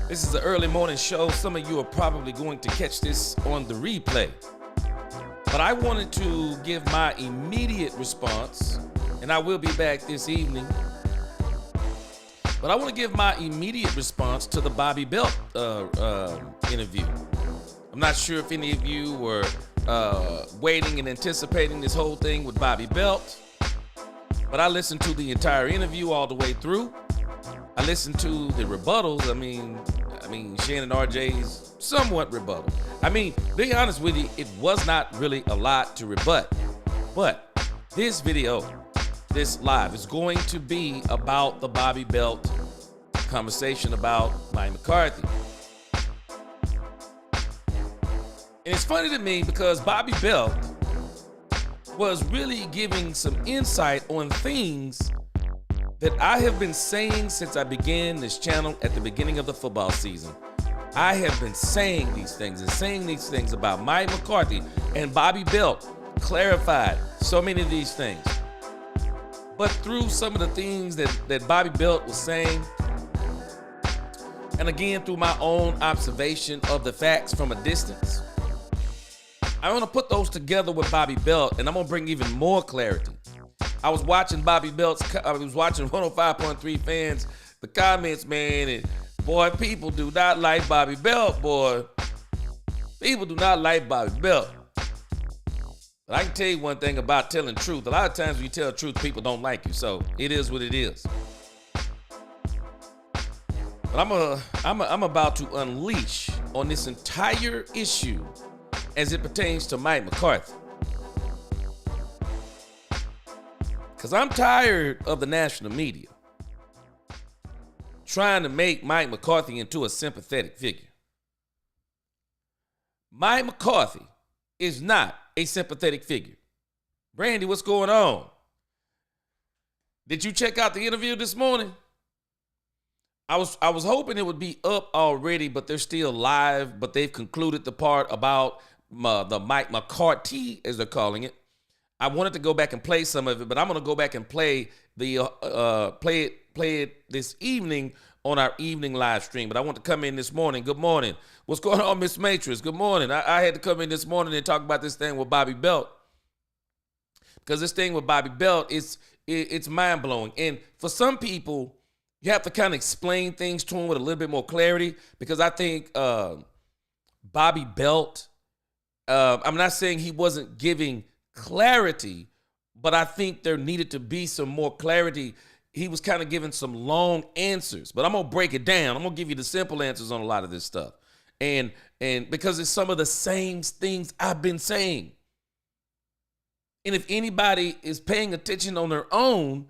This is the early morning show. Some of you are probably going to catch this on the replay. But I wanted to give my immediate response, and I will be back this evening. But I want to give my immediate response to the Bobby Belt interview. I'm not sure if any of you were waiting and anticipating this whole thing with Bobby Belt, but I listened to the entire interview all the way through. I listened to the rebuttals. I mean, Shannon RJ's somewhat rebuttal. Being honest with you, it was not really a lot to rebut. But this video, this live, is going to be about the Bobby Belt conversation about Mike McCarthy. And it's funny to me because Bobby Belt was really giving some insight on things that I have been saying since I began this channel at the beginning of the football season. I have been saying these things about Mike McCarthy, and Bobby Belt clarified so many of these things. But through some of the things that Bobby Belt was saying, and again through my own observation of the facts from a distance, I want to put those together with Bobby Belt, and I'm going to bring even more clarity. I was watching 105.3 fans, the comments, man, and boy, people do not like Bobby Belt, boy. People do not like Bobby Belt. But I can tell you one thing about telling truth. A lot of times when you tell the truth, people don't like you, so it is what it is. But I'm about to unleash on this entire issue as it pertains to Mike McCarthy. Because I'm tired of the national media trying to make Mike McCarthy into a sympathetic figure. Mike McCarthy is not a sympathetic figure. Brandy, what's going on? Did you check out the interview this morning? I was hoping it would be up already, but they're still live, but they've concluded the part about the Mike McCarthy, as they're calling it. I wanted to go back and play some of it, but I'm going to go back and play it this evening on our evening live stream. But I want to come in this morning. Good morning. What's going on, Miss Matrix? Good morning. I had to come in this morning and talk about this thing with Bobby Belt, because this thing with Bobby Belt it's mind blowing. And for some people, you have to kind of explain things to them with a little bit more clarity, because I think Bobby Belt, I'm not saying he wasn't giving clarity, but I think there needed to be some more clarity. He was kind of giving some long answers, but I'm going to break it down. I'm going to give you the simple answers on a lot of this stuff. And because it's some of the same things I've been saying. And if anybody is paying attention on their own,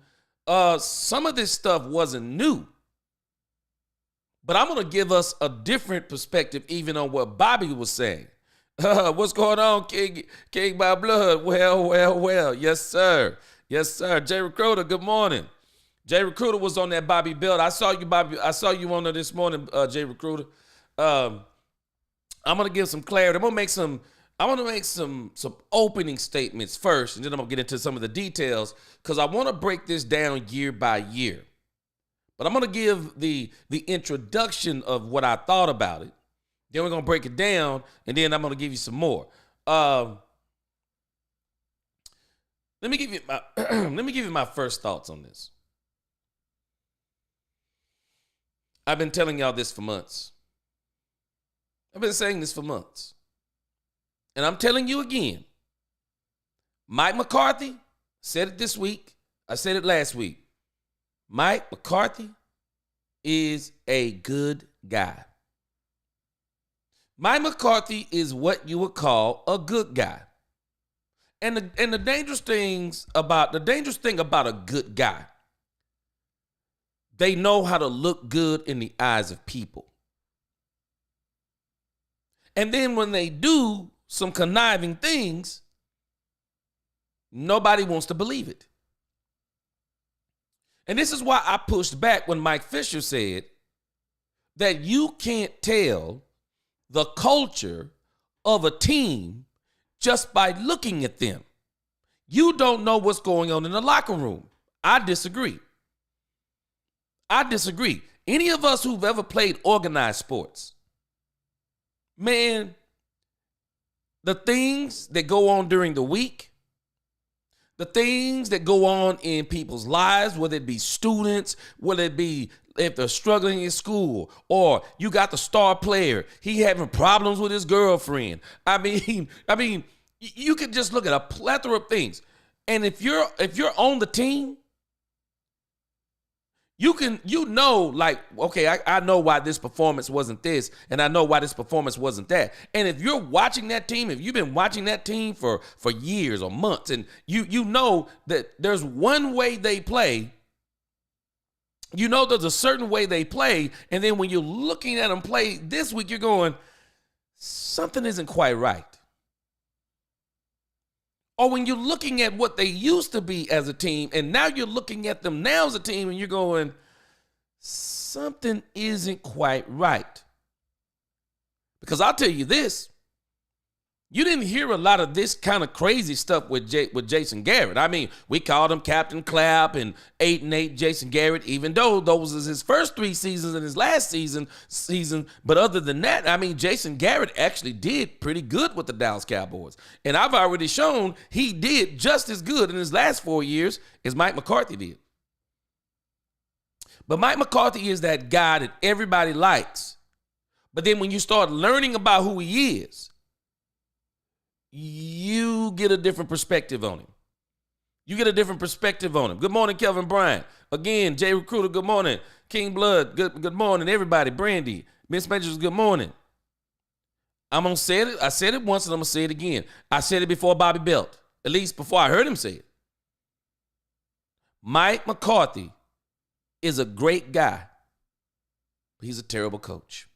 some of this stuff wasn't new. But I'm going to give us a different perspective even on what Bobby was saying. What's going on, King by Blood? Well. Yes, sir. Jay Recruiter, good morning. Jay Recruiter was on that Bobby Belt. I saw you, Bobby. I saw you on there this morning, Jay Recruiter. I'm gonna give some clarity. I want to make some opening statements first, and then I'm gonna get into some of the details, because I want to break this down year by year. But I'm gonna give the introduction of what I thought about it. Then we're going to break it down, and then I'm going to give you some more. Let me give you my first thoughts on this. I've been telling y'all this for months. I've been saying this for months. And I'm telling you again. Mike McCarthy said it this week. I said it last week. Mike McCarthy is a good guy. Mike McCarthy is what you would call a good guy. And the dangerous thing about a good guy, they know how to look good in the eyes of people. And then when they do some conniving things, nobody wants to believe it. And this is why I pushed back when Mike Fisher said that you can't tell the culture of a team just by looking at them. You don't know what's going on in the locker room. I disagree. any of us who've ever played organized sports, man, the things that go on during the week, the things that go on in people's lives, whether it be students, whether it be if they're struggling in school, or you got the star player, he having problems with his girlfriend. I mean, you can just look at a plethora of things. And if you're on the team, like, okay, I know why this performance wasn't this, and I know why this performance wasn't that. And if you're watching that team, if you've been watching that team for years or months, and you know that there's one way they play, you know there's a certain way they play, and then when you're looking at them play this week, you're going, something isn't quite right. Or when you're looking at what they used to be as a team, and now you're looking at them now as a team, and you're going, something isn't quite right. Because I'll tell you this, you didn't hear a lot of this kind of crazy stuff with Jason Garrett. I mean, we called him Captain Clapp and 8-8 Jason Garrett, even though those was his first 3 seasons and his last season. But other than that, I mean, Jason Garrett actually did pretty good with the Dallas Cowboys. And I've already shown he did just as good in his last 4 years as Mike McCarthy did. But Mike McCarthy is that guy that everybody likes. But then when you start learning about who he is, you get a different perspective on him. Good morning, Kelvin Bryant. Again, Jay Recruiter, good morning. King Blood, good morning, everybody. Brandy, Miss Majors, good morning. I'm going to say it. I said it once and I'm going to say it again. I said it before Bobby Belt, at least before I heard him say it. Mike McCarthy is a great guy, but he's a terrible coach.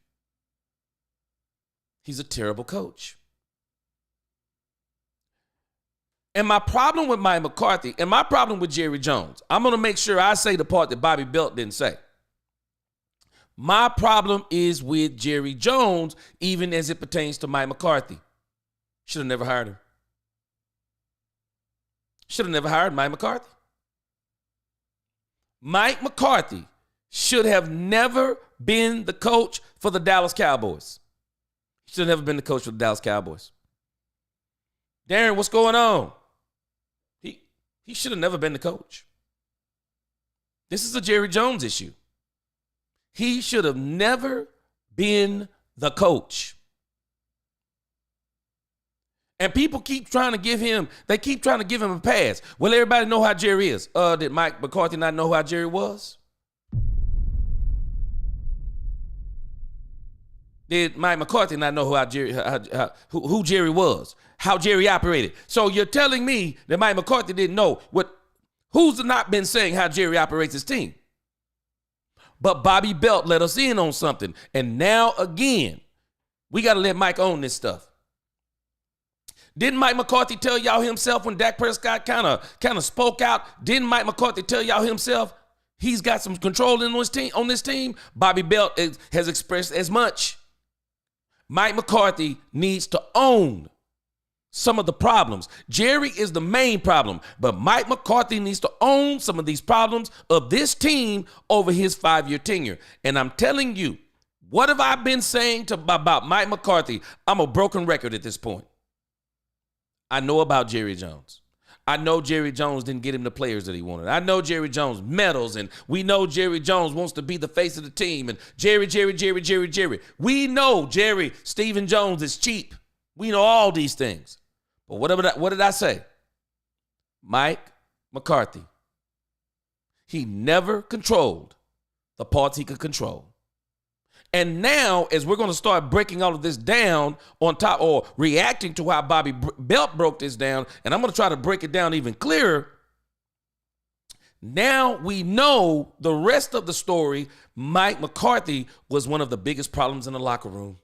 And my problem with Mike McCarthy and my problem with Jerry Jones, I'm going to make sure I say the part that Bobby Belt didn't say. My problem is with Jerry Jones, even as it pertains to Mike McCarthy. Should have never hired him. Should have never hired Mike McCarthy. Mike McCarthy should have never been the coach for the Dallas Cowboys. He should have never been the coach for the Dallas Cowboys. Darren, what's going on? He should have never been the coach. This is a Jerry Jones issue. He should have never been the coach. And people keep trying to give him a pass. Well, everybody know how Jerry is. Did Mike McCarthy not know how Jerry was? Did Mike McCarthy not know who Jerry was, how Jerry operated? So you're telling me that Mike McCarthy didn't know who's not been saying how Jerry operates his team? But Bobby Belt let us in on something. And now again, we got to let Mike own this stuff. Didn't Mike McCarthy tell y'all himself when Dak Prescott kind of spoke out? Didn't Mike McCarthy tell y'all himself he's got some control on this team? Bobby Belt has expressed as much. Mike McCarthy needs to own some of the problems. Jerry is the main problem, but Mike McCarthy needs to own some of these problems of this team over his 5-year tenure. And I'm telling you, what have I been saying about Mike McCarthy? I'm a broken record at this point. I know about Jerry Jones. I know Jerry Jones didn't get him the players that he wanted. I know Jerry Jones medals, and we know Jerry Jones wants to be the face of the team. And Jerry. We know Jerry Stephen Jones is cheap. We know all these things. But what did I say? Mike McCarthy. He never controlled the parts he could control. And now, as we're going to start breaking all of this down on top, or reacting to how Bobby Belt broke this down, and I'm going to try to break it down even clearer. Now we know the rest of the story. Mike McCarthy was one of the biggest problems in the locker room.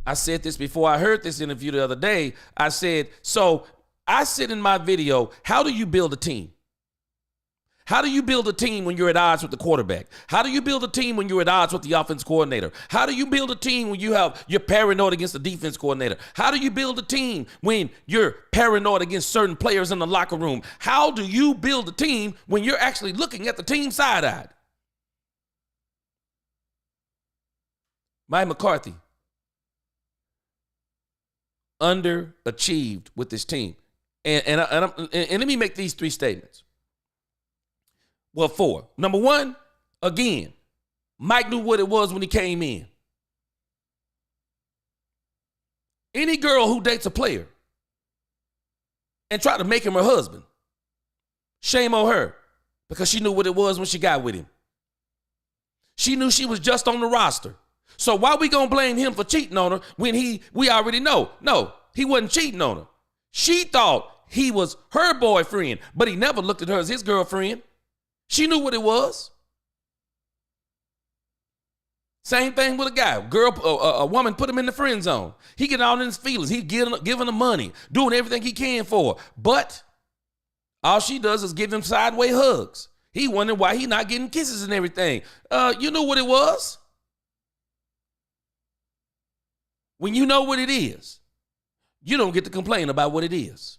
I said this before I heard this interview the other day. I said, so I said in my video, how do you build a team? How do you build a team when you're at odds with the quarterback? How do you build a team when you're at odds with the offense coordinator? How do you build a team when you're paranoid against the defense coordinator? How do you build a team when you're paranoid against certain players in the locker room? How do you build a team when you're actually looking at the team side-eyed? Mike McCarthy underachieved with this team. And let me make these 3 statements. Well, 4. Number 1, again, Mike knew what it was when he came in. Any girl who dates a player and try to make him her husband, shame on her, because she knew what it was when she got with him. She knew she was just on the roster. So why we gonna blame him for cheating on her when we already know? No, he wasn't cheating on her. She thought he was her boyfriend, but he never looked at her as his girlfriend. She knew what it was. Same thing with a guy. A woman put him in the friend zone. He get all in his feelings. He giving her money, doing everything he can for her. But all she does is give him sideways hugs. He wondered why he not getting kisses and everything. You knew what it was. When you know what it is, you don't get to complain about what it is.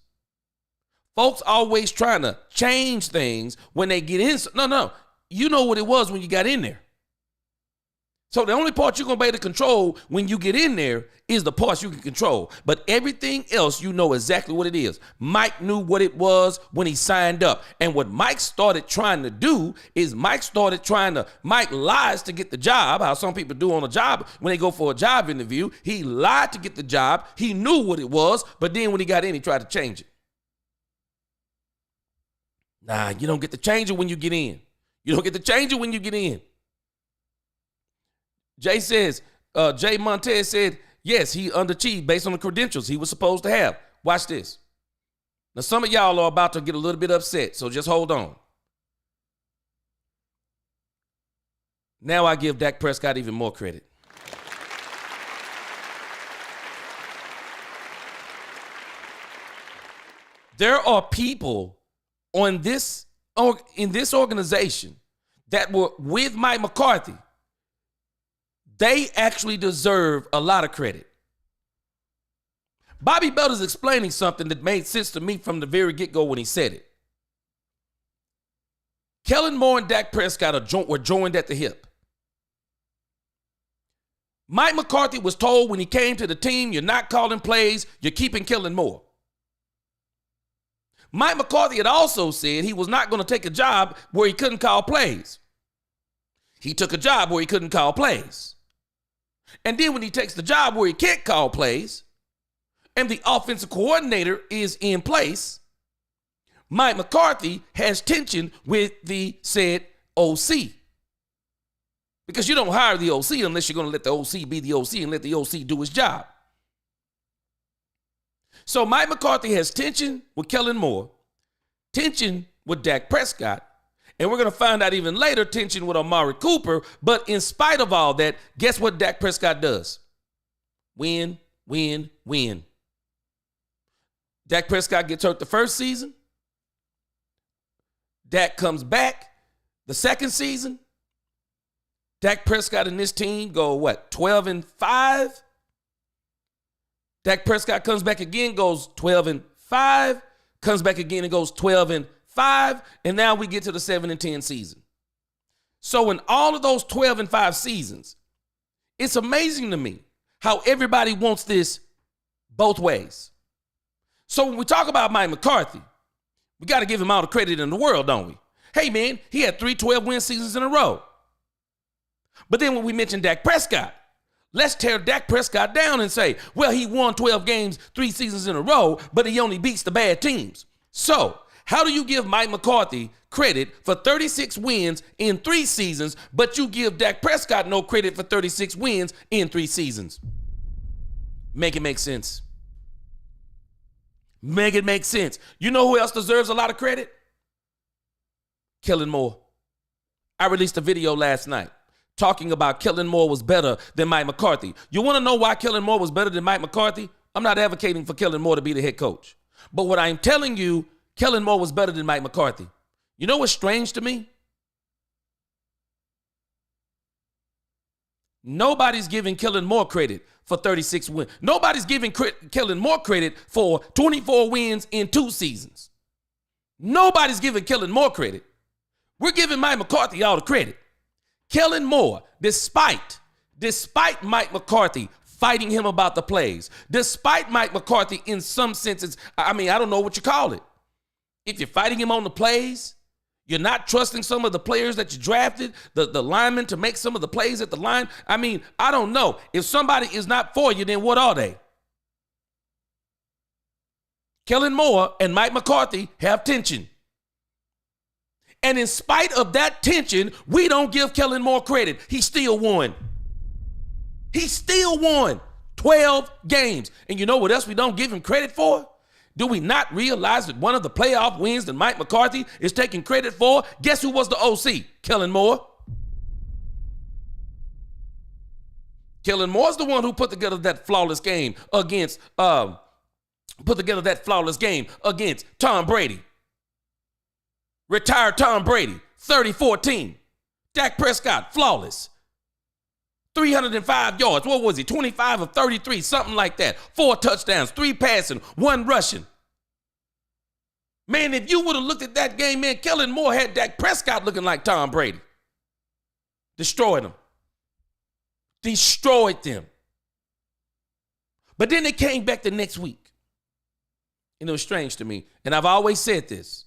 Folks always trying to change things when they get in. No. You know what it was when you got in there. So the only part you're going to be able to control when you get in there is the parts you can control. But everything else, you know exactly what it is. Mike knew what it was when he signed up. And what Mike started trying to do is Mike lies to get the job, how some people do on a job when they go for a job interview. He lied to get the job. He knew what it was, but then when he got in, he tried to change it. Nah, you don't get to change it when you get in. You don't get to change it when you get in. Jay Montez said, yes, he underachieved based on the credentials he was supposed to have. Watch this. Now, some of y'all are about to get a little bit upset, so just hold on. Now I give Dak Prescott even more credit. There are people in this organization that were with Mike McCarthy. They actually deserve a lot of credit. Bobby Belt is explaining something that made sense to me from the very get-go when he said it. Kellen Moore and Dak Prescott were joined at the hip. Mike McCarthy was told when he came to the team, you're not calling plays, you're keeping Kellen Moore. Mike McCarthy had also said he was not going to take a job where he couldn't call plays. He took a job where he couldn't call plays. And then when he takes the job where he can't call plays and the offensive coordinator is in place, Mike McCarthy has tension with the said OC. Because you don't hire the OC unless you're going to let the OC be the OC and let the OC do his job. So Mike McCarthy has tension with Kellen Moore, tension with Dak Prescott, and we're going to find out even later tension with Amari Cooper. But in spite of all that, guess what Dak Prescott does? Win, win, win. Dak Prescott gets hurt the first season. Dak comes back the second season. Dak Prescott and this team go, 12-5? Dak Prescott comes back again, goes 12-5, comes back again and goes 12-5, and now we get to the 7-10 season. So in all of those 12-5 seasons, it's amazing to me how everybody wants this both ways. So when we talk about Mike McCarthy, we got to give him all the credit in the world, don't we? Hey, man, he had 3 12-win seasons in a row. But then when we mention Dak Prescott, let's tear Dak Prescott down and say, well, he won 12 games 3 seasons in a row, but he only beats the bad teams. So how do you give Mike McCarthy credit for 36 wins in 3 seasons, but you give Dak Prescott no credit for 36 wins in 3 seasons? Make it make sense. Make it make sense. You know who else deserves a lot of credit? Kellen Moore. I released a video last night talking about Kellen Moore was better than Mike McCarthy. You want to know why Kellen Moore was better than Mike McCarthy? I'm not advocating for Kellen Moore to be the head coach. But what I'm telling you, Kellen Moore was better than Mike McCarthy. You know what's strange to me? Nobody's giving Kellen Moore credit for 36 wins. Nobody's giving Kellen Moore credit for 24 wins in 2 seasons. Nobody's giving Kellen Moore credit. We're giving Mike McCarthy all the credit. Kellen Moore, despite Mike McCarthy fighting him about the plays, despite Mike McCarthy in some senses, I don't know what you call it. If you're fighting him on the plays, you're not trusting some of the players that you drafted, the linemen to make some of the plays at the line. I don't know. If somebody is not for you, then what are they? Kellen Moore and Mike McCarthy have tension. And in spite of that tension, we don't give Kellen Moore credit. He still won. He still won 12 games. And you know what else we don't give him credit for? Do we not realize that one of the playoff wins that Mike McCarthy is taking credit for? Guess who was the OC? Kellen Moore. Kellen Moore's the one who put together that flawless game against Tom Brady. Retired Tom Brady, 30-14. Dak Prescott, flawless. 305 yards. What was he? 25 of 33, something like that. 4 touchdowns, 3 passing, 1 rushing. Man, if you would have looked at that game, man, Kellen Moore had Dak Prescott looking like Tom Brady. Destroyed him. Destroyed them. But then they came back the next week. And it was strange to me. And I've always said this.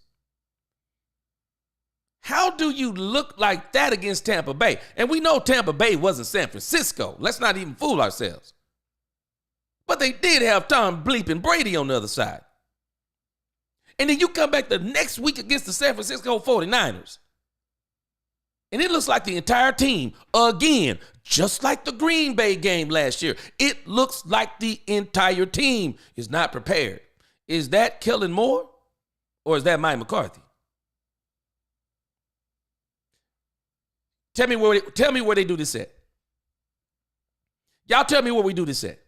How do you look like that against Tampa Bay? And we know Tampa Bay wasn't San Francisco. Let's not even fool ourselves. But they did have Tom bleeping Brady on the other side. And then you come back the next week against the San Francisco 49ers. And it looks like the entire team, again, just like the Green Bay game last year, it looks like the entire team is not prepared. Is that Kellen Moore or is that Mike McCarthy? Tell me where they do this at. Y'all tell me where we do this at.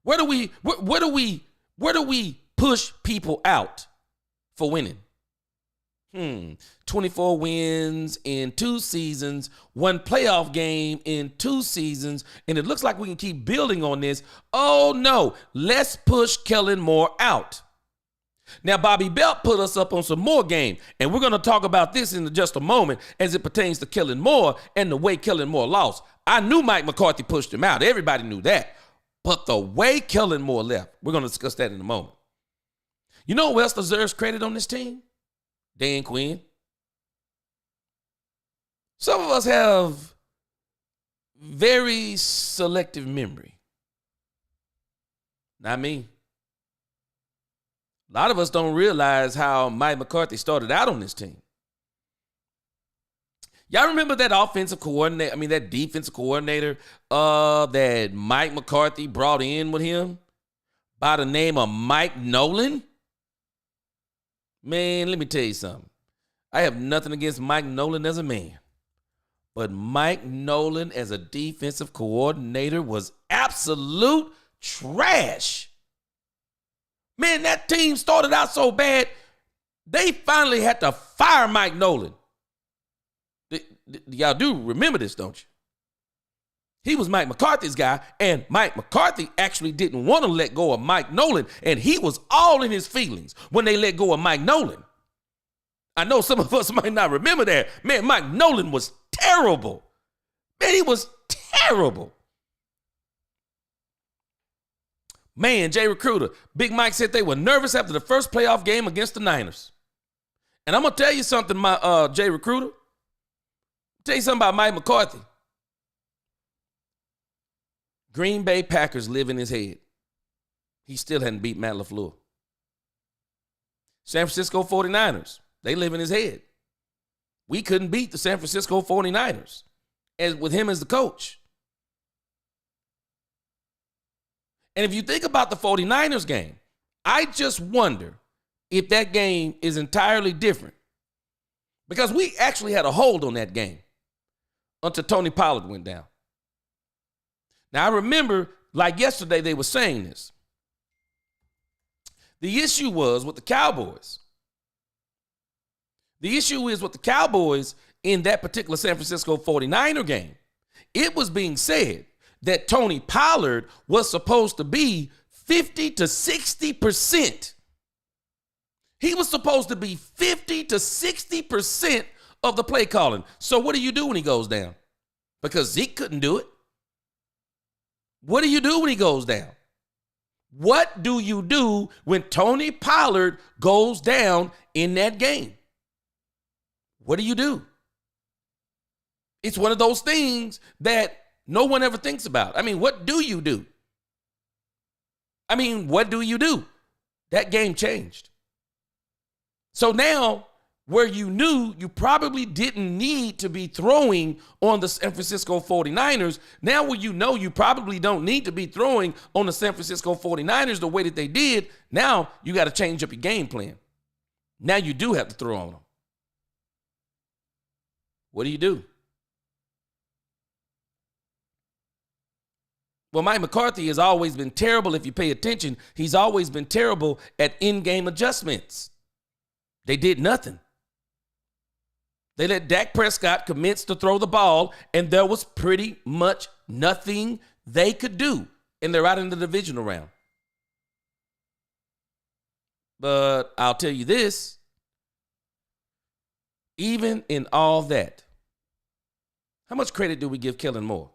Where do we push people out for winning? 24 wins in 2 seasons, 1 playoff game in 2 seasons, and it looks like we can keep building on this. Oh no, let's push Kellen Moore out. Now, Bobby Belt put us up on some more game, and we're going to talk about this in just a moment as it pertains to Kellen Moore and the way Kellen Moore lost. I knew Mike McCarthy pushed him out. Everybody knew that. But the way Kellen Moore left, we're going to discuss that in a moment. You know who else deserves credit on this team? Dan Quinn. Some of us have very selective memory. Not me. A lot of us don't realize how Mike McCarthy started out on this team. Y'all remember that offensive coordinator, that defensive coordinator that Mike McCarthy brought in with him by the name of Mike Nolan? Man, let me tell you something. I have nothing against Mike Nolan as a man. But Mike Nolan as a defensive coordinator was absolute trash. Man, that team started out so bad, they finally had to fire Mike Nolan. Y'all do remember this, don't you? He was Mike McCarthy's guy, and Mike McCarthy actually didn't want to let go of Mike Nolan, and he was all in his feelings when they let go of Mike Nolan. I know some of us might not remember that. Man, Mike Nolan was terrible. Man, he was terrible. Man, Jay Recruiter, Big Mike said they were nervous after the first playoff game against the Niners. And I'm going to tell you something, my Jay Recruiter. Tell you something about Mike McCarthy. Green Bay Packers live in his head. He still hadn't beat Matt LaFleur. San Francisco 49ers, they live in his head. We couldn't beat the San Francisco 49ers with him as the coach. And if you think about the 49ers game, I just wonder if that game is entirely different. Because we actually had a hold on that game until Tony Pollard went down. Now, I remember, like yesterday, they were saying this. The issue was with the Cowboys. The issue is with the Cowboys in that particular San Francisco 49er game. It was being said that Tony Pollard was supposed to be 50 to 60%. He was supposed to be 50 to 60% of the play calling. So what do you do when he goes down? Because Zeke couldn't do it. What do you do when he goes down? What do you do when Tony Pollard goes down in that game? What do you do? It's one of those things that no one ever thinks about. I mean, what do you do? What do you do? That game changed. So now, where you knew you probably didn't need to be throwing on the San Francisco 49ers, now where you know you probably don't need to be throwing on the San Francisco 49ers the way that they did, now you got to change up your game plan. Now you do have to throw on them. What do you do? Well, Mike McCarthy has always been terrible. If you pay attention, he's always been terrible at in-game adjustments. They did nothing. They let Dak Prescott commence to throw the ball, and there was pretty much nothing they could do, and they're out in the divisional round. But I'll tell you this, even in all that, how much credit do we give Kellen Moore?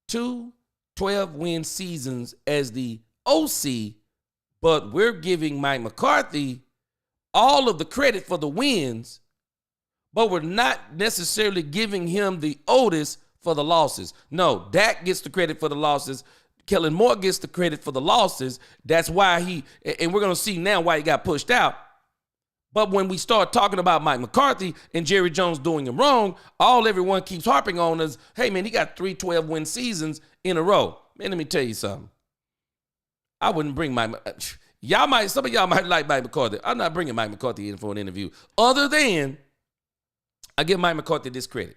2 12-win seasons as the OC, but we're giving Mike McCarthy all of the credit for the wins, but we're not necessarily giving him the Otis for the losses. No, Dak gets the credit for the losses. Kellen Moore gets the credit for the losses. That's why and we're going to see now why he got pushed out. But when we start talking about Mike McCarthy and Jerry Jones doing him wrong, all everyone keeps harping on is, hey, man, he got 3 12-win seasons in a row. Man, let me tell you something. I wouldn't bring some of y'all might like Mike McCarthy. I'm not bringing Mike McCarthy in for an interview. Other than, I give Mike McCarthy this credit.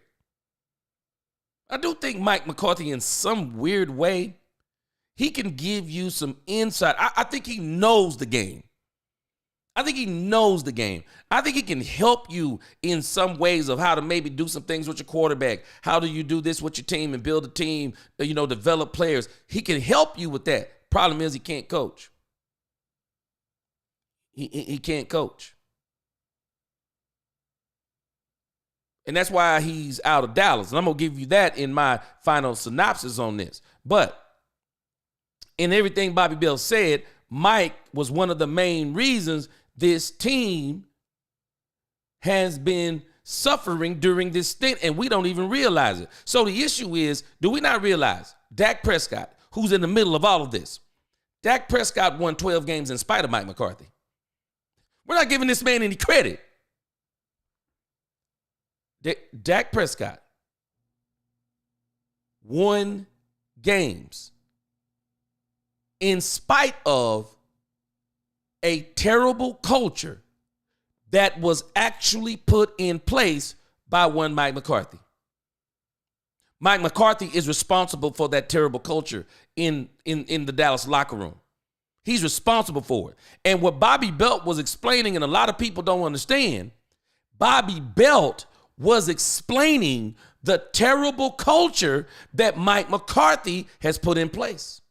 I do think Mike McCarthy, in some weird way, he can give you some insight. I think he knows the game. I think he knows the game. I think he can help you in some ways of how to maybe do some things with your quarterback. How do you do this with your team and build a team, develop players? He can help you with that. Problem is he can't coach. He can't coach. And that's why he's out of Dallas. And I'm going to give you that in my final synopsis on this. But in everything Bobby Bell said, Mike was one of the main reasons this team has been suffering during this stint, and we don't even realize it. So the issue is, do we not realize Dak Prescott, who's in the middle of all of this? Dak Prescott won 12 games in spite of Mike McCarthy. We're not giving this man any credit. Dak Prescott won games in spite of a terrible culture that was actually put in place by one Mike McCarthy. Mike McCarthy is responsible for that terrible culture in the Dallas locker room. He's responsible for it. And what Bobby Belt was explaining, and a lot of people don't understand, Bobby Belt was explaining the terrible culture that Mike McCarthy has put in place.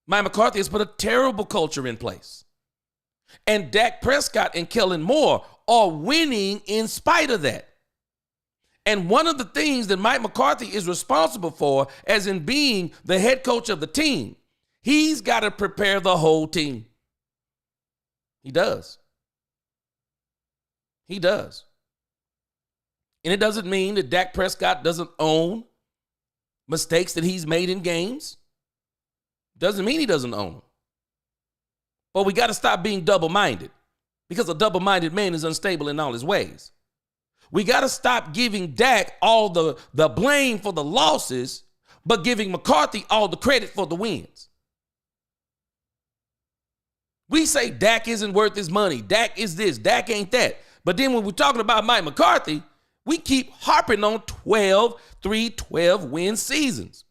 Mike McCarthy has put a terrible culture in place. And Dak Prescott and Kellen Moore are winning in spite of that. And one of the things that Mike McCarthy is responsible for, as in being the head coach of the team, he's got to prepare the whole team. He does. He does. And it doesn't mean that Dak Prescott doesn't own mistakes that he's made in games. Doesn't mean he doesn't own them. But we got to stop being double-minded, because a double-minded man is unstable in all his ways. We got to stop giving Dak all the blame for the losses, but giving McCarthy all the credit for the wins. We say Dak isn't worth his money. Dak is this. Dak ain't that. But then when we're talking about Mike McCarthy, we keep harping on 12-win seasons.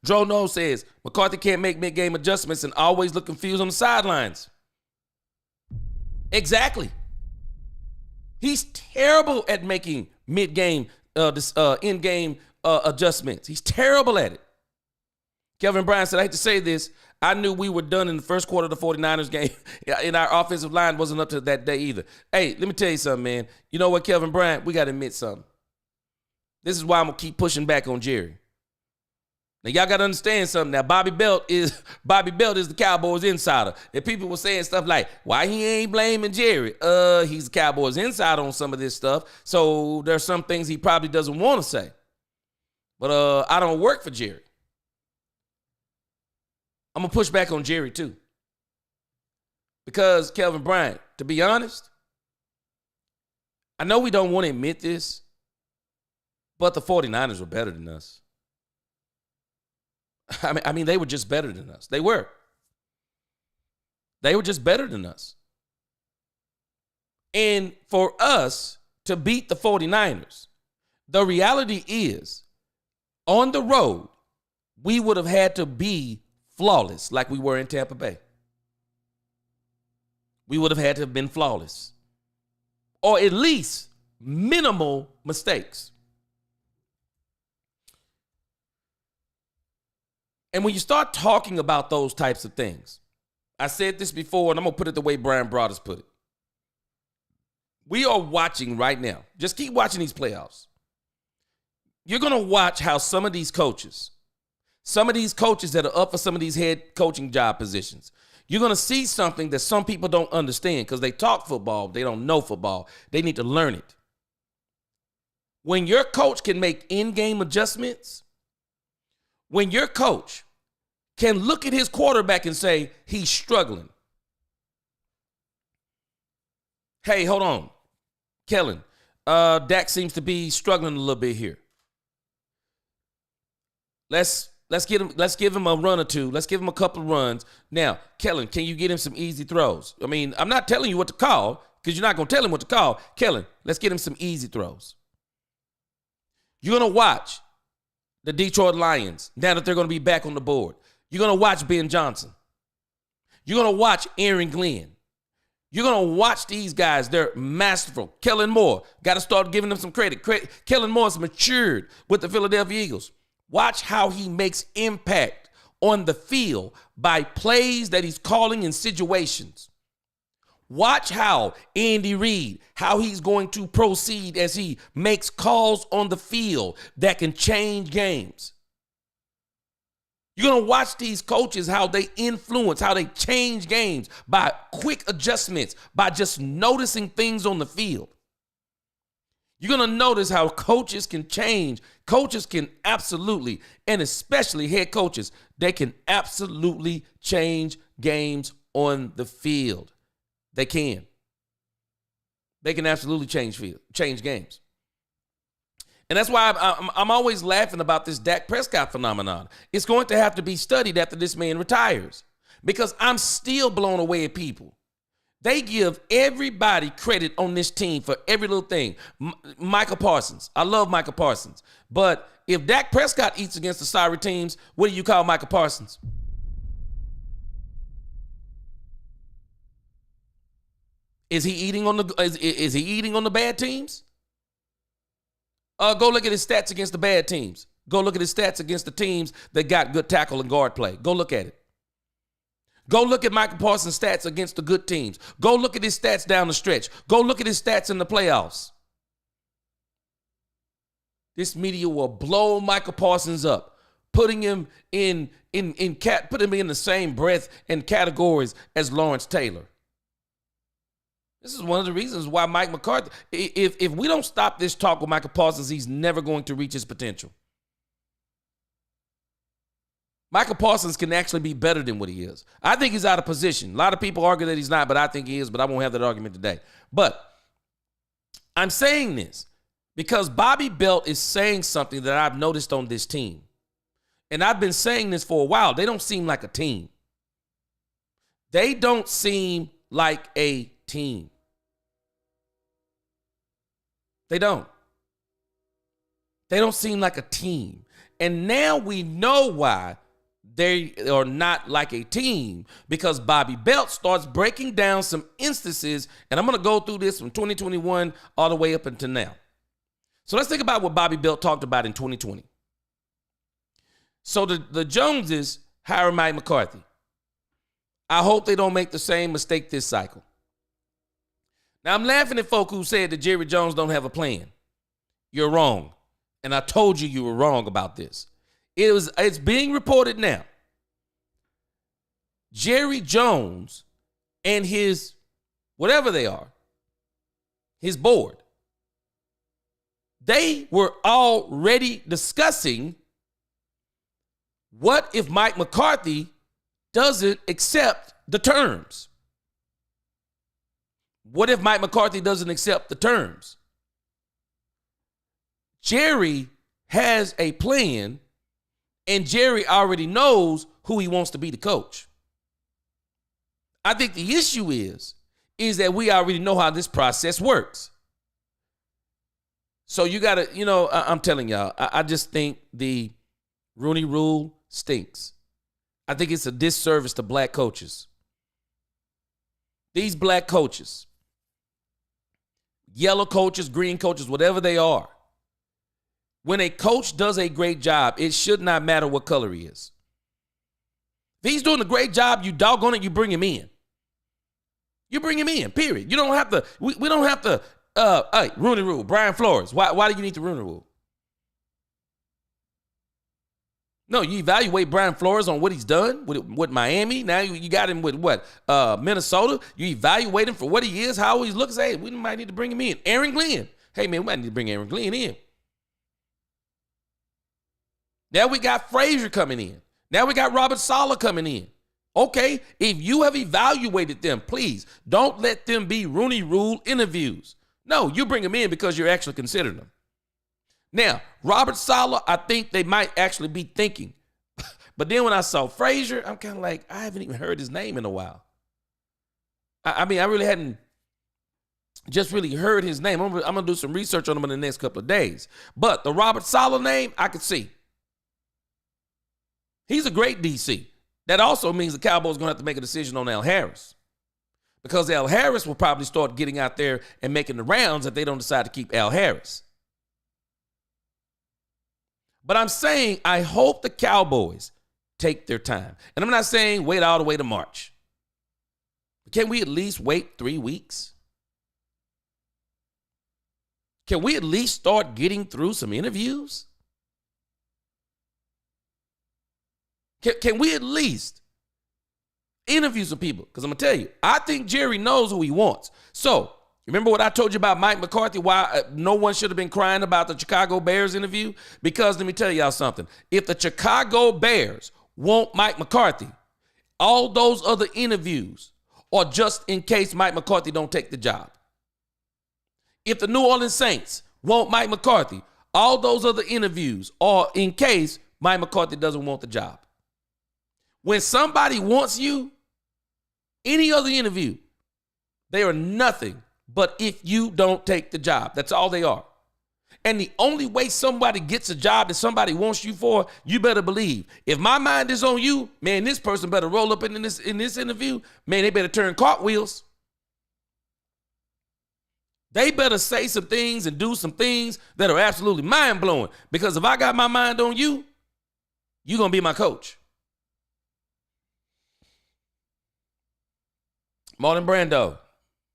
Dro No says McCarthy can't make mid-game adjustments and always look confused on the sidelines. Exactly. He's terrible at making mid-game, in-game adjustments. He's terrible at it. Kevin Bryan said, I hate to say this, I knew we were done in the first quarter of the 49ers game, and our offensive line wasn't up to that day either. Hey, let me tell you something, man. You know what, Kevin Bryan? We got to admit something. This is why I'm going to keep pushing back on Jerry. Now, y'all got to understand something. Now, Bobby Belt is the Cowboys insider. And people were saying stuff like, why he ain't blaming Jerry? He's the Cowboys insider on some of this stuff. So there's some things he probably doesn't want to say. But I don't work for Jerry. I'm going to push back on Jerry, too. Because, Kevin Bryant, to be honest, I know we don't want to admit this, but the 49ers were better than us. I mean, they were just better than us. They were. They were just better than us. And for us to beat the 49ers, the reality is, on the road, we would have had to be flawless like we were in Tampa Bay. We would have had to have been flawless. Or at least minimal mistakes. And when you start talking about those types of things, I said this before, and I'm going to put it the way Brian Broaddus put it. We are watching right now. Just keep watching these playoffs. You're going to watch how some of these coaches that are up for some of these head coaching job positions, you're going to see something that some people don't understand because they talk football, they don't know football. They need to learn it. When your coach can make in-game adjustments, when your coach can look at his quarterback and say, he's struggling. Hey, hold on. Kellen, Dak seems to be struggling a little bit here. Let's give him a run or two. Let's give him a couple of runs. Now, Kellen, can you get him some easy throws? I mean, I'm not telling you what to call because you're not going to tell him what to call. Kellen, let's get him some easy throws. You're going to watch the Detroit Lions now that they're going to be back on the board. You're going to watch Ben Johnson. You're going to watch Aaron Glenn. You're going to watch these guys. They're masterful. Kellen Moore, got to start giving them some credit. Kellen Moore's matured with the Philadelphia Eagles. Watch how he makes impact on the field by plays that he's calling in situations. Watch how Andy Reid, how he's going to proceed as he makes calls on the field that can change games. You're going to watch these coaches, how they influence, how they change games by quick adjustments, by just noticing things on the field. You're going to notice how coaches can change. Coaches can absolutely, and especially head coaches, they can absolutely change games on the field. They can. They can absolutely change games. And that's why I'm always laughing about this Dak Prescott phenomenon. It's going to have to be studied after this man retires because I'm still blown away at people. They give everybody credit on this team for every little thing. Michael Parsons. I love Michael Parsons. But if Dak Prescott eats against the sorry teams, what do you call Michael Parsons? Is he eating on the bad teams? Go look at his stats against the bad teams. Go look at his stats against the teams that got good tackle and guard play. Go look at it. Go look at Michael Parsons' stats against the good teams. Go look at his stats down the stretch. Go look at his stats in the playoffs. This media will blow Michael Parsons up, putting him in the same breath and categories as Lawrence Taylor. This is one of the reasons why Mike McCarthy, if we don't stop this talk with Michael Parsons, he's never going to reach his potential. Michael Parsons can actually be better than what he is. I think he's out of position. A lot of people argue that he's not, but I think he is, but I won't have that argument today. But I'm saying this because Bobby Belt is saying something that I've noticed on this team. And I've been saying this for a while. They don't seem like a team. They don't seem like a team. They don't. They don't seem like a team. And now we know why they are not like a team, because Bobby Belt starts breaking down some instances, and I'm going to go through this from 2021 all the way up until now. So let's think about what Bobby Belt talked about in 2020. So the Joneses hire Mike McCarthy. I hope they don't make the same mistake this cycle. Now, I'm laughing at folk who said that Jerry Jones don't have a plan. You're wrong. And I told you were wrong about this. It's being reported now. Jerry Jones and his, whatever they are, his board, they were already discussing what if Mike McCarthy doesn't accept the terms. What if Mike McCarthy doesn't accept the terms? Jerry has a plan, and Jerry already knows who he wants to be the coach. I think the issue is that we already know how this process works. So you got to, I'm telling y'all, I just think the Rooney Rule stinks. I think it's a disservice to black coaches. These black coaches, yellow coaches, green coaches, whatever they are, when a coach does a great job, it should not matter what color he is. If he's doing a great job, you doggone it, you bring him in. You bring him in, period. You don't have to, we don't have to, hey, Rooney Rule, Brian Flores. Why do you need the Rooney Rule? No, you evaluate Brian Flores on what he's done with Miami. Now you got him with what? Minnesota. You evaluate him for what he is, how he looks. Hey, we might need to bring him in. Aaron Glenn. Hey, man, we might need to bring Aaron Glenn in. Now we got Frazier coming in. Now we got Robert Saleh coming in. Okay, if you have evaluated them, please don't let them be Rooney Rule interviews. No, you bring them in because you're actually considering them. Now, Robert Saleh, I think they might actually be thinking. But then when I saw Frazier, I'm kind of like, I haven't even heard his name in a while. I mean, I really hadn't just really heard his name. I'm going to do some research on him in the next couple of days. But the Robert Saleh name, I could see. He's a great DC. That also means the Cowboys are going to have to make a decision on Al Harris, because Al Harris will probably start getting out there and making the rounds if they don't decide to keep Al Harris. But I'm saying I hope the Cowboys take their time. And I'm not saying wait all the way to March. Can we at least wait 3 weeks? Can we at least start getting through some interviews? Can we at least interview some people? Because I'm going to tell you, I think Jerry knows who he wants. So, remember what I told you about Mike McCarthy, why no one should have been crying about the Chicago Bears interview? Because let me tell y'all something. If the Chicago Bears want Mike McCarthy, all those other interviews are just in case Mike McCarthy don't take the job. If the New Orleans Saints want Mike McCarthy, all those other interviews are in case Mike McCarthy doesn't want the job. When somebody wants you, any other interview, they are nothing but if you don't take the job. That's all they are. And the only way somebody gets a job that somebody wants you for, you better believe. If my mind is on you, man, this person better roll up in this interview. Man, they better turn cartwheels. They better say some things and do some things that are absolutely mind-blowing. Because if I got my mind on you, you're going to be my coach. Marlon Brando.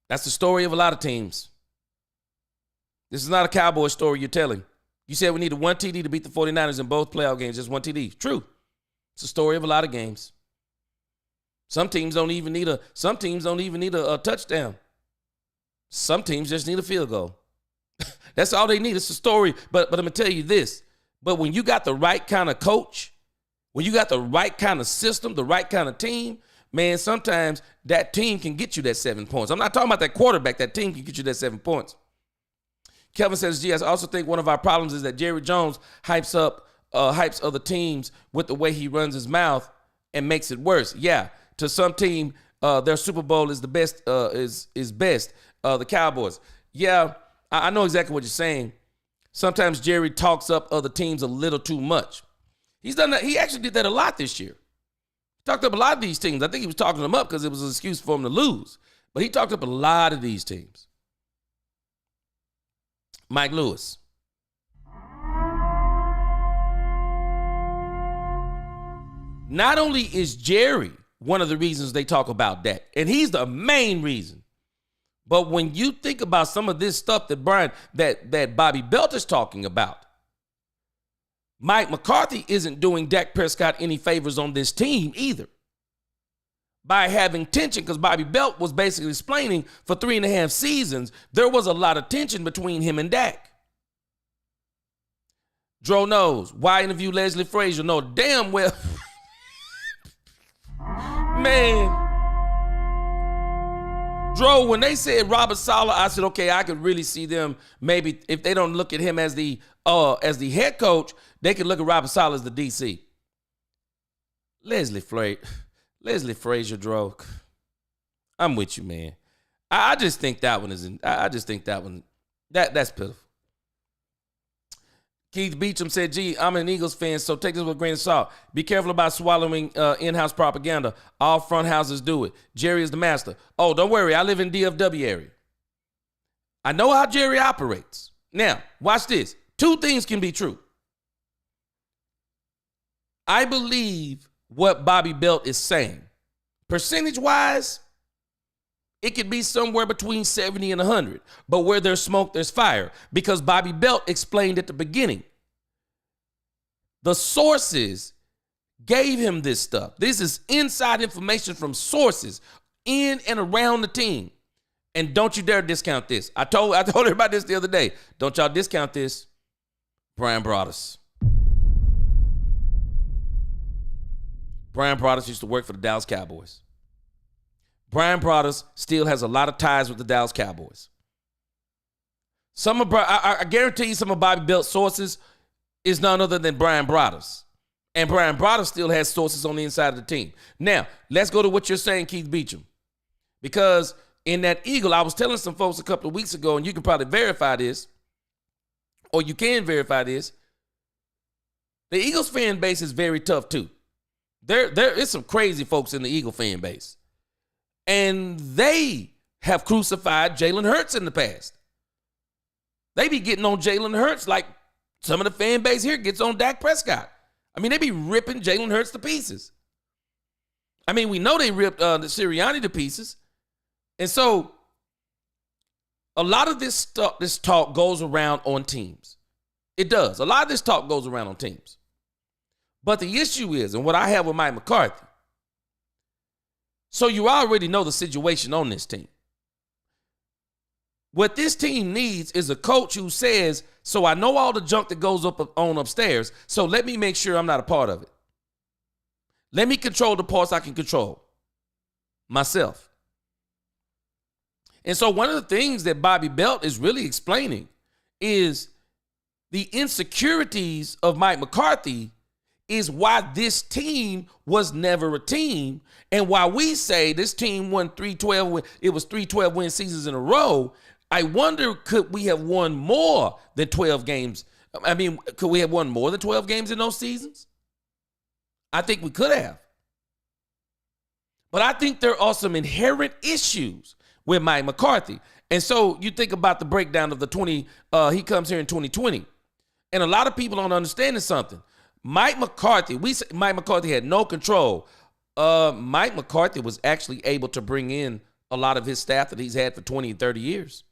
That's the story of a lot of teams. This is not a Cowboy story you're telling. You said we needed one TD to beat the 49ers in both playoff games, just one TD. True. It's a story of a lot of games. Some teams don't even need a touchdown. Some teams just need a field goal. That's all they need. It's a story. But I'm going to tell you this. But when you got the right kind of coach, when you got the right kind of system, the right kind of team, man, sometimes that team can get you that 7 points. I'm not talking about that quarterback. That team can get you that 7 points. Kevin says, gee, I also think one of our problems is that Jerry Jones hypes other teams with the way he runs his mouth and makes it worse. Yeah, to some team, their Super Bowl is the best, is best. The Cowboys. Yeah, I know exactly what you're saying. Sometimes Jerry talks up other teams a little too much. He's done that. He actually did that a lot this year. He talked up a lot of these teams. I think he was talking them up because it was an excuse for him to lose. But he talked up a lot of these teams. Mike Lewis. Not only is Jerry one of the reasons they talk about Dak, and he's the main reason, but when you think about some of this stuff that Bobby Belt is talking about, Mike McCarthy isn't doing Dak Prescott any favors on this team either by having tension, because Bobby Belt was basically explaining for 3.5 seasons, there was a lot of tension between him and Dak. Dro knows. Why interview Leslie Frazier? No, damn well. Man. Dro, when they said Robert Saleh, I said, okay, I could really see them maybe if they don't look at him as the head coach, they could look at Robert Saleh as the DC. Leslie Frazier, Dro. I'm with you, man. I just think that one is that's pitiful. Keith Beecham said, gee, I'm an Eagles fan, so take this with a grain of salt. Be careful about swallowing in-house propaganda. All front houses do it. Jerry is the master. Oh, don't worry. I live in DFW area. I know how Jerry operates. Now, watch this. 2 things can be true. I believe what Bobby Belt is saying. Percentage-wise, it could be somewhere between 70 and 100. But where there's smoke, there's fire. Because Bobby Belt explained at the beginning. The sources gave him this stuff. This is inside information from sources in and around the team. And don't you dare discount this. I told everybody this the other day. Don't y'all discount this. Brian Broaddus. Brian Broaddus used to work for the Dallas Cowboys. Brian Broaddus still has a lot of ties with the Dallas Cowboys. I guarantee you some of Bobby Belt's sources is none other than Brian Broaddus. And Brian Broaddus still has sources on the inside of the team. Now, let's go to what you're saying, Keith Beecham. Because in that Eagle, I was telling some folks a couple of weeks ago, and you can probably verify this, or you can verify this, the Eagles fan base is very tough too. There is some crazy folks in the Eagle fan base. And they have crucified Jalen Hurts in the past. They be getting on Jalen Hurts like some of the fan base here gets on Dak Prescott. I mean, they be ripping Jalen Hurts to pieces. I mean, we know they ripped the Sirianni to pieces. And so a lot of this talk goes around on teams. It does. A lot of this talk goes around on teams. But the issue is, and what I have with Mike McCarthy, so you already know the situation on this team. What this team needs is a coach who says, so I know all the junk that goes on upstairs, so let me make sure I'm not a part of it. Let me control the parts I can control myself. And so one of the things that Bobby Belt is really explaining is the insecurities of Mike McCarthy is why this team was never a team, and why we say this team won 3-12, it was 3-12 win seasons in a row. I wonder, could we have won more than 12 games? I mean, could we have won more than 12 games in those seasons? I think we could have. But I think there are some inherent issues with Mike McCarthy. And so you think about the breakdown of he comes here in 2020. And a lot of people don't understand something. Mike McCarthy, we say Mike McCarthy had no control. Mike McCarthy was actually able to bring in a lot of his staff that he's had for 20 and 30 years.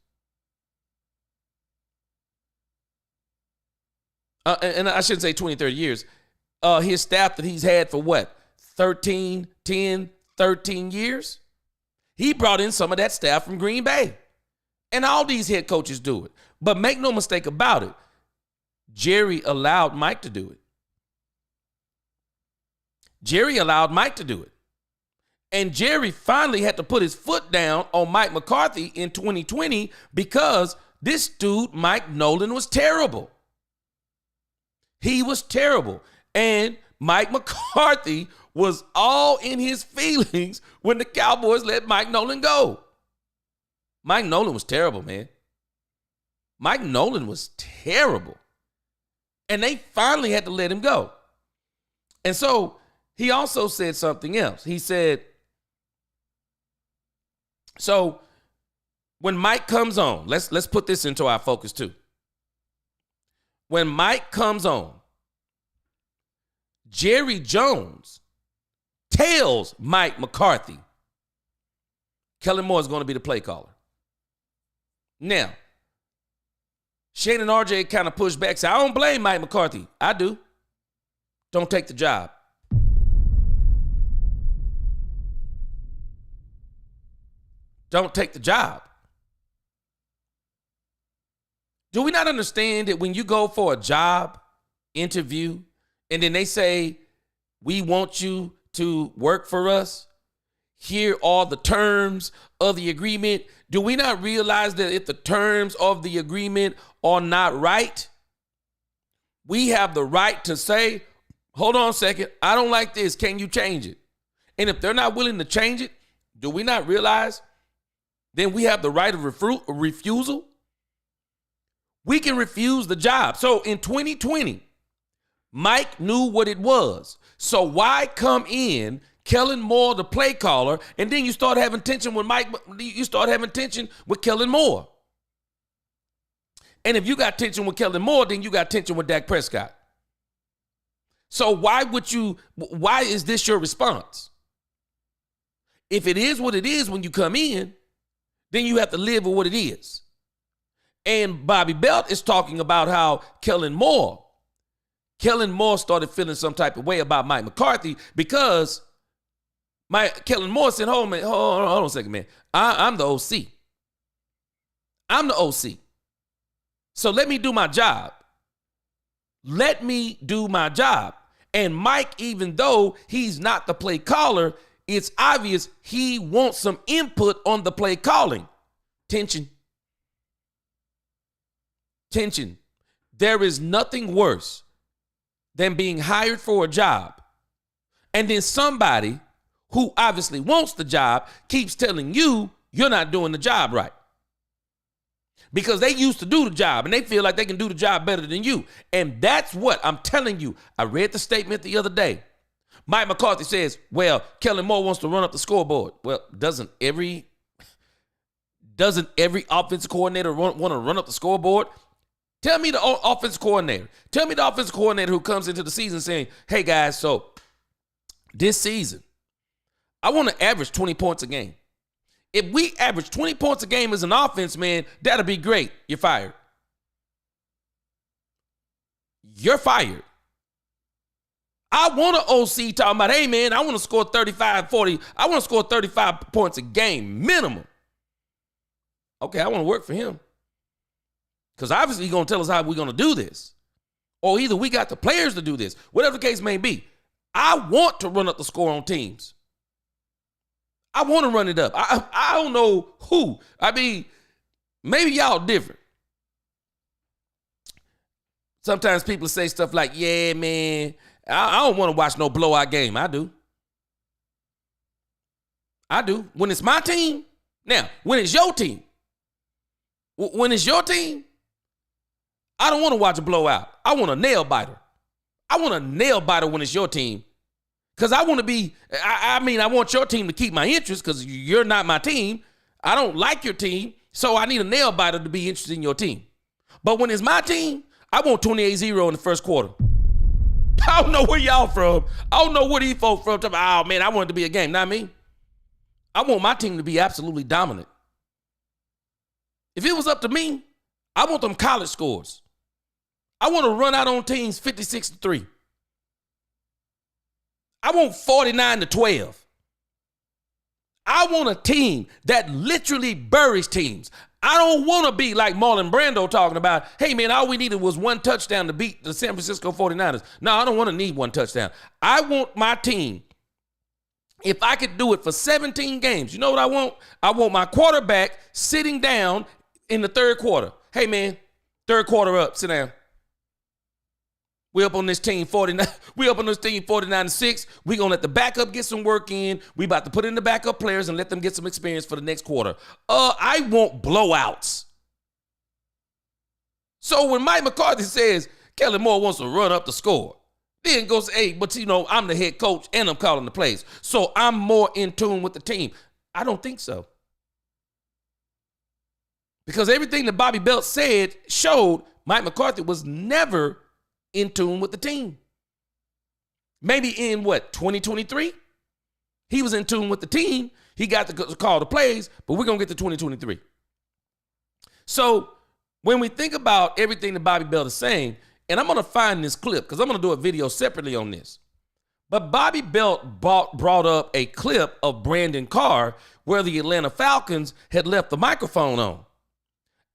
And I shouldn't say 20, 30 years. His staff that he's had for what? 13 years? He brought in some of that staff from Green Bay. And all these head coaches do it. But make no mistake about it, Jerry allowed Mike to do it. Jerry allowed Mike to do it. And Jerry finally had to put his foot down on Mike McCarthy in 2020 because this dude, Mike Nolan, was terrible. He was terrible. And Mike McCarthy was all in his feelings when the Cowboys let Mike Nolan go. Mike Nolan was terrible, man. Mike Nolan was terrible. And they finally had to let him go. And so he also said something else. He said, so when Mike comes on, let's put this into our focus too. When Mike comes on, Jerry Jones tells Mike McCarthy, Kellen Moore is going to be the play caller. Now, Shane and RJ kind of pushed back, say, I don't blame Mike McCarthy. I do. Don't take the job. Don't take the job. Do we not understand that when you go for a job interview and then they say, we want you to work for us, here are the terms of the agreement? Do we not realize that if the terms of the agreement are not right, we have the right to say, hold on a second, I don't like this. Can you change it? And if they're not willing to change it, do we not realize then we have the right of refusal? We can refuse the job. So in 2020, Mike knew what it was. So why come in Kellen Moore, the play caller, and then you start having tension with Mike, you start having tension with Kellen Moore. And if you got tension with Kellen Moore, then you got tension with Dak Prescott. So why is this your response? If it is what it is when you come in, then you have to live with what it is. And Bobby Belt is talking about how Kellen Moore started feeling some type of way about Mike McCarthy because Kellen Moore said, hold on a second, man. I'm the OC. I'm the OC. So let me do my job. Let me do my job. And Mike, even though he's not the play caller, it's obvious he wants some input on the play calling. Tension. There is nothing worse than being hired for a job and then somebody who obviously wants the job keeps telling you you're not doing the job right. Because they used to do the job and they feel like they can do the job better than you. And that's what I'm telling you. I read the statement the other day. Mike McCarthy says, well, Kellen Moore wants to run up the scoreboard. Well, doesn't every offensive coordinator want to run up the scoreboard? Tell me the offensive coordinator. Tell me the offensive coordinator who comes into the season saying, hey, guys, so this season, I want to average 20 points a game. If we average 20 points a game as an offense, man, that'll be great. You're fired. You're fired. I want an OC talking about, hey, man, I want to score 35, 40. I want to score 35 points a game, minimum. Okay, I want to work for him. Because obviously he's going to tell us how we're going to do this. Or either we got the players to do this. Whatever the case may be. I want to run up the score on teams. I want to run it up. I don't know who. I mean, maybe y'all different. Sometimes people say stuff like, yeah, man, I don't want to watch no blowout game. I do. When it's my team. Now, when it's your team. When it's your team, I don't want to watch a blowout. I want a nail biter. I want a nail biter when it's your team. Because I want to be, I want your team to keep my interest because you're not my team. I don't like your team, so I need a nail biter to be interested in your team. But when it's my team, I want 28-0 in the first quarter. I don't know where y'all from. I don't know where these folks from. Oh, man, I want it to be a game. Not me. I want my team to be absolutely dominant. If it was up to me, I want them college scores. I want to run out on teams 56-3. I want 49-12. I want a team that literally buries teams. I don't want to be like Marlon Brando talking about, hey, man, all we needed was one touchdown to beat the San Francisco 49ers. No, I don't want to need one touchdown. I want my team, if I could do it for 17 games, you know what I want? I want my quarterback sitting down in the third quarter. Hey, man, third quarter up, sit down. We up on this team 49. We up on this team 49-6. We gonna let the backup get some work in. We about to put in the backup players and let them get some experience for the next quarter. I want blowouts. So when Mike McCarthy says Kellen Moore wants to run up the score, Then goes, hey, but I'm the head coach and I'm calling the plays, so I'm more in tune with the team. I don't think so. Because everything that Bobby Belt said showed Mike McCarthy was never in tune with the team. Maybe in 2023? He was in tune with the team. He got to call the plays, but we're going to get to 2023. So when we think about everything that Bobby Belt is saying, and I'm going to find this clip because I'm going to do a video separately on this. But Bobby Belt brought up a clip of Brandon Carr where the Atlanta Falcons had left the microphone on.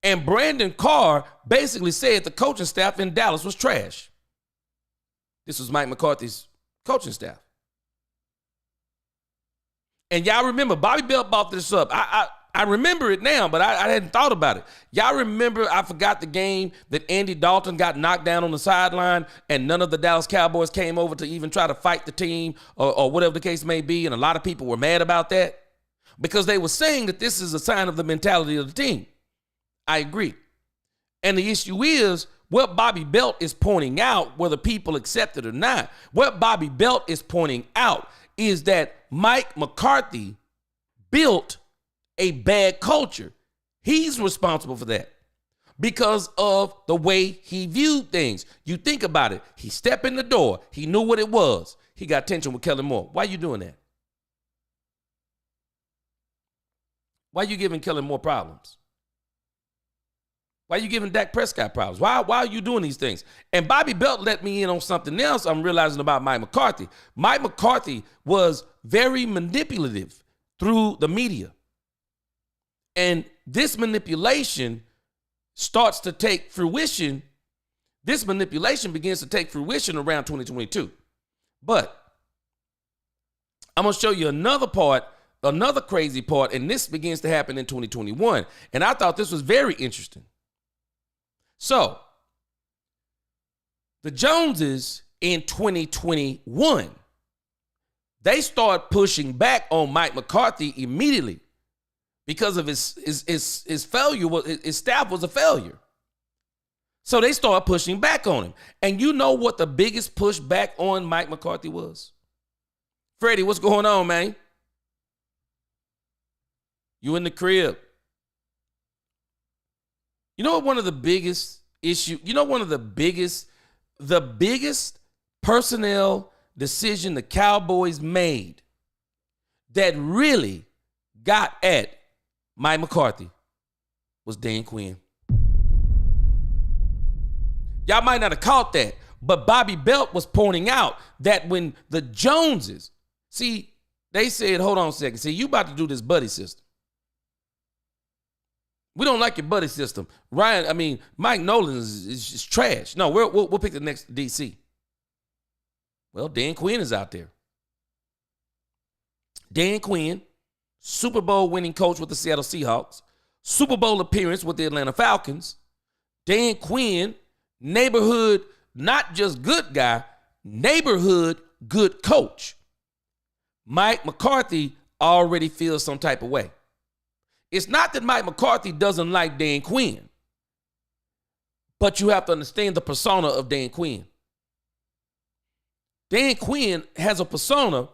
And Brandon Carr basically said the coaching staff in Dallas was trash. This was Mike McCarthy's coaching staff. And y'all remember, Bobby Belt brought this up. I remember it now, but I hadn't thought about it. Y'all remember, I forgot the game that Andy Dalton got knocked down on the sideline and none of the Dallas Cowboys came over to even try to fight the team or whatever the case may be. And a lot of people were mad about that because they were saying that this is a sign of the mentality of the team. I agree. And the issue is what Bobby Belt is pointing out, whether people accept it or not, what Bobby Belt is pointing out is that Mike McCarthy built a bad culture. He's responsible for that because of the way he viewed things. You think about it. He stepped in the door. He knew what it was. He got tension with Kellen Moore. Why are you doing that? Why are you giving Kellen Moore problems? Why are you giving Dak Prescott problems? Why are you doing these things? And Bobby Belt let me in on something else I'm realizing about Mike McCarthy. Mike McCarthy was very manipulative through the media. And this manipulation starts to take fruition. This manipulation begins to take fruition around 2022. But I'm going to show you another part, another crazy part, and this begins to happen in 2021. And I thought this was very interesting. So, the Joneses in 2021, they start pushing back on Mike McCarthy immediately because of his failure. His staff was a failure. So they start pushing back on him. And you know what the biggest pushback on Mike McCarthy was? Freddie, what's going on, man? You in the crib. You know what one of the biggest the biggest personnel decision the Cowboys made that really got at Mike McCarthy was Dan Quinn. Y'all might not have caught that, but Bobby Belt was pointing out that when the Joneses, see, they said, hold on a second, see, you about to do this buddy system. We don't like your buddy system. Mike Nolan is trash. No, we'll pick the next DC. Well, Dan Quinn is out there. Dan Quinn, Super Bowl winning coach with the Seattle Seahawks, Super Bowl appearance with the Atlanta Falcons. Dan Quinn, neighborhood, not just good guy, neighborhood good coach. Mike McCarthy already feels some type of way. It's not that Mike McCarthy doesn't like Dan Quinn, but you have to understand the persona of Dan Quinn. Dan Quinn has a persona,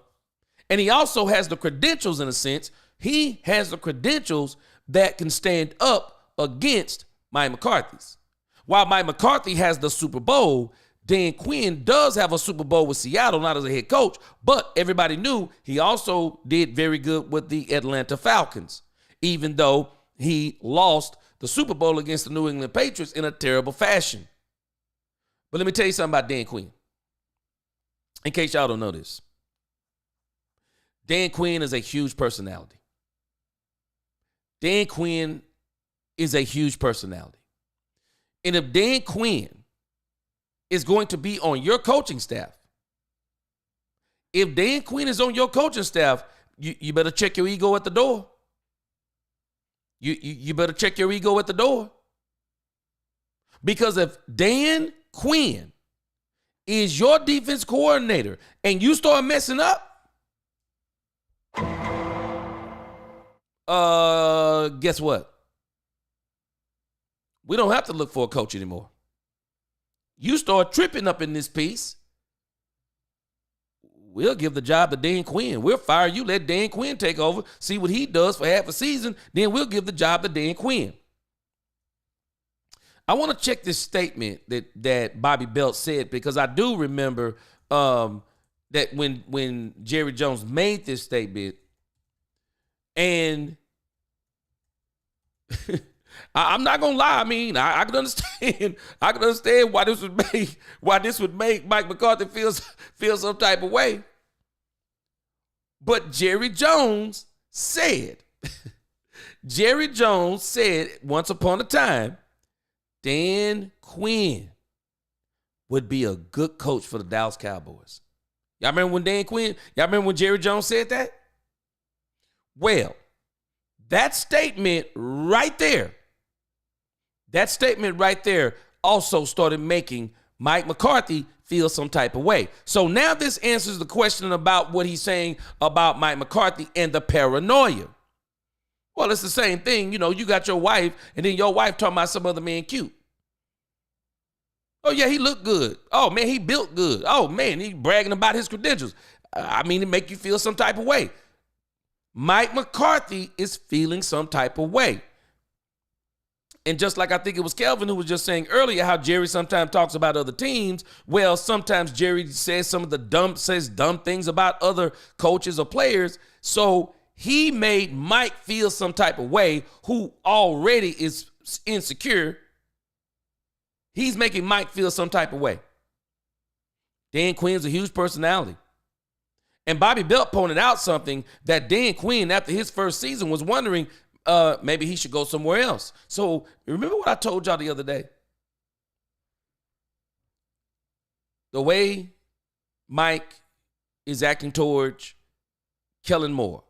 and he also has the credentials in a sense. He has the credentials that can stand up against Mike McCarthy's. While Mike McCarthy has the Super Bowl, Dan Quinn does have a Super Bowl with Seattle, not as a head coach, but everybody knew he also did very good with the Atlanta Falcons, even though he lost the Super Bowl against the New England Patriots in a terrible fashion. But let me tell you something about Dan Quinn, in case y'all don't know this. Dan Quinn is a huge personality. Dan Quinn is a huge personality. And if Dan Quinn is going to be on your coaching staff, if Dan Quinn is on your coaching staff, you better check your ego at the door. You better check your ego at the door. Because if Dan Quinn is your defense coordinator and you start messing up, guess what? We don't have to look for a coach anymore. You start tripping up in this piece, we'll give the job to Dan Quinn. We'll fire you, let Dan Quinn take over, see what he does for half a season, then we'll give the job to Dan Quinn. I want to check this statement that Bobby Belt said, because I do remember that when Jerry Jones made this statement, and I'm not gonna lie. I mean, I can understand. I can understand why this would make Mike McCarthy feel some type of way. But Jerry Jones said, once upon a time, Dan Quinn would be a good coach for the Dallas Cowboys. Y'all remember when Jerry Jones said that? Well, that statement right there also started making Mike McCarthy feel some type of way. So now this answers the question about what he's saying about Mike McCarthy and the paranoia. Well, it's the same thing. You know, you got your wife, and then your wife talking about some other man cute. Oh, yeah, he looked good. Oh, man, he built good. Oh, man, he bragging about his credentials. I mean, it make you feel some type of way. Mike McCarthy is feeling some type of way. And just like I think it was Kelvin who was just saying earlier how Jerry sometimes talks about other teams, well, sometimes Jerry says dumb things about other coaches or players. So he made Mike feel some type of way, who already is insecure. He's making Mike feel some type of way. Dan Quinn's a huge personality. And Bobby Belt pointed out something that Dan Quinn, after his first season, was wondering maybe he should go somewhere else. So remember what I told y'all the other day? The way Mike is acting towards Kellen Moore.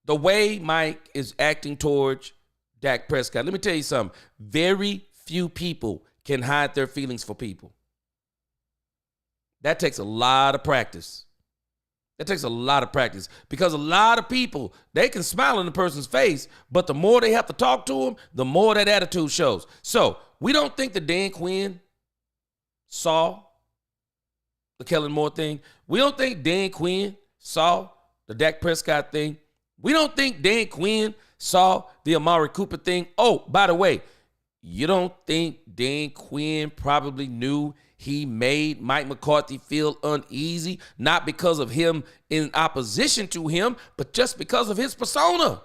The way Mike is acting towards Dak Prescott. Let me tell you something. Very few people can hide their feelings for people. That takes a lot of practice. Because a lot of people, they can smile in the person's face, but the more they have to talk to them, the more that attitude shows. So we don't think that Dan Quinn saw the Kellen Moore thing. We don't think Dan Quinn saw the Dak Prescott thing. We don't think Dan Quinn saw the Amari Cooper thing. Oh, by the way, you don't think Dan Quinn probably knew he made Mike McCarthy feel uneasy, not because of him in opposition to him, but just because of his persona?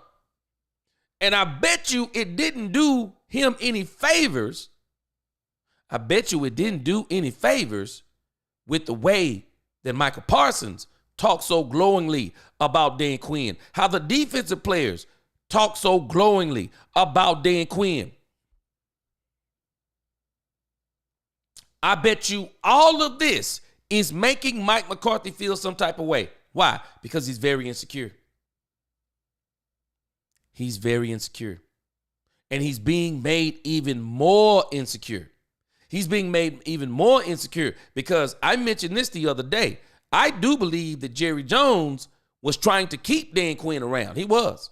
And I bet you it didn't do him any favors. With the way that Michael Parsons talked so glowingly about Dan Quinn, how the defensive players talk so glowingly about Dan Quinn. I bet you all of this is making Mike McCarthy feel some type of way. Why? Because he's very insecure. He's very insecure. And he's being made even more insecure. Because I mentioned this the other day. I do believe that Jerry Jones was trying to keep Dan Quinn around. He was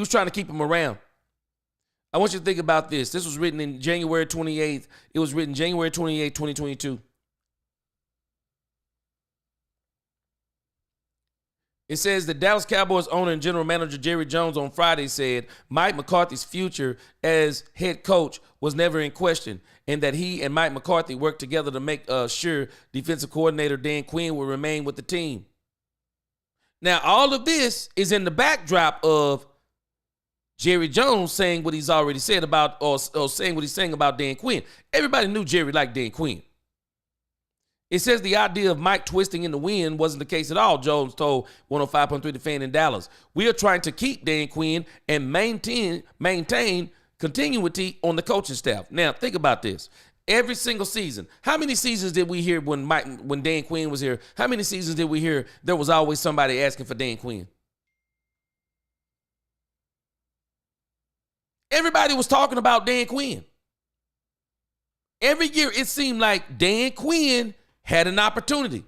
trying to keep him around. I want you to think about this. This was written in January 28th. It was written January 28th, 2022. It says the Dallas Cowboys owner and general manager Jerry Jones on Friday said Mike McCarthy's future as head coach was never in question, and that he and Mike McCarthy worked together to make sure defensive coordinator Dan Quinn will remain with the team. Now, all of this is in the backdrop of Jerry Jones saying what he's already said about, or saying what he's saying about Dan Quinn. Everybody knew Jerry liked Dan Quinn. It says the idea of Mike twisting in the wind wasn't the case at all, Jones told 105.3 The Fan in Dallas. We are trying to keep Dan Quinn and maintain continuity on the coaching staff. Now, think about this. Every single season, how many seasons did we hear when Dan Quinn was here? How many seasons did we hear there was always somebody asking for Dan Quinn? Everybody was talking about Dan Quinn. Every year it seemed like Dan Quinn had an opportunity.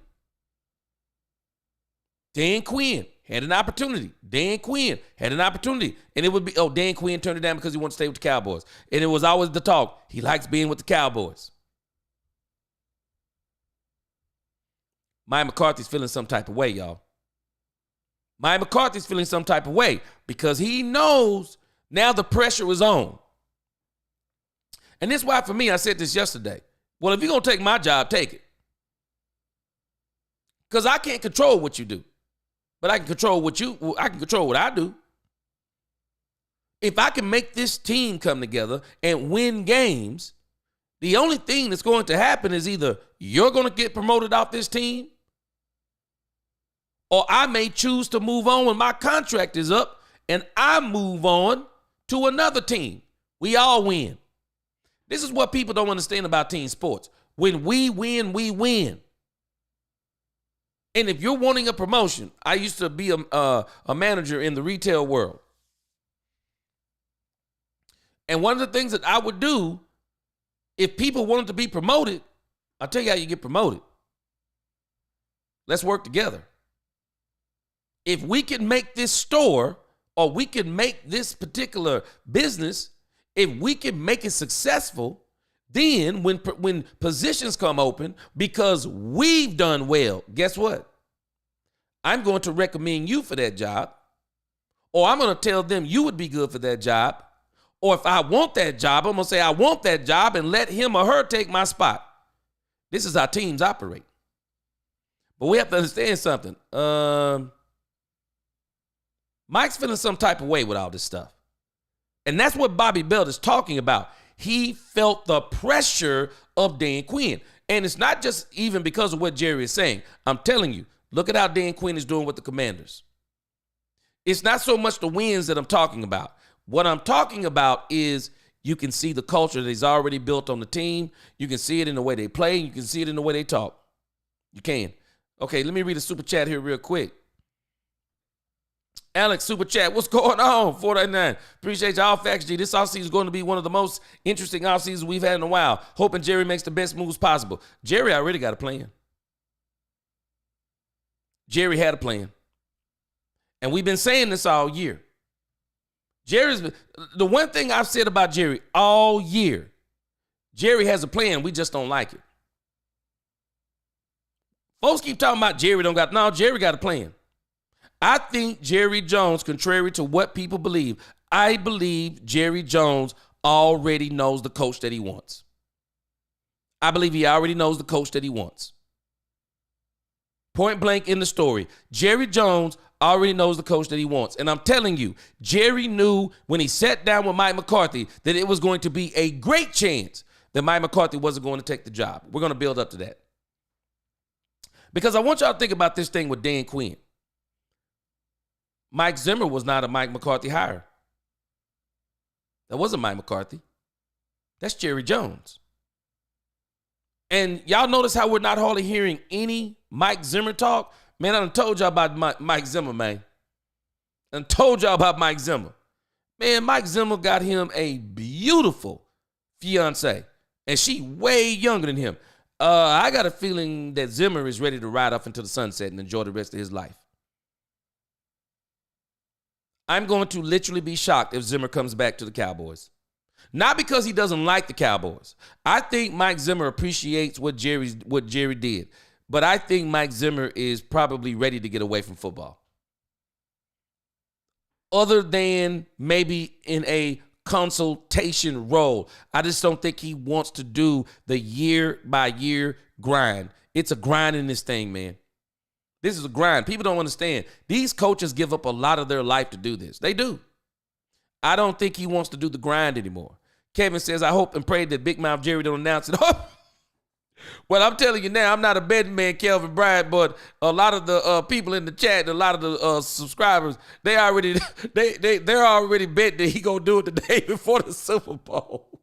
Dan Quinn had an opportunity. Dan Quinn had an opportunity. And it would be, Dan Quinn turned it down because he wanted to stay with the Cowboys. And it was always the talk. He likes being with the Cowboys. Mike McCarthy's feeling some type of way, y'all. Mike McCarthy's feeling some type of way because he knows now the pressure is on. And this is why, for me, I said this yesterday. Well, if you're going to take my job, take it. Because I can't control what you do. But I can control what I do. If I can make this team come together and win games, the only thing that's going to happen is either you're going to get promoted off this team, or I may choose to move on when my contract is up and I move on to another team. We all win. This is what people don't understand about team sports. When we win, we win. And if you're wanting a promotion, I used to be a manager in the retail world. And one of the things that I would do, if people wanted to be promoted, I'll tell you how you get promoted. Let's work together. If we can make this store, or we can make this particular business, if we can make it successful, then when positions come open, because we've done well, guess what? I'm going to recommend you for that job, or I'm going to tell them you would be good for that job. Or if I want that job, I'm going to say I want that job and let him or her take my spot. This is how teams operate. But we have to understand something. Mike's feeling some type of way with all this stuff. And that's what Bobby Belt is talking about. He felt the pressure of Dan Quinn. And it's not just even because of what Jerry is saying. I'm telling you, look at how Dan Quinn is doing with the Commanders. It's not so much the wins that I'm talking about. What I'm talking about is you can see the culture that he's already built on the team. You can see it in the way they play. You can see it in the way they talk. You can. Okay, let me read a super chat here real quick. Alex, super chat, what's going on? 499. Appreciate y'all facts, G. This offseason is going to be one of the most interesting offseasons we've had in a while. Hoping Jerry makes the best moves possible. Jerry already got a plan. Jerry had a plan. And we've been saying this all year. The one thing I've said about Jerry all year, Jerry has a plan. We just don't like it. Folks keep talking about Jerry Jerry got a plan. I think Jerry Jones, contrary to what people believe, I believe Jerry Jones already knows the coach that he wants. I believe he already knows the coach that he wants. Point blank in the story. Jerry Jones already knows the coach that he wants. And I'm telling you, Jerry knew when he sat down with Mike McCarthy that it was going to be a great chance that Mike McCarthy wasn't going to take the job. We're going to build up to that. Because I want y'all to think about this thing with Dan Quinn. Mike Zimmer was not a Mike McCarthy hire. That wasn't Mike McCarthy. That's Jerry Jones. And y'all notice how we're not hardly hearing any Mike Zimmer talk? Man, I done told y'all about Mike Zimmer, man. I done told y'all about Mike Zimmer. Man, Mike Zimmer got him a beautiful fiance. And she way younger than him. I got a feeling that Zimmer is ready to ride off into the sunset and enjoy the rest of his life. I'm going to literally be shocked if Zimmer comes back to the Cowboys. Not because he doesn't like the Cowboys. I think Mike Zimmer appreciates what Jerry did. But I think Mike Zimmer is probably ready to get away from football. Other than maybe in a consultation role. I just don't think he wants to do the year-by-year grind. It's a grind in this thing, man. This is a grind. People don't understand. These coaches give up a lot of their life to do this. They do. I don't think he wants to do the grind anymore. Kevin says, I hope and pray that Big Mouth Jerry don't announce it. Well, I'm telling you now, I'm not a betting man, Kelvin Bryant, but a lot of the people in the chat, a lot of the subscribers, they're already betting that he gonna do it the day before the Super Bowl,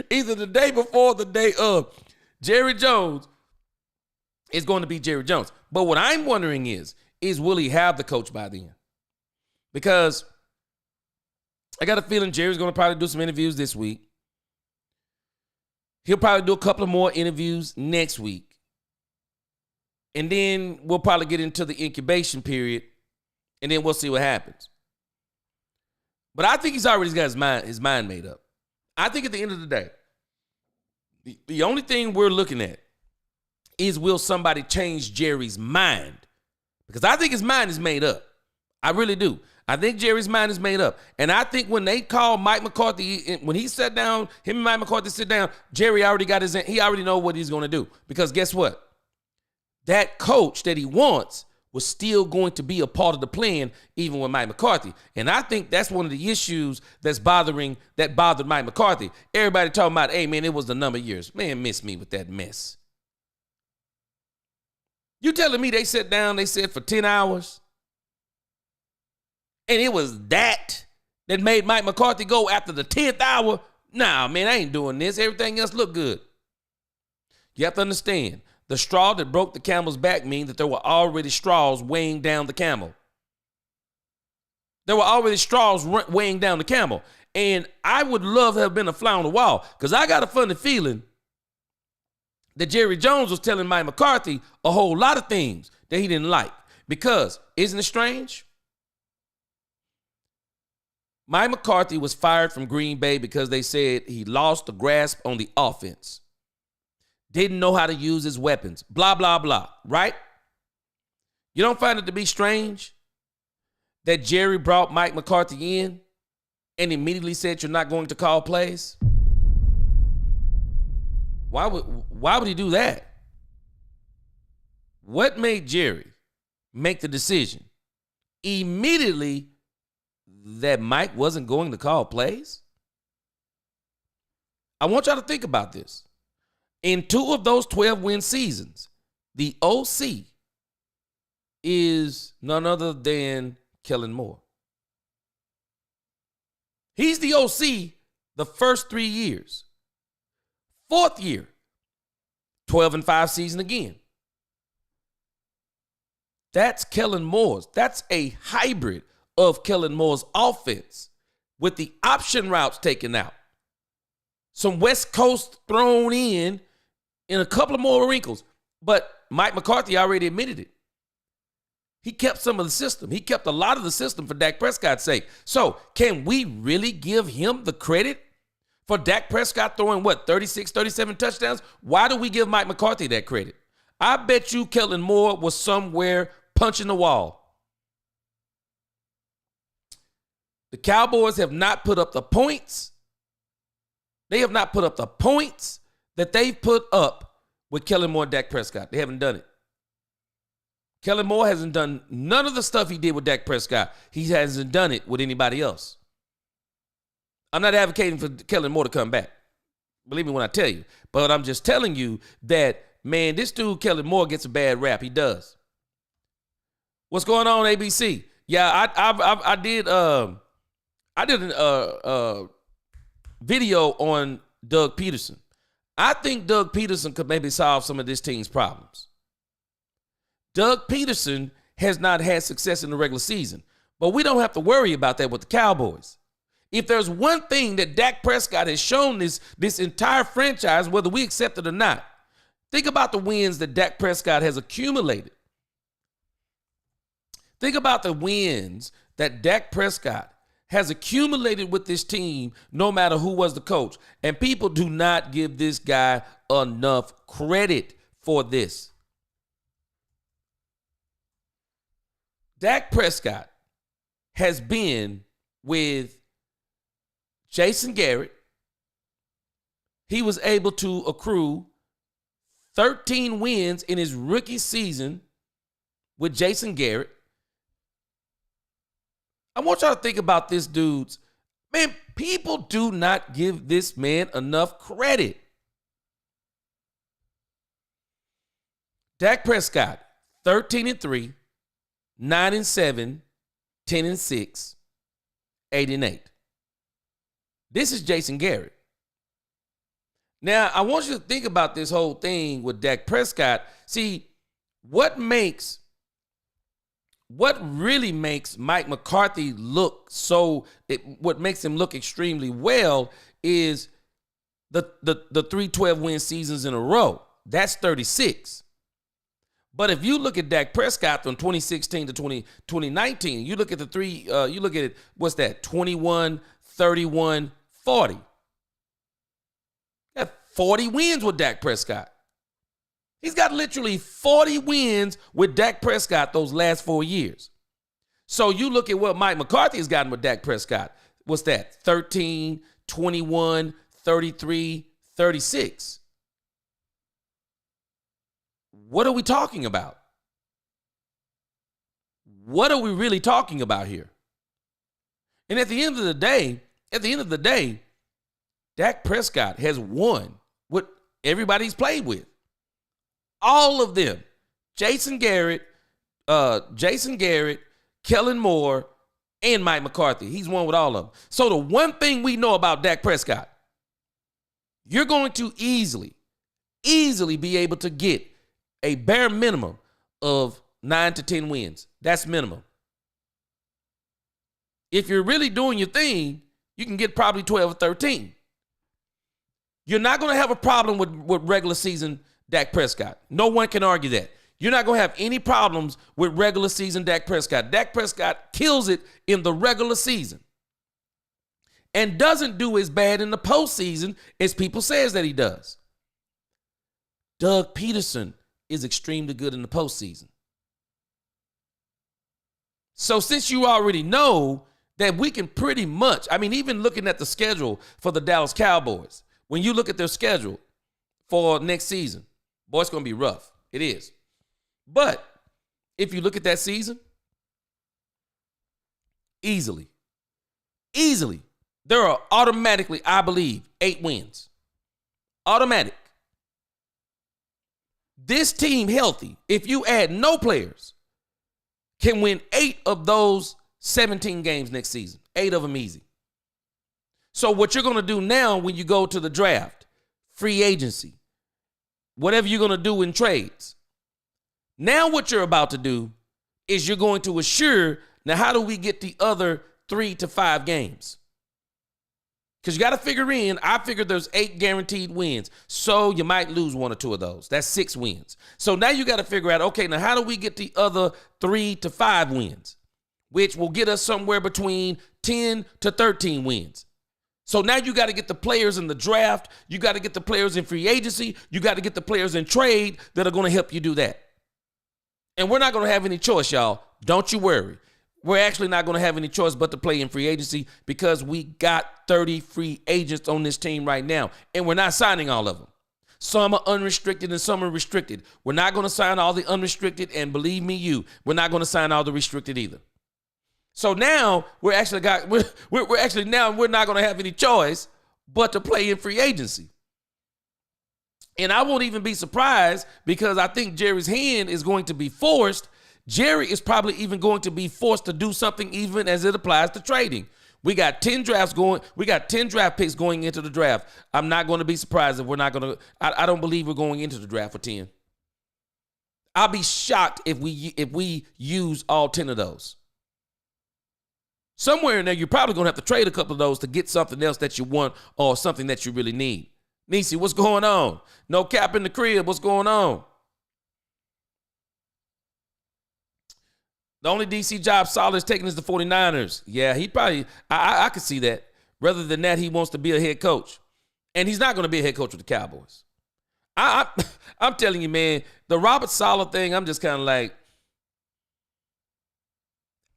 either the day before or the day of. Jerry Jones is going to be Jerry Jones. But what I'm wondering is will he have the coach by then? Because I got a feeling Jerry's going to probably do some interviews this week. He'll probably do a couple of more interviews next week. And then we'll probably get into the incubation period, and then we'll see what happens. But I think he's already got his mind made up. I think at the end of the day, the only thing we're looking at is, will somebody change Jerry's mind? Because I think his mind is made up. I really do. I think Jerry's mind is made up. And I think when they called Mike McCarthy, when he sat down, him and Mike McCarthy sit down, Jerry already got he already know what he's going to do. Because guess what? That coach that he wants was still going to be a part of the plan, even with Mike McCarthy. And I think that's one of the issues that bothered Mike McCarthy. Everybody talking about, hey, man, it was the number of years. Man, miss me with that mess. You telling me they sat down, they said for 10 hours? And it was that made Mike McCarthy go after the 10th hour? Nah, man, I ain't doing this. Everything else look good. You have to understand, the straw that broke the camel's back means that there were already straws weighing down the camel. There were already straws weighing down the camel. And I would love to have been a fly on the wall, because I got a funny feeling that Jerry Jones was telling Mike McCarthy a whole lot of things that he didn't like. Because, isn't it strange? Mike McCarthy was fired from Green Bay because they said he lost the grasp on the offense. Didn't know how to use his weapons. Blah, blah, blah. Right? You don't find it to be strange that Jerry brought Mike McCarthy in and immediately said, you're not going to call plays? Why would he do that? What made Jerry make the decision immediately that Mike wasn't going to call plays? I want y'all to think about this. In 2 of those 12-win seasons, the OC is none other than Kellen Moore. He's the OC the first 3 years. 4th year, 12-5 season again. That's Kellen Moore's. That's a hybrid of Kellen Moore's offense with the option routes taken out. Some West Coast thrown in a couple of more wrinkles. But Mike McCarthy already admitted it. He kept some of the system. He kept a lot of the system for Dak Prescott's sake. So can we really give him the credit for Dak Prescott throwing, 36, 37 touchdowns? Why do we give Mike McCarthy that credit? I bet you Kellen Moore was somewhere punching the wall. The Cowboys have not put up the points. They have not put up the points that they've put up with Kellen Moore and Dak Prescott. They haven't done it. Kellen Moore hasn't done none of the stuff he did with Dak Prescott. He hasn't done it with anybody else. I'm not advocating for Kellen Moore to come back. Believe me when I tell you. But I'm just telling you that, man, this dude, Kellen Moore, gets a bad rap. He does. What's going on, ABC? Yeah, I did a video on Doug Peterson. I think Doug Peterson could maybe solve some of this team's problems. Doug Peterson has not had success in the regular season, but we don't have to worry about that with the Cowboys. If there's one thing that Dak Prescott has shown this entire franchise, whether we accept it or not, think about the wins that Dak Prescott has accumulated. Think about the wins that Dak Prescott has accumulated with this team, no matter who was the coach. And people do not give this guy enough credit for this. Dak Prescott has been with Jason Garrett. He was able to accrue 13 wins in his rookie season with Jason Garrett. I want y'all to think about this dude's. Man, people do not give this man enough credit. Dak Prescott, 13-3, 9-7, 10-6, 8-8. This is Jason Garrett. Now, I want you to think about this whole thing with Dak Prescott. See, what really makes Mike McCarthy what makes him look extremely well is the 3 12-win seasons in a row. That's 36. But if you look at Dak Prescott from 2016 to 2019, you look at what's that? 21, 31, 40. Got 40 wins with Dak Prescott. He's got literally 40 wins with Dak Prescott those last 4 years. So you look at what Mike McCarthy has gotten with Dak Prescott. What's that? 13, 21, 33, 36. What are we talking about? What are we really talking about here? And at the end of the day, Dak Prescott has won what everybody's played with. All of them. Jason Garrett, Kellen Moore, and Mike McCarthy. He's won with all of them. So the one thing we know about Dak Prescott, you're going to easily be able to get a bare minimum of 9 to 10 wins. That's minimum. If you're really doing your thing, you can get probably 12 or 13. You're not going to have a problem with regular season Dak Prescott. No one can argue that. You're not going to have any problems with regular season Dak Prescott. Dak Prescott kills it in the regular season and doesn't do as bad in the postseason as people says that he does. Doug Peterson is extremely good in the postseason. So since you already know that we can pretty much, even looking at the schedule for the Dallas Cowboys, when you look at their schedule for next season, boy, it's going to be rough. It is. But if you look at that season, easily, there are automatically, I believe, 8 wins. Automatic. This team healthy, if you add no players, can win 8 of those 17 games next season. 8 of them easy. So what you're going to do now when you go to the draft, free agency, whatever you're going to do in trades, now what you're about to do is you're going to assure, now how do we get the other 3 to 5 games? Because you got to figure in, I figured there's 8 guaranteed wins. So you might lose 1 or 2 of those. That's 6 wins. So now you got to figure out, okay, now how do we get the other 3 to 5 wins? Which will get us somewhere between 10 to 13 wins. So now you got to get the players in the draft. You got to get the players in free agency. You got to get the players in trade that are going to help you do that. And we're not going to have any choice, y'all. Don't you worry. We're actually not going to have any choice but to play in free agency because we got 30 free agents on this team right now, and we're not signing all of them. Some are unrestricted and some are restricted. We're not going to sign all the unrestricted, and believe me, we're not going to sign all the restricted either. So now we're not going to have any choice but to play in free agency. And I won't even be surprised because I think Jerry's hand is going to be forced. Jerry is probably even going to be forced to do something even as it applies to trading. We got 10 drafts going. We got 10 draft picks going into the draft. I'm not going to be surprised if we're not going to. I don't believe we're going into the draft for 10. I'll be shocked if we use all 10 of those. Somewhere in there, you're probably going to have to trade a couple of those to get something else that you want or something that you really need. Nisi, what's going on? No cap in the crib. What's going on? The only DC job solid is taking is the 49ers. Yeah, he probably, I could see that. Rather than that, he wants to be a head coach. And he's not going to be a head coach with the Cowboys. I'm telling you, man, the Robert Saleh thing, I'm just kind of like,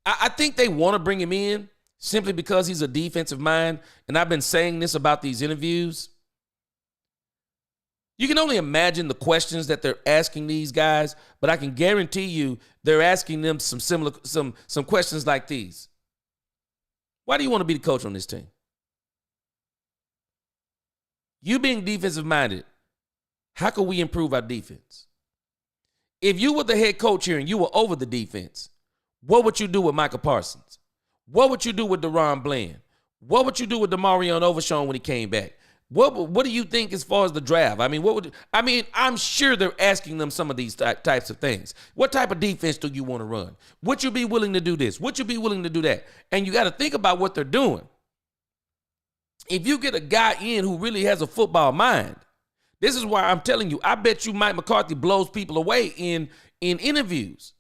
I think they want to bring him in simply because he's a defensive mind. And I've been saying this about these interviews. You can only imagine the questions that they're asking these guys, but I can guarantee you they're asking them some questions like these. Why do you want to be the coach on this team? You being defensive minded, how can we improve our defense? If you were the head coach here and you were over the defense, what would you do with Micah Parsons? What would you do with DeRon Bland? What would you do with DeMarion Overshown when he came back? What do you think as far as the draft? I'm sure they're asking them some of these types of things. What type of defense do you want to run? Would you be willing to do this? Would you be willing to do that? And you got to think about what they're doing. If you get a guy in who really has a football mind, this is why I'm telling you, I bet you Mike McCarthy blows people away in interviews.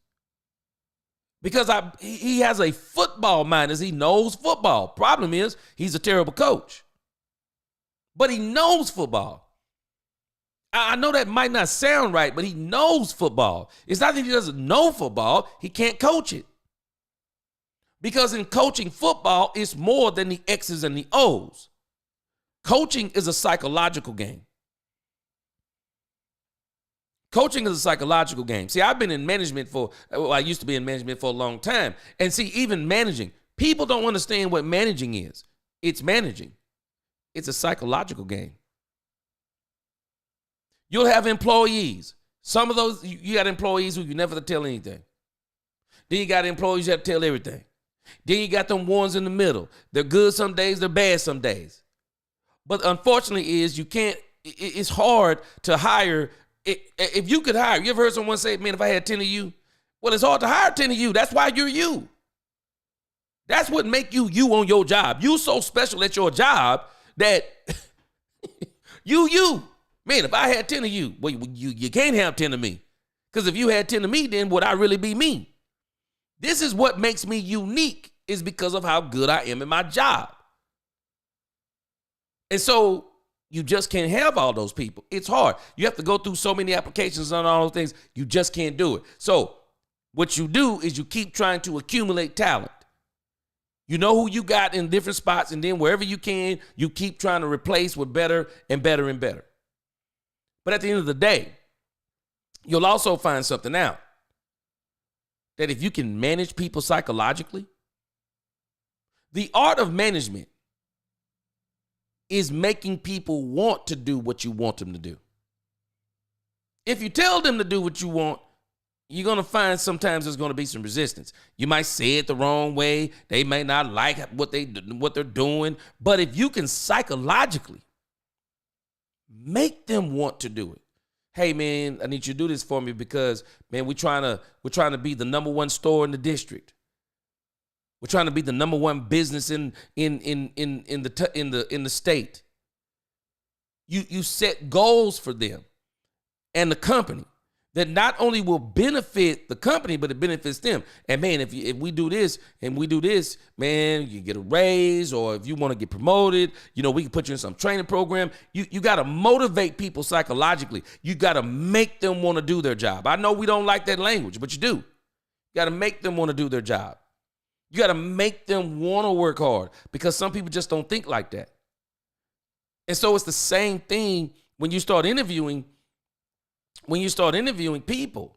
Because he has a football mind as he knows football. Problem is, he's a terrible coach. But he knows football. I know that might not sound right, but he knows football. It's not that he doesn't know football, he can't coach it. Because in coaching football, it's more than the X's and the O's. Coaching is a psychological game. Coaching is a psychological game. See, I've been in management I used to be in management for a long time. And see, even managing, people don't understand what managing is. It's managing. It's a psychological game. You'll have employees. Some of those, you got employees who you never have to tell anything. Then you got employees you have to tell everything. Then you got them ones in the middle. They're good some days, they're bad some days. But unfortunately it's hard to hire. If you could hire, you ever heard someone say, man, if I had 10 of you? Well, it's hard to hire 10 of you. That's why you're you. That's what make you on your job. You so special at your job that you. Man, if I had 10 of you, well, you can't have 10 of me. Because if you had 10 of me, then would I really be me? This is what makes me unique, is because of how good I am in my job. And so you just can't have all those people. It's hard. You have to go through so many applications on all those things. You just can't do it. So what you do is you keep trying to accumulate talent. You know who you got in different spots, and then wherever you can, you keep trying to replace with better and better and better. But at the end of the day, you'll also find something out. That if you can manage people psychologically, the art of management is making people want to do what you want them to do. If you tell them to do what you want, you're going to find sometimes there's going to be some resistance. You might say it the wrong way. They may not like what they're doing. But if you can psychologically make them want to do it. Hey, man, I need you to do this for me because, man, we're trying to be the number one store in the district. We're trying to be the number one business in the state. You set goals for them and the company that not only will benefit the company, but it benefits them. And man, if we do this and we do this, man, you get a raise, or if you want to get promoted, we can put you in some training program. You got to motivate people psychologically. You got to make them want to do their job. I know we don't like that language, but you do. You got to make them want to do their job. You got to make them want to work hard, because some people just don't think like that. And so it's the same thing when you start interviewing. When you start interviewing people,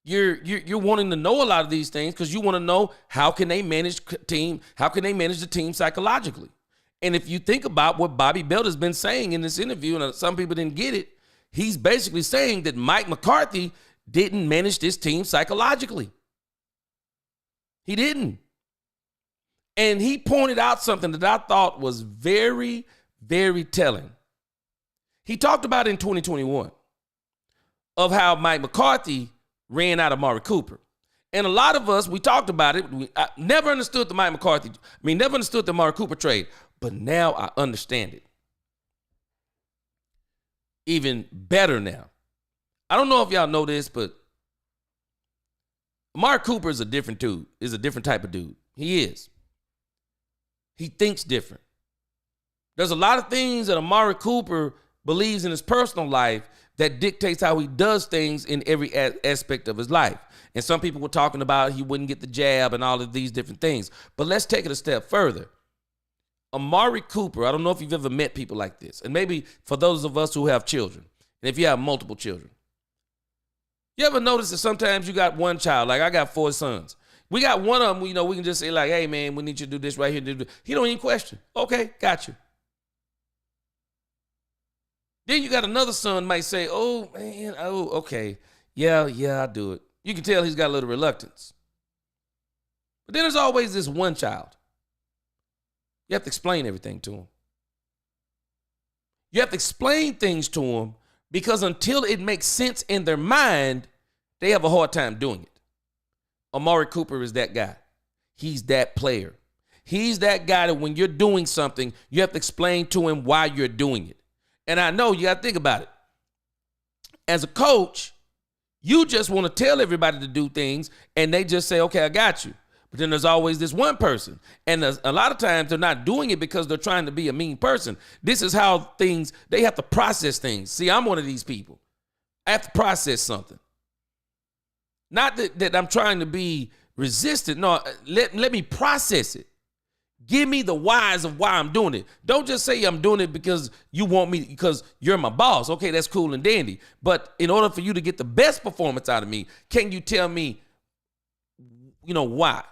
you're wanting to know a lot of these things because you want to know how can they manage the team psychologically. And if you think about what Bobby Belt has been saying in this interview, and some people didn't get it, he's basically saying that Mike McCarthy didn't manage this team psychologically. He didn't. And he pointed out something that I thought was very, very telling. He talked about in 2021 of how Mike McCarthy ran out of Amari Cooper. And a lot of us, we talked about it. I never understood the never understood the Amari Cooper trade, but now I understand it. Even better now. I don't know if y'all know this, but Amari Cooper is a different dude, is a different type of dude. He is. He thinks different. There's a lot of things that Amari Cooper believes in his personal life that dictates how he does things in every aspect of his life. And some people were talking about he wouldn't get the jab and all of these different things. But let's take it a step further. Amari Cooper, I don't know if you've ever met people like this. And maybe for those of us who have children, and if you have multiple children, you ever notice that sometimes you got one child, like I got 4 sons. We got one of them, we can just say like, hey man, we need you to do this right here. He don't even question. Okay, got you. Then you got another son might say, oh, man, okay. Yeah, I'll do it. You can tell he's got a little reluctance. But then there's always this one child. You have to explain everything to him. You have to explain things to him because until it makes sense in their mind, they have a hard time doing it. Amari Cooper is that guy. He's that player. He's that guy that when you're doing something, you have to explain to him why you're doing it. And I know you got to think about it. As a coach, you just want to tell everybody to do things and they just say, okay, I got you. But then there's always this one person. And a lot of times they're not doing it because they're trying to be a mean person. This is how they have to process things. See, I'm one of these people. I have to process something. Not that I'm trying to be resistant. No, let me process it. Give me the whys of why I'm doing it. Don't just say I'm doing it because you want me, because you're my boss. Okay, that's cool and dandy. But in order for you to get the best performance out of me, can you tell me, why?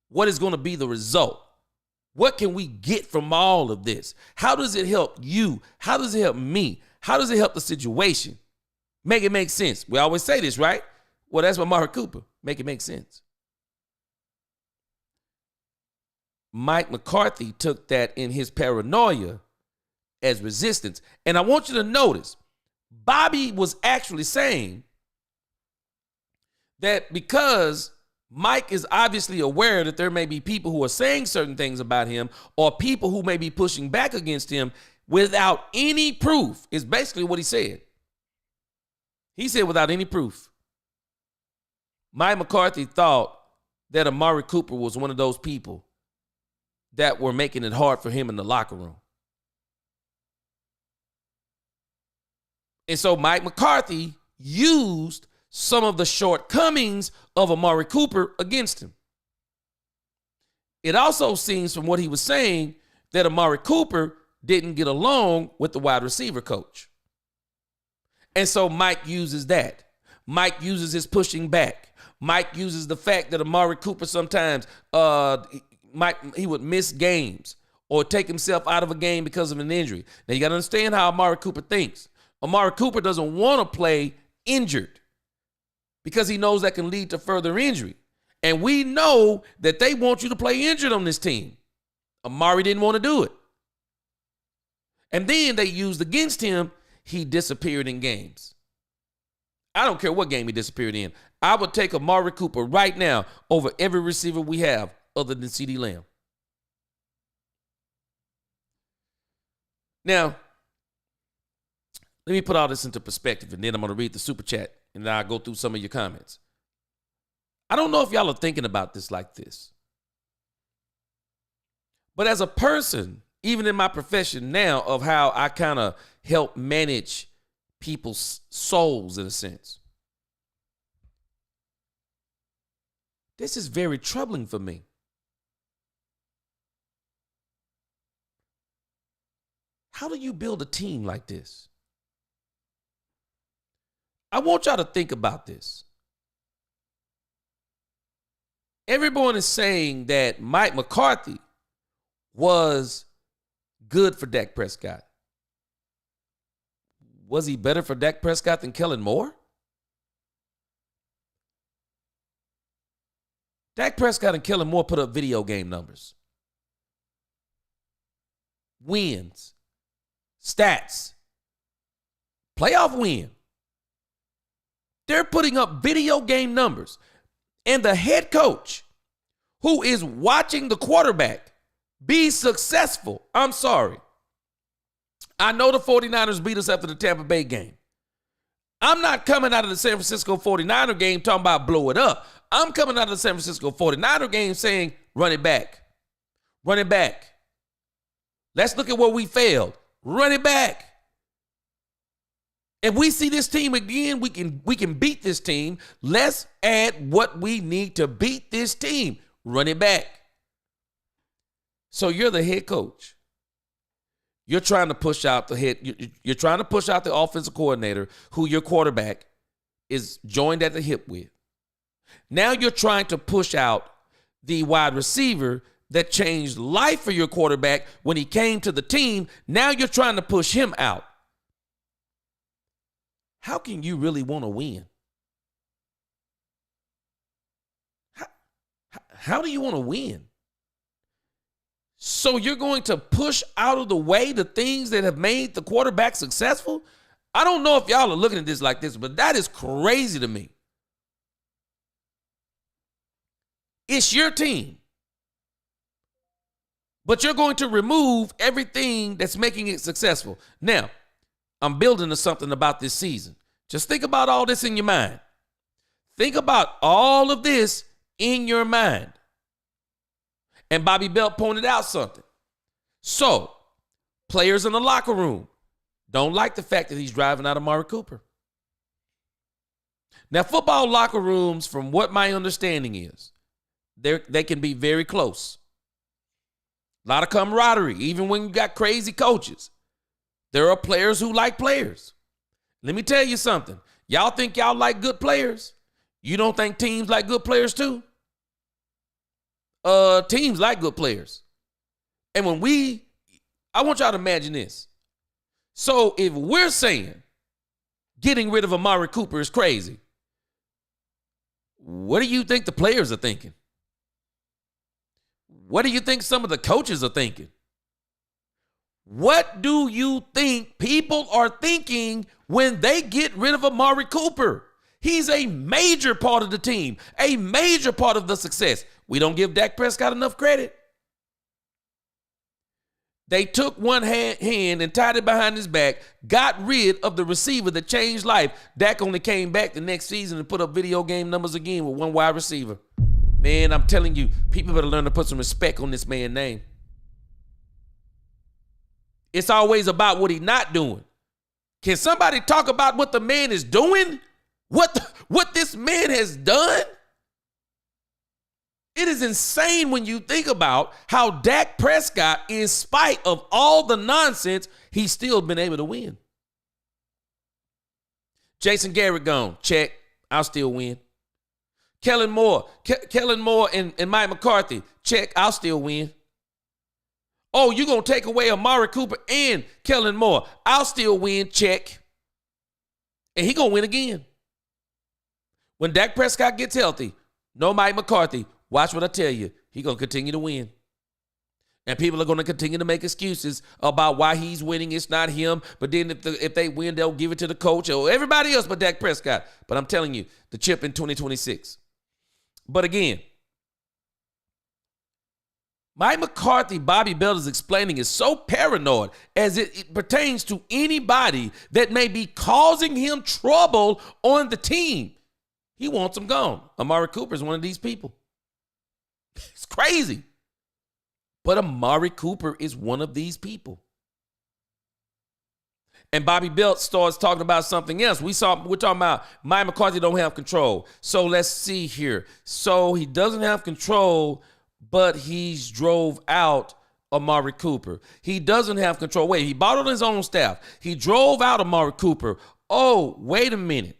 What is going to be the result? What can we get from all of this? How does it help you? How does it help me? How does it help the situation? Make it make sense. We always say this, right? Well, that's what Amari Cooper. Make it make sense. Mike McCarthy took that in his paranoia as resistance. And I want you to notice, Bobby was actually saying that because Mike is obviously aware that there may be people who are saying certain things about him or people who may be pushing back against him without any proof, is basically what he said. He said without any proof. Mike McCarthy thought that Amari Cooper was one of those people that were making it hard for him in the locker room. And so Mike McCarthy used some of the shortcomings of Amari Cooper against him. It also seems from what he was saying that Amari Cooper didn't get along with the wide receiver coach. And so Mike uses that. Mike uses his pushing back. Mike uses the fact that Amari Cooper sometimes he would miss games or take himself out of a game because of an injury. Now, you got to understand how Amari Cooper thinks. Amari Cooper doesn't want to play injured because he knows that can lead to further injury. And we know that they want you to play injured on this team. Amari didn't want to do it. And then they used against him, he disappeared in games. I don't care what game he disappeared in. I would take Amari Cooper right now over every receiver we have other than CeeDee Lamb. Now, let me put all this into perspective, and then I'm going to read the super chat, and then I'll go through some of your comments. I don't know if y'all are thinking about this like this, but as a person, even in my profession now, of how I kind of help manage people's souls in a sense, this is very troubling for me. How do you build a team like this? I want y'all to think about this. Everyone is saying that Mike McCarthy was good for Dak Prescott. Was he better for Dak Prescott than Kellen Moore? Dak Prescott and Kellen Moore put up video game numbers. Wins. Stats. Playoff win. They're putting up video game numbers. And the head coach who is watching the quarterback be successful. I'm sorry. I know the 49ers beat us after the Tampa Bay game. I'm not coming out of the San Francisco 49er game talking about blow it up. I'm coming out of the San Francisco 49er game saying run it back. Run it back. Let's look at where we failed. Run it back. If we see this team again, we can beat this team. Let's add what we need to beat this team. Run it back. So you're the head coach. You're trying to push out the head. You're trying to push out the offensive coordinator who your quarterback is joined at the hip with. Now you're trying to push out the wide receiver that changed life for your quarterback when he came to the team. Now you're trying to push him out. How can you really want to win? How do you want to win? So you're going to push out of the way the things that have made the quarterback successful? I don't know if y'all are looking at this like this, but that is crazy to me. It's your team. But you're going to remove everything that's making it successful. Now, I'm building to something about this season. Just think about all this in your mind. Think about all of this in your mind. And Bobby Belt pointed out something. So, players in the locker room don't like the fact that he's driving out Amari Cooper. Now, football locker rooms, from what my understanding is, they can be very close. A lot of camaraderie, even when you got crazy coaches. There are players who like players. Let me tell you something. Y'all think y'all like good players? You don't think teams like good players too? Teams like good players. And I want y'all to imagine this. So if we're saying getting rid of Amari Cooper is crazy, what do you think the players are thinking? What do you think some of the coaches are thinking? What do you think people are thinking when they get rid of Amari Cooper? He's a major part of the team, a major part of the success. We don't give Dak Prescott enough credit. They took one hand and tied it behind his back, got rid of the receiver that changed life. Dak only came back the next season and put up video game numbers again with one wide receiver. Man, I'm telling you, people better learn to put some respect on this man's name. It's always about what he's not doing. Can somebody talk about what the man is doing? What this man has done? It is insane when you think about how Dak Prescott, in spite of all the nonsense, he's still been able to win. Jason Garrett gone. Check. I'll still win. Kellen Moore and Mike McCarthy. Check. I'll still win. Oh, you're going to take away Amari Cooper and Kellen Moore. I'll still win. Check. And he going to win again. When Dak Prescott gets healthy, no Mike McCarthy, watch what I tell you. He's going to continue to win. And people are going to continue to make excuses about why he's winning. It's not him. But then if they win, they'll give it to the coach or everybody else but Dak Prescott. But I'm telling you, the chip in 2026. But again, Mike McCarthy, Bobby Belt is explaining, is so paranoid as it pertains to anybody that may be causing him trouble on the team. He wants them gone. Amari Cooper is one of these people. It's crazy. But Amari Cooper is one of these people. And Bobby Belt starts talking about something else. We're talking about Mike McCarthy don't have control. So let's see here. So he doesn't have control, but he's drove out Amari Cooper. He doesn't have control. Wait, he bought on his own staff. He drove out Amari Cooper. Oh, wait a minute.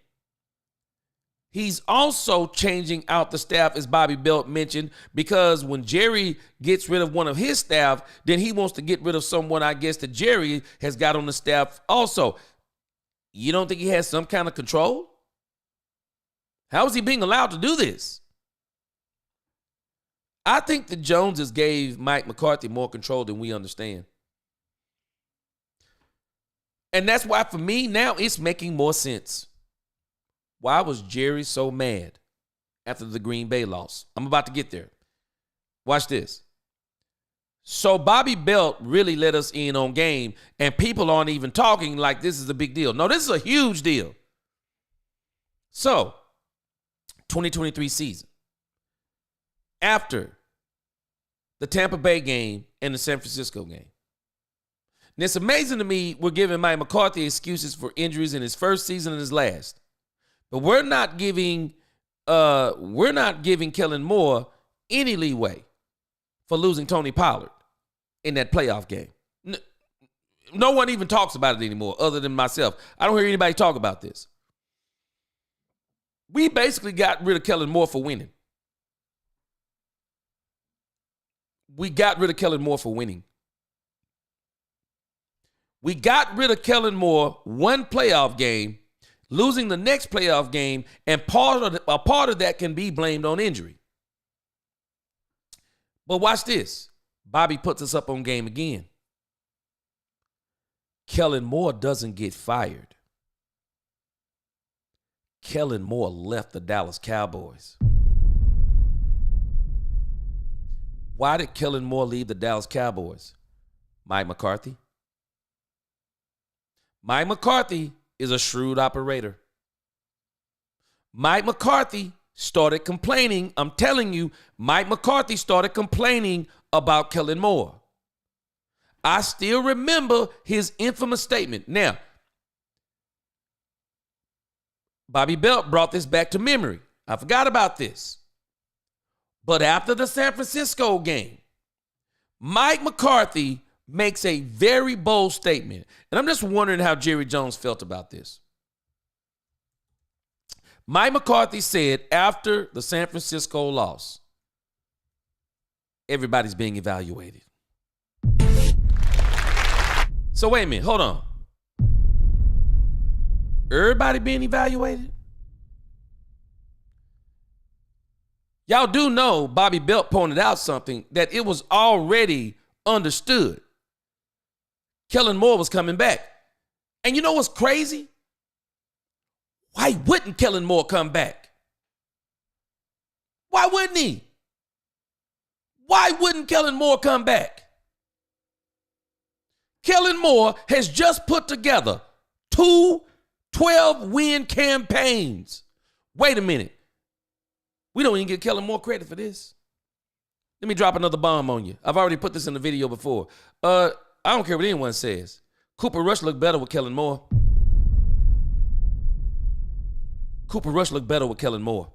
He's also changing out the staff, as Bobby Belt mentioned, because when Jerry gets rid of one of his staff, then he wants to get rid of someone, I guess, that Jerry has got on the staff also. You don't think he has some kind of control? How is he being allowed to do this? I think the Joneses gave Mike McCarthy more control than we understand. And that's why, for me, now it's making more sense. Why was Jerry so mad after the Green Bay loss? I'm about to get there. Watch this. So Bobby Belt really let us in on game, and people aren't even talking like this is a big deal. No, this is a huge deal. So, 2023 season. After the Tampa Bay game and the San Francisco game. And it's amazing to me we're giving Mike McCarthy excuses for injuries in his first season and his last. But we're not giving Kellen Moore any leeway for losing Tony Pollard in that playoff game. No one even talks about it anymore other than myself. I don't hear anybody talk about this. We basically got rid of Kellen Moore for winning. We got rid of Kellen Moore for winning. We got rid of Kellen Moore one playoff game, losing the next playoff game, and a part of that can be blamed on injury. But watch this. Bobby puts us up on game again. Kellen Moore doesn't get fired. Kellen Moore left the Dallas Cowboys. Why did Kellen Moore leave the Dallas Cowboys? Mike McCarthy. Mike McCarthy is a shrewd operator. Mike McCarthy started complaining. I'm telling you, Mike McCarthy started complaining about Kellen Moore. I still remember his infamous statement. Now, Bobby Belt brought this back to memory. I forgot about this. But after the San Francisco game, Mike McCarthy makes a very bold statement. And I'm just wondering how Jerry Jones felt about this. Mike McCarthy said after the San Francisco loss, everybody's being evaluated. So wait a minute, hold on. Everybody being evaluated? Y'all do know Bobby Belt pointed out something that it was already understood. Kellen Moore was coming back. And you know what's crazy? Why wouldn't Kellen Moore come back? Why wouldn't he? Why wouldn't Kellen Moore come back? Kellen Moore has just put together 2 12-win campaigns. Wait a minute. We don't even give Kellen Moore credit for this. Let me drop another bomb on you. I've already put this in the video before. I don't care what anyone says. Cooper Rush looked better with Kellen Moore. Cooper Rush looked better with Kellen Moore.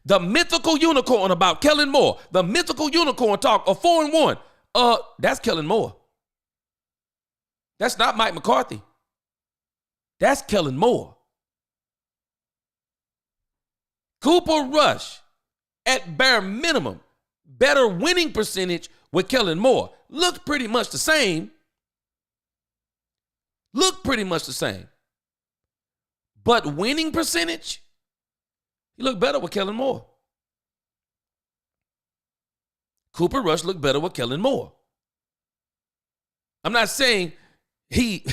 The mythical unicorn about Kellen Moore. The mythical unicorn talk of 4-1. That's Kellen Moore. That's not Mike McCarthy. That's Kellen Moore. Cooper Rush, at bare minimum, better winning percentage with Kellen Moore. Looked pretty much the same. But winning percentage, he looked better with Kellen Moore. Cooper Rush looked better with Kellen Moore. I'm not saying he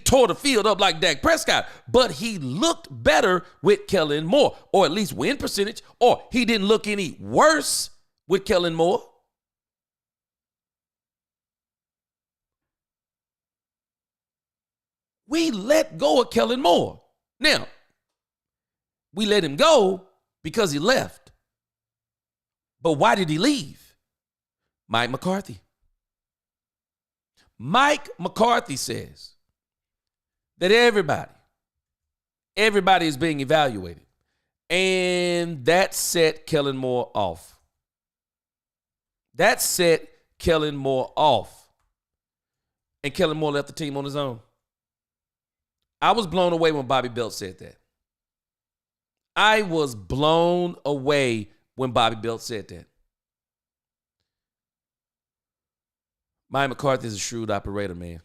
tore the field up like Dak Prescott, but he looked better with Kellen Moore, or at least win percentage, or he didn't look any worse with Kellen Moore. We let go of Kellen Moore. Now, we let him go because he left. But why did he leave? Mike McCarthy. Mike McCarthy says that everybody is being evaluated. And that set Kellen Moore off. And Kellen Moore left the team on his own. I was blown away when Bobby Belt said that. Mike McCarthy is a shrewd operator, man.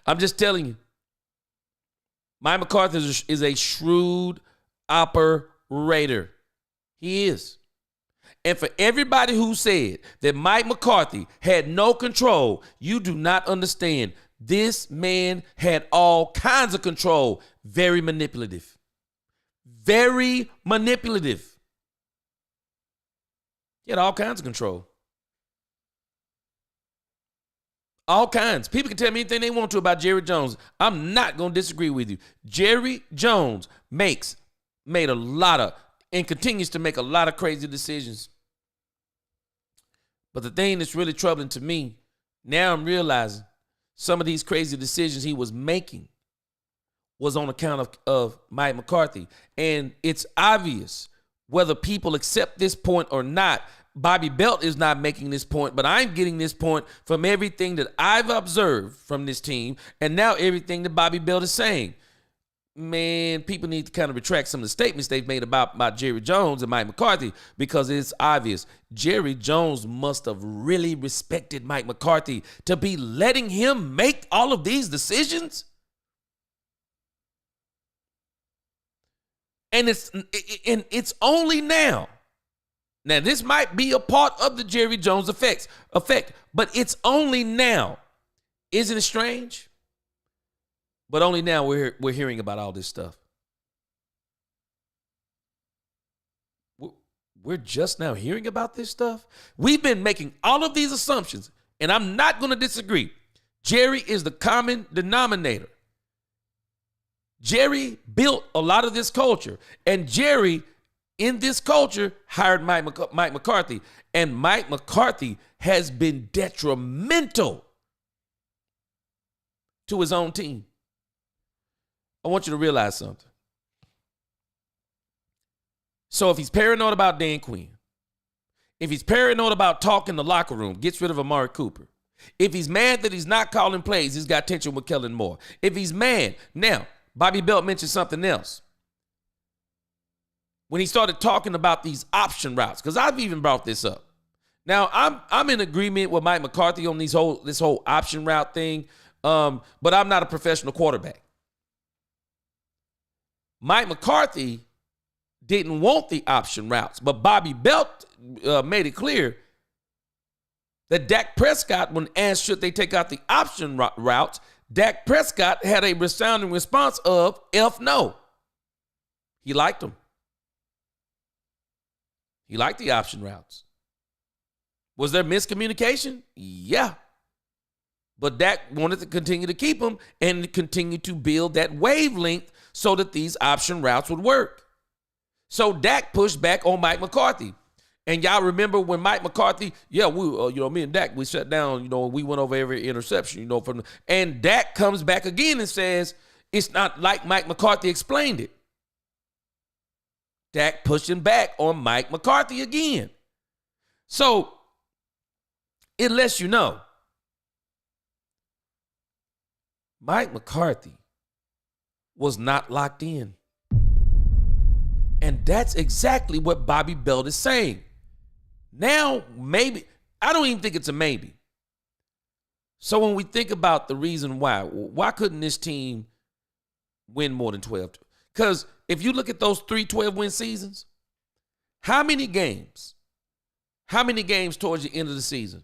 I'm just telling you. Mike McCarthy is a shrewd operator. He is. And for everybody who said that Mike McCarthy had no control, you do not understand. This man had all kinds of control. Very manipulative. Very manipulative. He had all kinds of control. All kinds. People can tell me anything they want to about Jerry Jones. I'm not going to disagree with you. Jerry Jones made a lot of, and continues to make a lot of crazy decisions. But the thing that's really troubling to me, now I'm realizing some of these crazy decisions he was making was on account of Mike McCarthy. And it's obvious, whether people accept this point or not, Bobby Belt is not making this point, but I'm getting this point from everything that I've observed from this team, and now everything that Bobby Belt is saying. Man, people need to kind of retract some of the statements they've made about Jerry Jones and Mike McCarthy, because it's obvious Jerry Jones must have really respected Mike McCarthy to be letting him make all of these decisions. And it's only now. Now, this might be a part of the Jerry Jones effect, but it's only now. Isn't it strange? But only now we're hearing about all this stuff. We're just now hearing about this stuff. We've been making all of these assumptions, and I'm not going to disagree. Jerry is the common denominator. Jerry built a lot of this culture, and Jerry, in this culture, hired Mike McCarthy, and Mike McCarthy has been detrimental to his own team. I want you to realize something. So if he's paranoid about Dan Quinn, if he's paranoid about talking the locker room, gets rid of Amari Cooper. If he's mad that he's not calling plays, he's got tension with Kellen Moore. If he's mad, now, Bobby Belt mentioned something else. When he started talking about these option routes, because I've even brought this up. Now, I'm in agreement with Mike McCarthy on this whole option route thing, but I'm not a professional quarterback. Mike McCarthy didn't want the option routes, but Bobby Belt made it clear that Dak Prescott, when asked should they take out the option routes, Dak Prescott had a resounding response of F no. He liked them. He liked the option routes. Was there miscommunication? Yeah. But Dak wanted to continue to keep them and continue to build that wavelength so that these option routes would work. So Dak pushed back on Mike McCarthy. And y'all remember when Mike McCarthy, me and Dak, we sat down, we went over every interception, and Dak comes back again and says, it's not like Mike McCarthy explained it. Dak pushing back on Mike McCarthy again. So it lets you know Mike McCarthy was not locked in. And that's exactly what Bobby Belt is saying. Now, maybe, I don't even think it's a maybe. So when we think about the reason why couldn't this team win more than 12? Because if you look at those 3 12-win seasons, how many games towards the end of the season,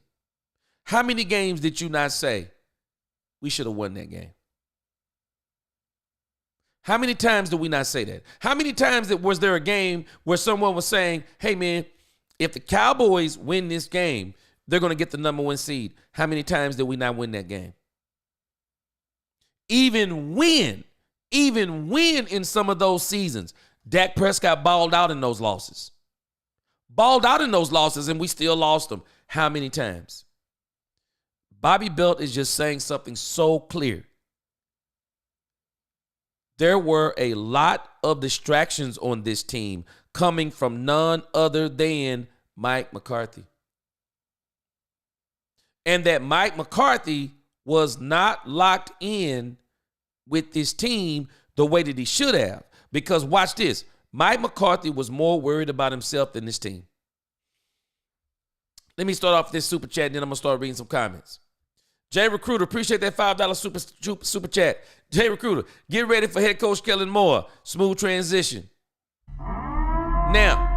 how many games did you not say, we should have won that game? How many times did we not say that? How many times was there a game where someone was saying, hey, man, if the Cowboys win this game, they're going to get the number 1 seed? How many times did we not win that game? Even when in some of those seasons, Dak Prescott balled out in those losses. And we still lost them. How many times? Bobby Belt is just saying something so clear. There were a lot of distractions on this team coming from none other than Mike McCarthy. And that Mike McCarthy was not locked in with this team the way that he should have. Because watch this, Mike McCarthy was more worried about himself than this team. Let me start off this super chat, and then I'm going to start reading some comments. Jay Recruiter, appreciate that $5 super chat. Jay Recruiter, get ready for head coach Kellen Moore. Smooth transition. Now,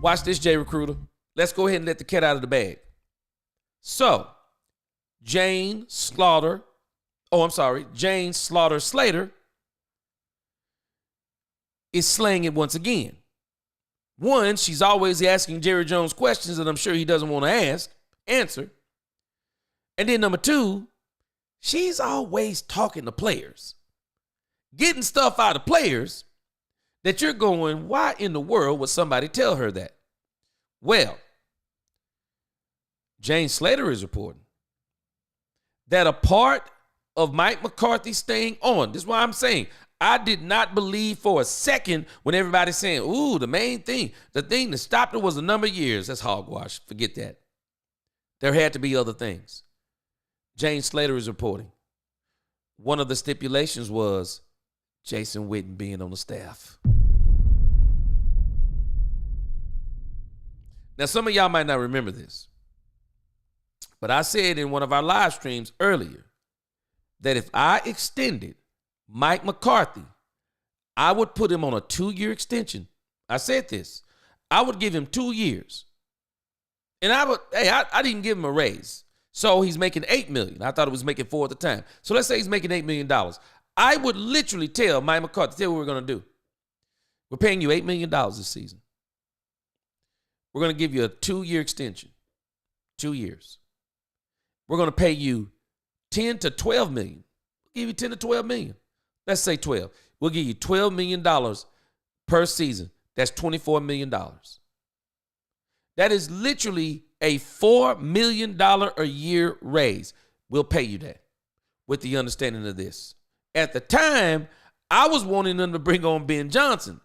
watch this, Jay Recruiter. Let's go ahead and let the cat out of the bag. So, Jane Slaughter Slater is slaying it once again. One, she's always asking Jerry Jones questions that I'm sure he doesn't want to answer. And then number 2, she's always talking to players, getting stuff out of players that you're going, why in the world would somebody tell her that? Well, Jane Slater is reporting that a part of Mike McCarthy staying on, this is why I'm saying, I did not believe for a second when everybody's saying, ooh, the thing that stopped it was a number of years. That's hogwash. Forget that. There had to be other things. Jane Slater is reporting one of the stipulations was Jason Witten being on the staff. Now, some of y'all might not remember this, but I said in one of our live streams earlier that if I extended Mike McCarthy, I would put him on a 2-year extension. I said this. I would give him 2 years. And I didn't give him a raise. So he's making $8 million. I thought it was making $4 million at the time. So let's say he's making $8 million. I would literally tell Mike McCarthy, tell you what we're going to do. We're paying you $8 million this season. We're going to give you a 2-year extension. 2 years. We're going to pay you $10 to $12 million give you 10 to 12 million. Let's say 12. We'll give you $12 million per season. That's $24 million. That is literally a $4 million a year raise. We'll pay you that with the understanding of this. At the time, I was wanting them to bring on Ben Johnson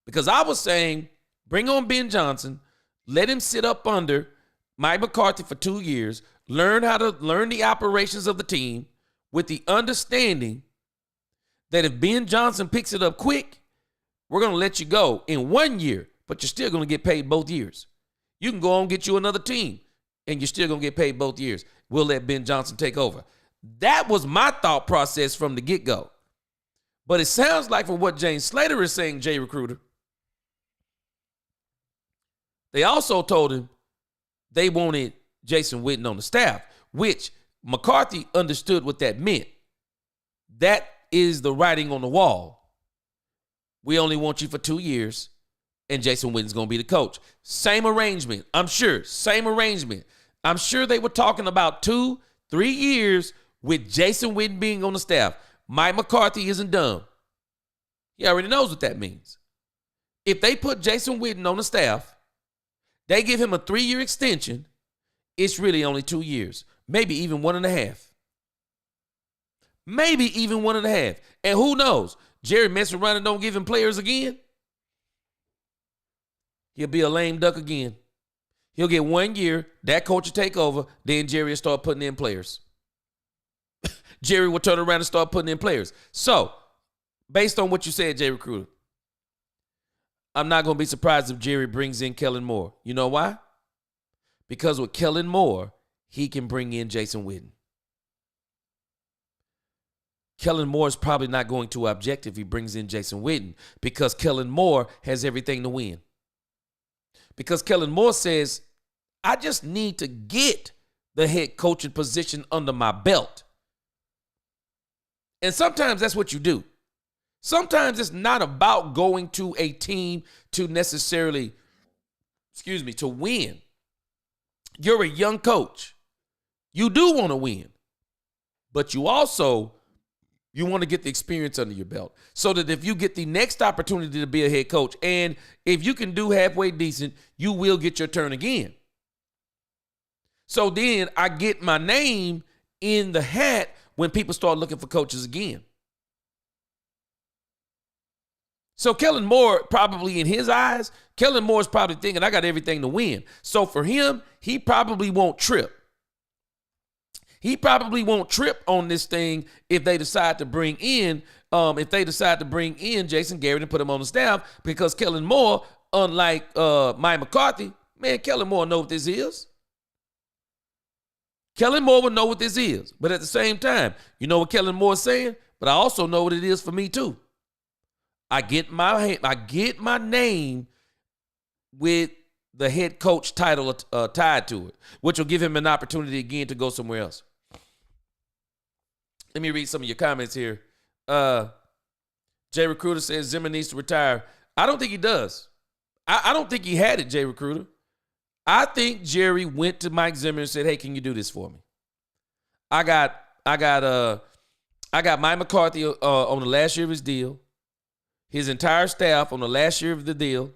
because I was saying, bring on Ben Johnson, let him sit up under Mike McCarthy for 2 years, learn the operations of the team with the understanding that if Ben Johnson picks it up quick, we're going to let you go in 1 year, but you're still going to get paid both years. You can go on and get you another team, and you're still going to get paid both years. We'll let Ben Johnson take over. That was my thought process from the get-go. But it sounds like from what James Slater is saying, Jay Recruiter, they also told him they wanted Jason Witten on the staff, which McCarthy understood what that meant. That is the writing on the wall. We only want you for 2 years, and Jason Witten's going to be the coach. Same arrangement, I'm sure. Same arrangement. I'm sure they were talking about 2-3 years with Jason Witten being on the staff. Mike McCarthy isn't dumb. He already knows what that means. If they put Jason Witten on the staff, they give him a 3-year extension, it's really only 2 years, maybe even 1.5. Maybe even 1.5. And who knows? Jerry mess around and don't give him players again. He'll be a lame duck again. He'll get 1 year, that coach will take over, then Jerry will start putting in players. Jerry will turn around and start putting in players. So, based on what you said, Jay Recruiter, I'm not going to be surprised if Jerry brings in Kellen Moore. You know why? Because with Kellen Moore, he can bring in Jason Witten. Kellen Moore is probably not going to object if he brings in Jason Witten because Kellen Moore has everything to win. Because Kellen Moore says, I just need to get the head coaching position under my belt. And sometimes that's what you do. Sometimes it's not about going to a team to necessarily, to win. You're a young coach. You do want to win. But you also, you want to get the experience under your belt so that if you get the next opportunity to be a head coach, and if you can do halfway decent, you will get your turn again. So then I get my name in the hat when people start looking for coaches again. So Kellen Moore, probably in his eyes, Kellen Moore's probably thinking, I got everything to win. So for him, he probably won't trip. He probably won't trip on this thing if they decide to bring in, Jason Garrett and put him on the staff, because Kellen Moore, unlike Mike McCarthy, man, Kellen Moore know what this is. Kellen Moore would know what this is. But at the same time, you know what Kellen Moore is saying? But I also know what it is for me too. I get my name with the head coach title tied to it, which will give him an opportunity again to go somewhere else. Let me read some of your comments here. Jay Recruiter says Zimmer needs to retire. I don't think he does. I don't think he had it, Jay Recruiter. I think Jerry went to Mike Zimmer and said, hey, can you do this for me? I got Mike McCarthy on the last year of his deal. His entire staff on the last year of the deal.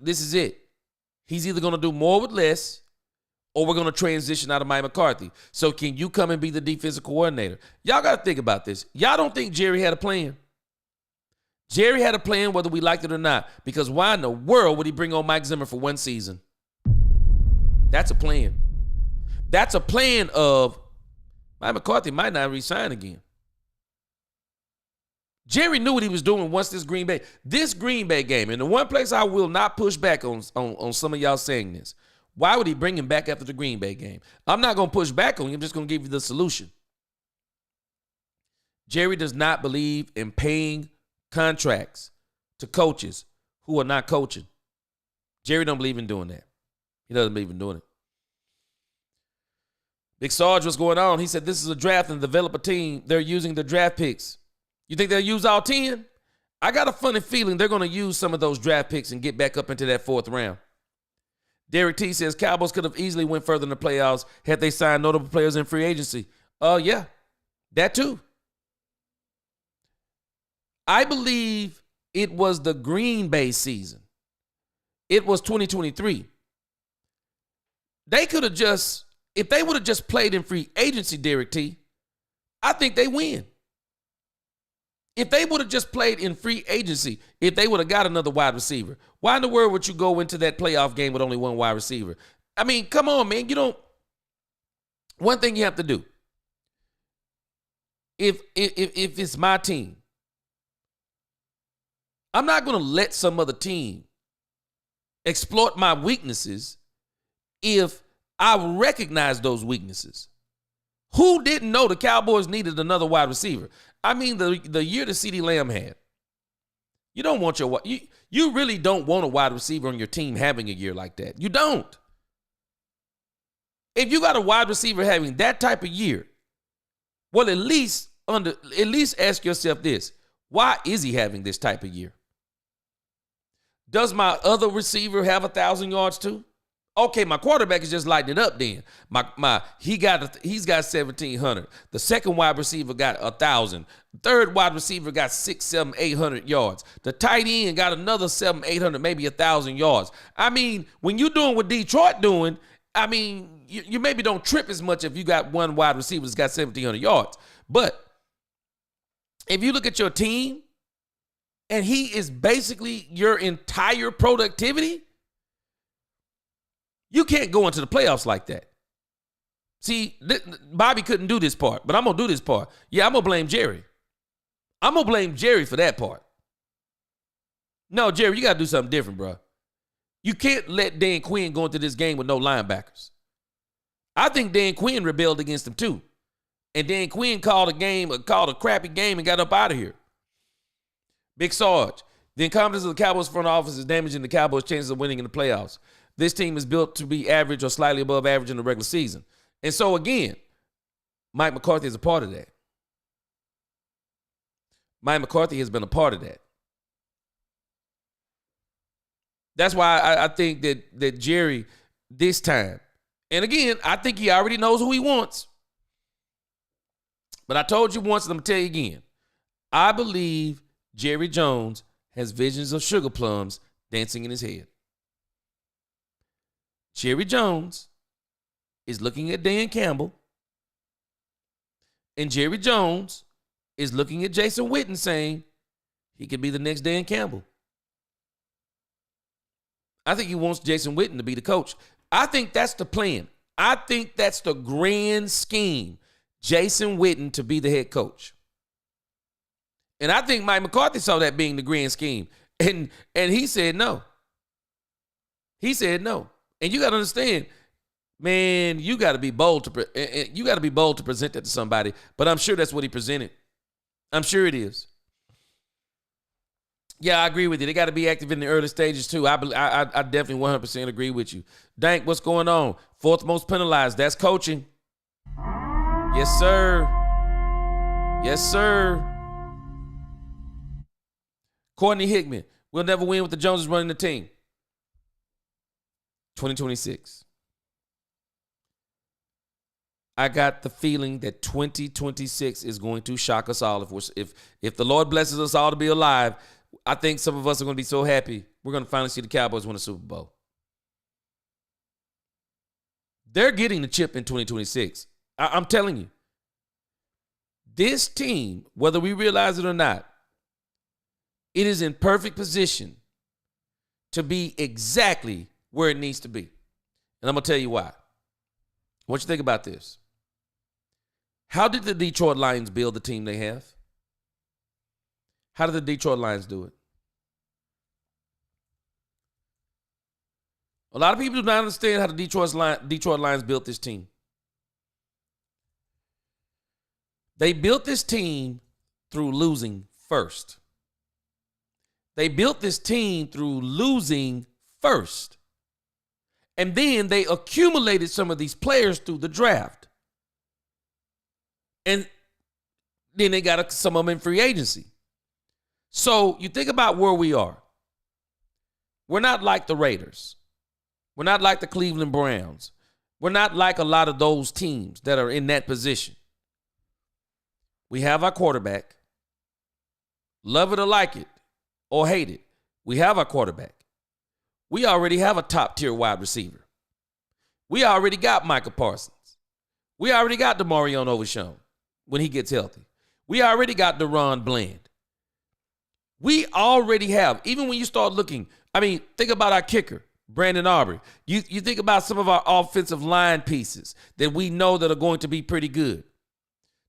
This is it. He's either going to do more with less, or we're going to transition out of Mike McCarthy. So can you come and be the defensive coordinator? Y'all got to think about this. Y'all don't think Jerry had a plan? Jerry had a plan whether we liked it or not, because why in the world would he bring on Mike Zimmer for 1 season? That's a plan. That's a plan of Mike McCarthy might not re-sign again. Jerry knew what he was doing once this Green Bay game, and the one place I will not push back on some of y'all saying this, why would he bring him back after the Green Bay game? I'm not going to push back on you. I'm just going to give you the solution. Jerry does not believe in paying contracts to coaches who are not coaching. Jerry don't believe in doing that. He doesn't believe in doing it. Big Sarge, what's going on? He said this is a draft and develop a team. They're using the draft picks. You think they'll use all 10? I got a funny feeling they're going to use some of those draft picks and get back up into that 4th round. Derek T says Cowboys could have easily went further in the playoffs had they signed notable players in free agency. Yeah, that too. I believe it was the Green Bay season. It was 2023. They could have just, if they would have just played in free agency, Derek T, I think they win. If they would have just played in free agency, if they would have got another wide receiver, why in the world would you go into that playoff game with only one wide receiver? I mean, come on, man. One thing you have to do, if it's my team, I'm not going to let some other team exploit my weaknesses if I recognize those weaknesses. Who didn't know the Cowboys needed another wide receiver? I mean, the year that CeeDee Lamb had, you don't want you really don't want a wide receiver on your team having a year like that. You don't. If you got a wide receiver having that type of year, well, at least ask yourself this: why is he having this type of year? Does my other receiver have 1,000 yards too? Okay, my quarterback is just lighting it up then. He's got 1,700. The second wide receiver got 1,000. Third wide receiver got 600, 700, 800 yards. The tight end got another 700, 800, maybe 1,000 yards. I mean, when you're doing what Detroit doing, I mean, you maybe don't trip as much if you got one wide receiver that's got 1,700 yards. But if you look at your team and he is basically your entire productivity, you can't go into the playoffs like that. See, Bobby couldn't do this part, but I'm going to do this part. Yeah, I'm going to blame Jerry. I'm going to blame Jerry for that part. No, Jerry, you got to do something different, bro. You can't let Dan Quinn go into this game with no linebackers. I think Dan Quinn rebelled against him too. And Dan Quinn called a crappy game and got up out of here. Big Sarge. The incompetence of the Cowboys front office is damaging the Cowboys' chances of winning in the playoffs. This team is built to be average or slightly above average in the regular season. And so, again, Mike McCarthy is a part of that. Mike McCarthy has been a part of that. That's why I think that Jerry, this time, and again, I think he already knows who he wants. But I told you once, and I'm going to tell you again. I believe Jerry Jones has visions of sugar plums dancing in his head. Jerry Jones is looking at Dan Campbell, and Jerry Jones is looking at Jason Witten saying he could be the next Dan Campbell. I think he wants Jason Witten to be the coach. I think that's the plan. I think that's the grand scheme. Jason Witten to be the head coach. And I think Mike McCarthy saw that being the grand scheme. And he said no. He said no. And you got to understand, man, you got to be bold to present that to somebody. But I'm sure that's what he presented. I'm sure it is. Yeah, I agree with you. They got to be active in the early stages too. I definitely 100% agree with you. Dank, what's going on? Fourth most penalized. That's coaching. Yes, sir. Yes, sir. Courtney Hickman. We'll never win with the Joneses running the team. 2026. I got the feeling that 2026 is going to shock us all. If the Lord blesses us all to be alive, I think some of us are going to be so happy we're going to finally see the Cowboys win a Super Bowl. They're getting the chip in 2026. I'm telling you. This team, whether we realize it or not, it is in perfect position to be exactly where it needs to be. And I'm going to tell you why. I want you to think about this. How did the Detroit Lions build the team they have? How did the Detroit Lions do it? A lot of people do not understand how the Detroit Lions built this team. They built this team through losing first. They built this team through losing first. And then they accumulated some of these players through the draft. And then they got some of them in free agency. So you think about where we are. We're not like the Raiders. We're not like the Cleveland Browns. We're not like a lot of those teams that are in that position. We have our quarterback. Love it or like it or hate it, we have our quarterback. We already have a top-tier wide receiver. We already got Michael Parsons. We already got DeMarion Overshown when he gets healthy. We already got DeRon Bland. We already have, even when you start looking, think about our kicker, Brandon Aubrey. You think about some of our offensive line pieces that we know that are going to be pretty good,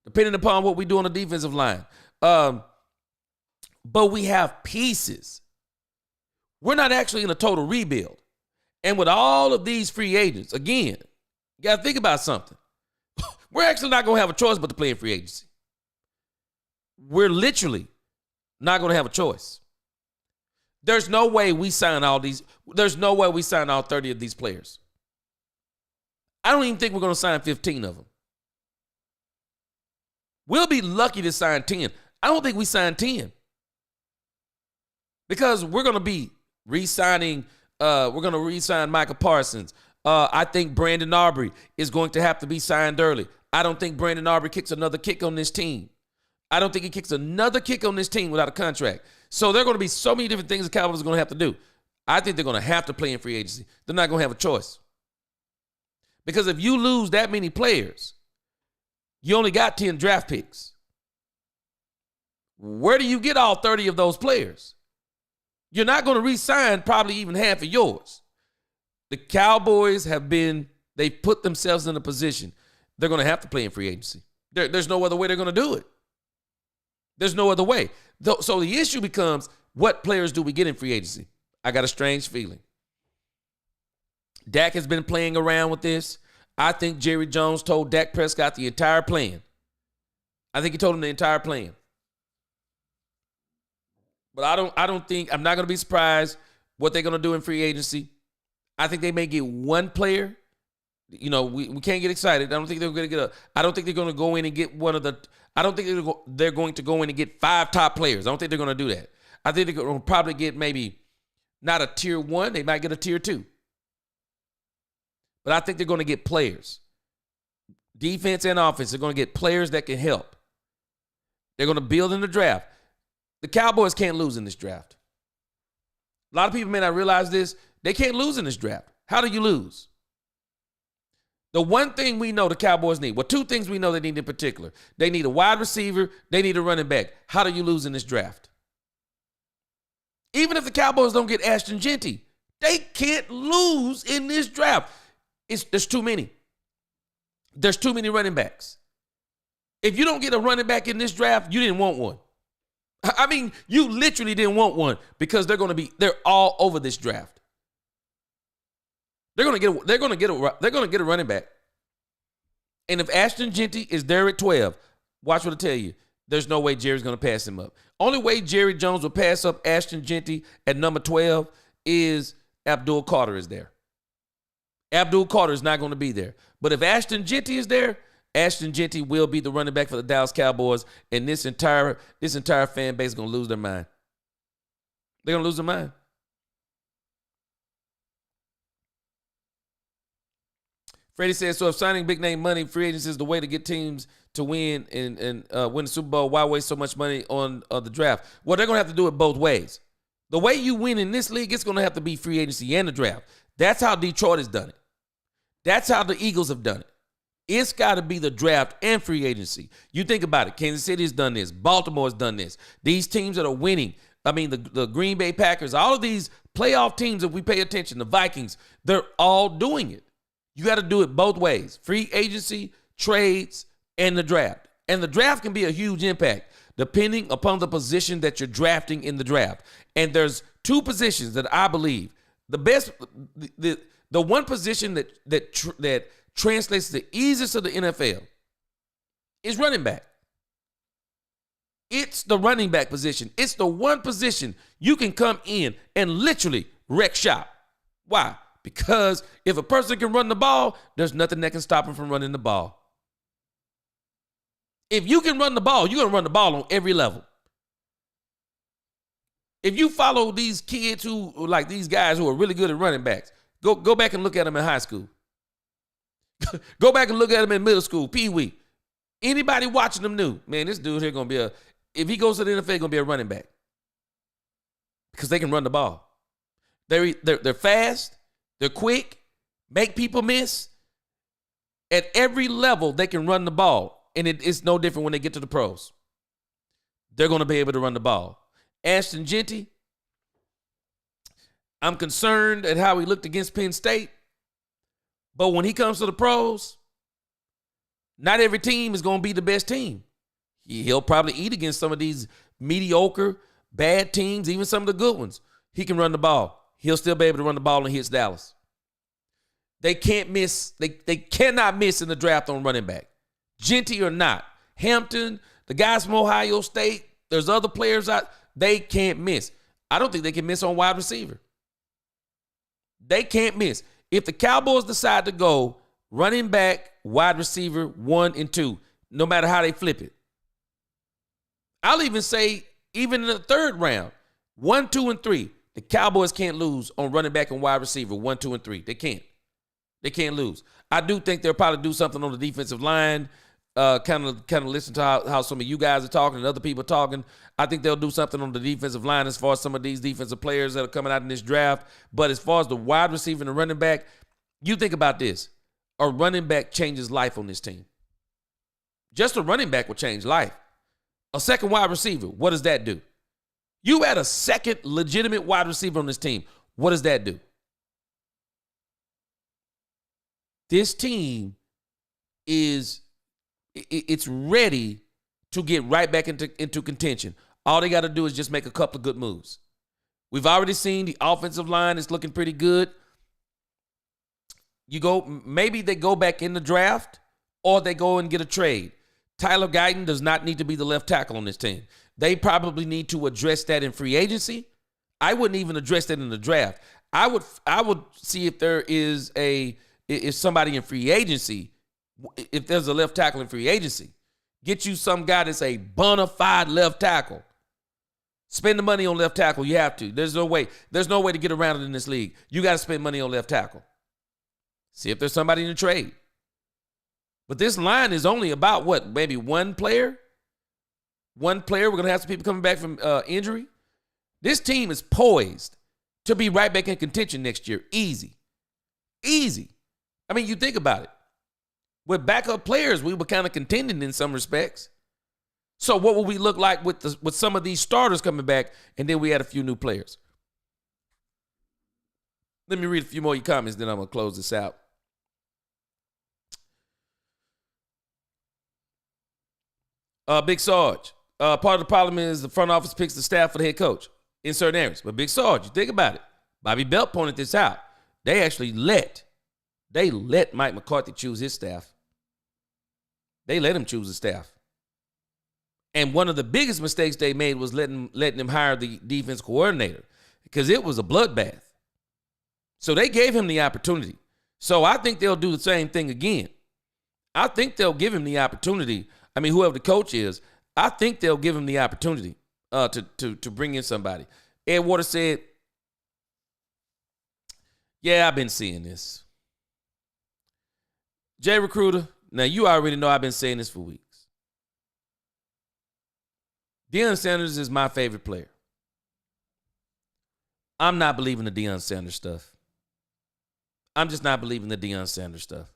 depending upon what we do on the defensive line. But we have pieces. We're not actually in a total rebuild. And with all of these free agents, again, you got to think about something. We're actually not going to have a choice but to play in free agency. We're literally not going to have a choice. There's no way we sign all 30 of these players. I don't even think we're going to sign 15 of them. We'll be lucky to sign 10. I don't think we sign 10. Because we're going to be re-signing, we're going to re-sign Michael Parsons. I think Brandon Aubrey is going to have to be signed early. I don't think Brandon Aubrey kicks another kick on this team. I don't think he kicks another kick on this team without a contract. So there are going to be so many different things the Cowboys are going to have to do. I think they're going to have to play in free agency. They're not going to have a choice. Because if you lose that many players, you only got 10 draft picks. Where do you get all 30 of those players? You're not going to re-sign probably even half of yours. The Cowboys they've put themselves in a position. They're going to have to play in free agency. There's no other way they're going to do it. There's no other way. So the issue becomes, what players do we get in free agency? I got a strange feeling. Dak has been playing around with this. I think Jerry Jones told Dak Prescott the entire plan. I think he told him the entire plan. But I'm not going to be surprised what they're going to do in free agency. I think they may get one player. We can't get excited. I don't think they're going to I don't think they're going to go in and get I don't think they're going to go in and get 5 top players. I don't think they're going to do that. I think they're going to probably get maybe not a tier 1. They might get a tier 2. But I think they're going to get players. Defense and offense, they're going to get players that can help. They're going to build in the draft. The Cowboys can't lose in this draft. A lot of people may not realize this. They can't lose in this draft. How do you lose? The one thing we know the Cowboys need, 2 things we know they need in particular. They need a wide receiver. They need a running back. How do you lose in this draft? Even if the Cowboys don't get Ashton Jeanty, they can't lose in this draft. There's too many. There's too many running backs. If you don't get a running back in this draft, you didn't want one. You literally didn't want one, because they're all over this draft. They're going to get a running back. And if Ashton Jeanty is there at 12, watch what I tell you. There's no way Jerry's going to pass him up. Only way Jerry Jones will pass up Ashton Jeanty at number 12 is Abdul Carter is there. Abdul Carter is not going to be there. But if Ashton Jeanty is there, Ashton Jeanty will be the running back for the Dallas Cowboys, and this entire fan base is going to lose their mind. They're going to lose their mind. Freddie says, so if signing big name money, free agency is the way to get teams to win and win the Super Bowl, why waste so much money on the draft? Well, they're going to have to do it both ways. The way you win in this league, it's going to have to be free agency and the draft. That's how Detroit has done it. That's how the Eagles have done it. It's got to be the draft and free agency. You think about it. Kansas City has done this. Baltimore has done this. These teams that are winning, the Green Bay Packers, all of these playoff teams, if we pay attention, the Vikings, they're all doing it. You got to do it both ways. Free agency, trades, and the draft. And the draft can be a huge impact depending upon the position that you're drafting in the draft. And there's 2 positions that I believe the best, the one position that translates the easiest of the NFL is running back. It's the running back position. It's the one position you can come in and literally wreck shop. Why? Because if a person can run the ball, there's nothing that can stop him from running the ball. If you can run the ball, you're going to run the ball on every level. If you follow these kids these guys who are really good at running backs, go back and look at them in high school. Go back and look at them in middle school, Pee Wee. Anybody watching them knew, man, this dude here going to be if he goes to the NFL, going to be a running back. Because they can run the ball. They're fast. They're quick. Make people miss. At every level, they can run the ball. And it's no different when they get to the pros. They're going to be able to run the ball. Ashton Jeanty, I'm concerned at how he looked against Penn State. But when he comes to the pros, not every team is going to be the best team. He'll probably eat against some of these mediocre, bad teams, even some of the good ones. He can run the ball. He'll still be able to run the ball and hits Dallas. They can't miss. They cannot miss in the draft on running back. Jeanty or not. Hampton, the guys from Ohio State, there's other players out. They can't miss. I don't think they can miss on wide receiver. They can't miss. If the Cowboys decide to go running back, wide receiver, 1 and 2, no matter how they flip it. I'll even say, even in the third round, 1, 2, and 3, the Cowboys can't lose on running back and wide receiver, 1, 2, and 3. They can't. They can't lose. I do think they'll probably do something on the defensive line, kind of listen to how some of you guys are talking and other people are talking. I think they'll do something on the defensive line as far as some of these defensive players that are coming out in this draft. But as far as the wide receiver and the running back, you think about this. A running back changes life on this team. Just a running back will change life. A second wide receiver, what does that do? You add a second legitimate wide receiver on this team, what does that do? This team it's ready to get right back into contention. All they got to do is just make a couple of good moves. We've already seen the offensive line is looking pretty good. Maybe they go back in the draft or they go and get a trade. Tyler Guyton does not need to be the left tackle on this team. They probably need to address that in free agency. I wouldn't even address that in the draft. I would see if there is if somebody in free agency, if there's a left tackle in free agency, get you some guy that's a bona fide left tackle. Spend the money on left tackle. You have to. There's no way to get around it in this league. You got to spend money on left tackle. See if there's somebody in the trade. But this line is only about what? Maybe one player? One player. We're going to have some people coming back from injury. This team is poised to be right back in contention next year. Easy. Easy. I mean, you think about it. With backup players, we were kind of contending in some respects. So what will we look like with some of these starters coming back, and then we had a few new players? Let me read a few more of your comments, then I'm going to close this out. Big Sarge. Part of the problem is the front office picks the staff for the head coach in certain areas. But Big Sarge, you think about it. Bobby Belt pointed this out. They actually let Mike McCarthy choose his staff. They let him choose his staff. And one of the biggest mistakes they made was letting him hire the defense coordinator because it was a bloodbath. So they gave him the opportunity. So I think they'll do the same thing again. I think they'll give him the opportunity. I mean, whoever the coach is, I think they'll give him the opportunity to bring in somebody. Ed Waters said, yeah, I've been seeing this. Jay Recruiter, now you already know I've been saying this for weeks. Deion Sanders is my favorite player. I'm not believing the Deion Sanders stuff. I'm just not believing the Deion Sanders stuff.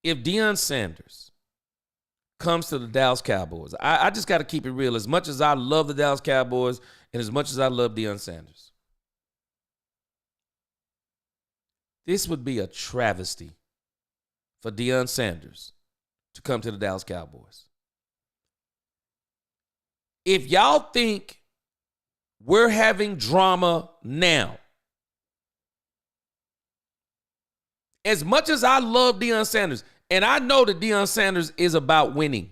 If Deion Sanders comes to the Dallas Cowboys, I just got to keep it real. As much as I love the Dallas Cowboys and as much as I love Deion Sanders, this would be a travesty for Deion Sanders to come to the Dallas Cowboys. If y'all think we're having drama now, as much as I love Deion Sanders, and I know that Deion Sanders is about winning,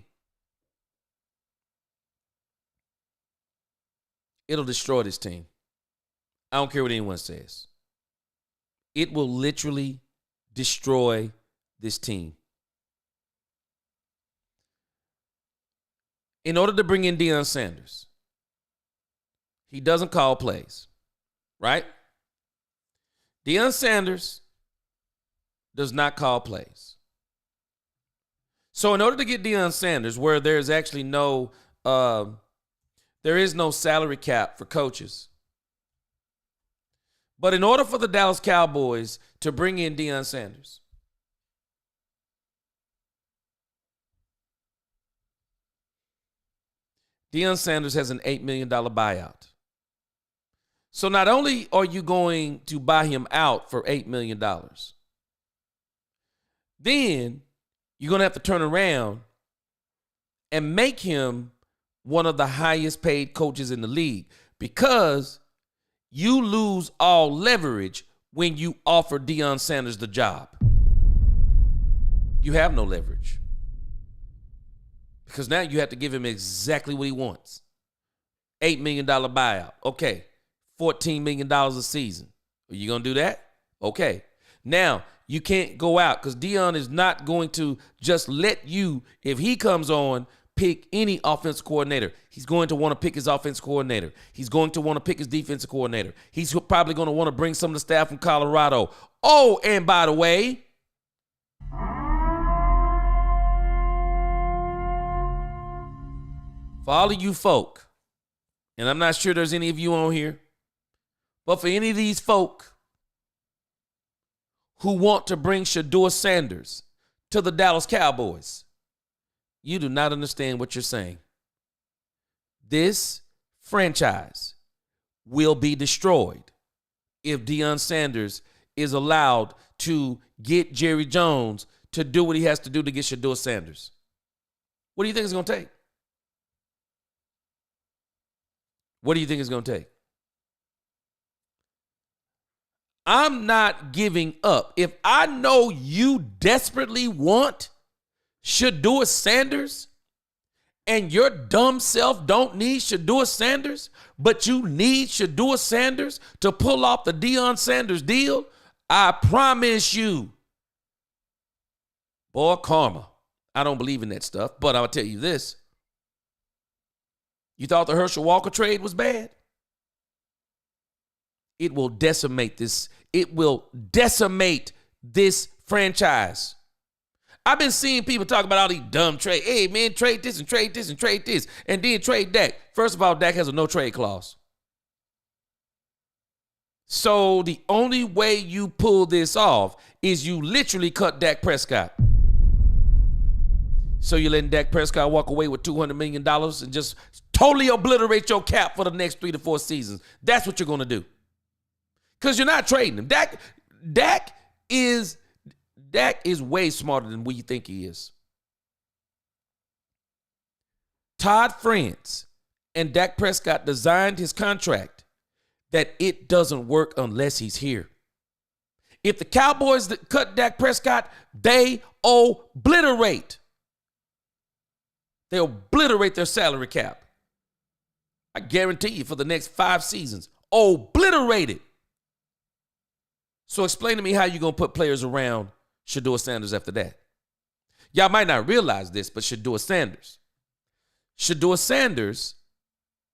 it'll destroy this team. I don't care what anyone says. It will literally destroy this team. In order to bring in Deion Sanders, he doesn't call plays, right? Deion Sanders does not call plays. So in order to get Deion Sanders, where there is no salary cap for coaches, but in order for the Dallas Cowboys to bring in Deion Sanders, Deion Sanders has an $8 million buyout. So not only are you going to buy him out for $8 million, then you're going to have to turn around and make him one of the highest paid coaches in the league, because you lose all leverage when you offer Deion Sanders the job. You have no leverage, because now you have to give him exactly what he wants. $8 million buyout. Okay. $14 million a season. Are you going to do that? Okay. Now, you can't go out, because Deion is not going to just let you, if he comes on, pick any offensive coordinator. He's going to want to pick his offensive coordinator. He's going to want to pick his defensive coordinator. He's probably going to want to bring some of the staff from Colorado. Oh, and by the way, for all of you folk, and I'm not sure there's any of you on here, but for any of these folk who want to bring Shedeur Sanders to the Dallas Cowboys, you do not understand what you're saying. This franchise will be destroyed if Deion Sanders is allowed to get Jerry Jones to do what he has to do to get Shedeur Sanders. What do you think it's going to take? What do you think it's going to take? I'm not giving up. If I know you desperately want Shedeur Sanders and your dumb self don't need Shedeur Sanders, but you need Shedeur Sanders to pull off the Deion Sanders deal, I promise you, boy, karma. I don't believe in that stuff, but I'll tell you this. You thought the Herschel Walker trade was bad? It will decimate this. It will decimate this franchise. I've been seeing people talk about all these dumb trades. Hey, man, trade this and trade this and trade this, and then trade Dak. First of all, Dak has a no trade clause. So the only way you pull this off is you literally cut Dak Prescott. So you're letting Dak Prescott walk away with $200 million and just totally obliterate your cap for the next 3 to 4 seasons. That's what you're going to do. Because you're not trading him. Dak is way smarter than we think he is. Todd France and Dak Prescott designed his contract that it doesn't work unless he's here. If the Cowboys cut Dak Prescott, they obliterate. They obliterate their salary cap. I guarantee you for the next 5 seasons. Obliterate it. So explain to me how you're going to put players around Shedeur Sanders after that. Y'all might not realize this, but Shedeur Sanders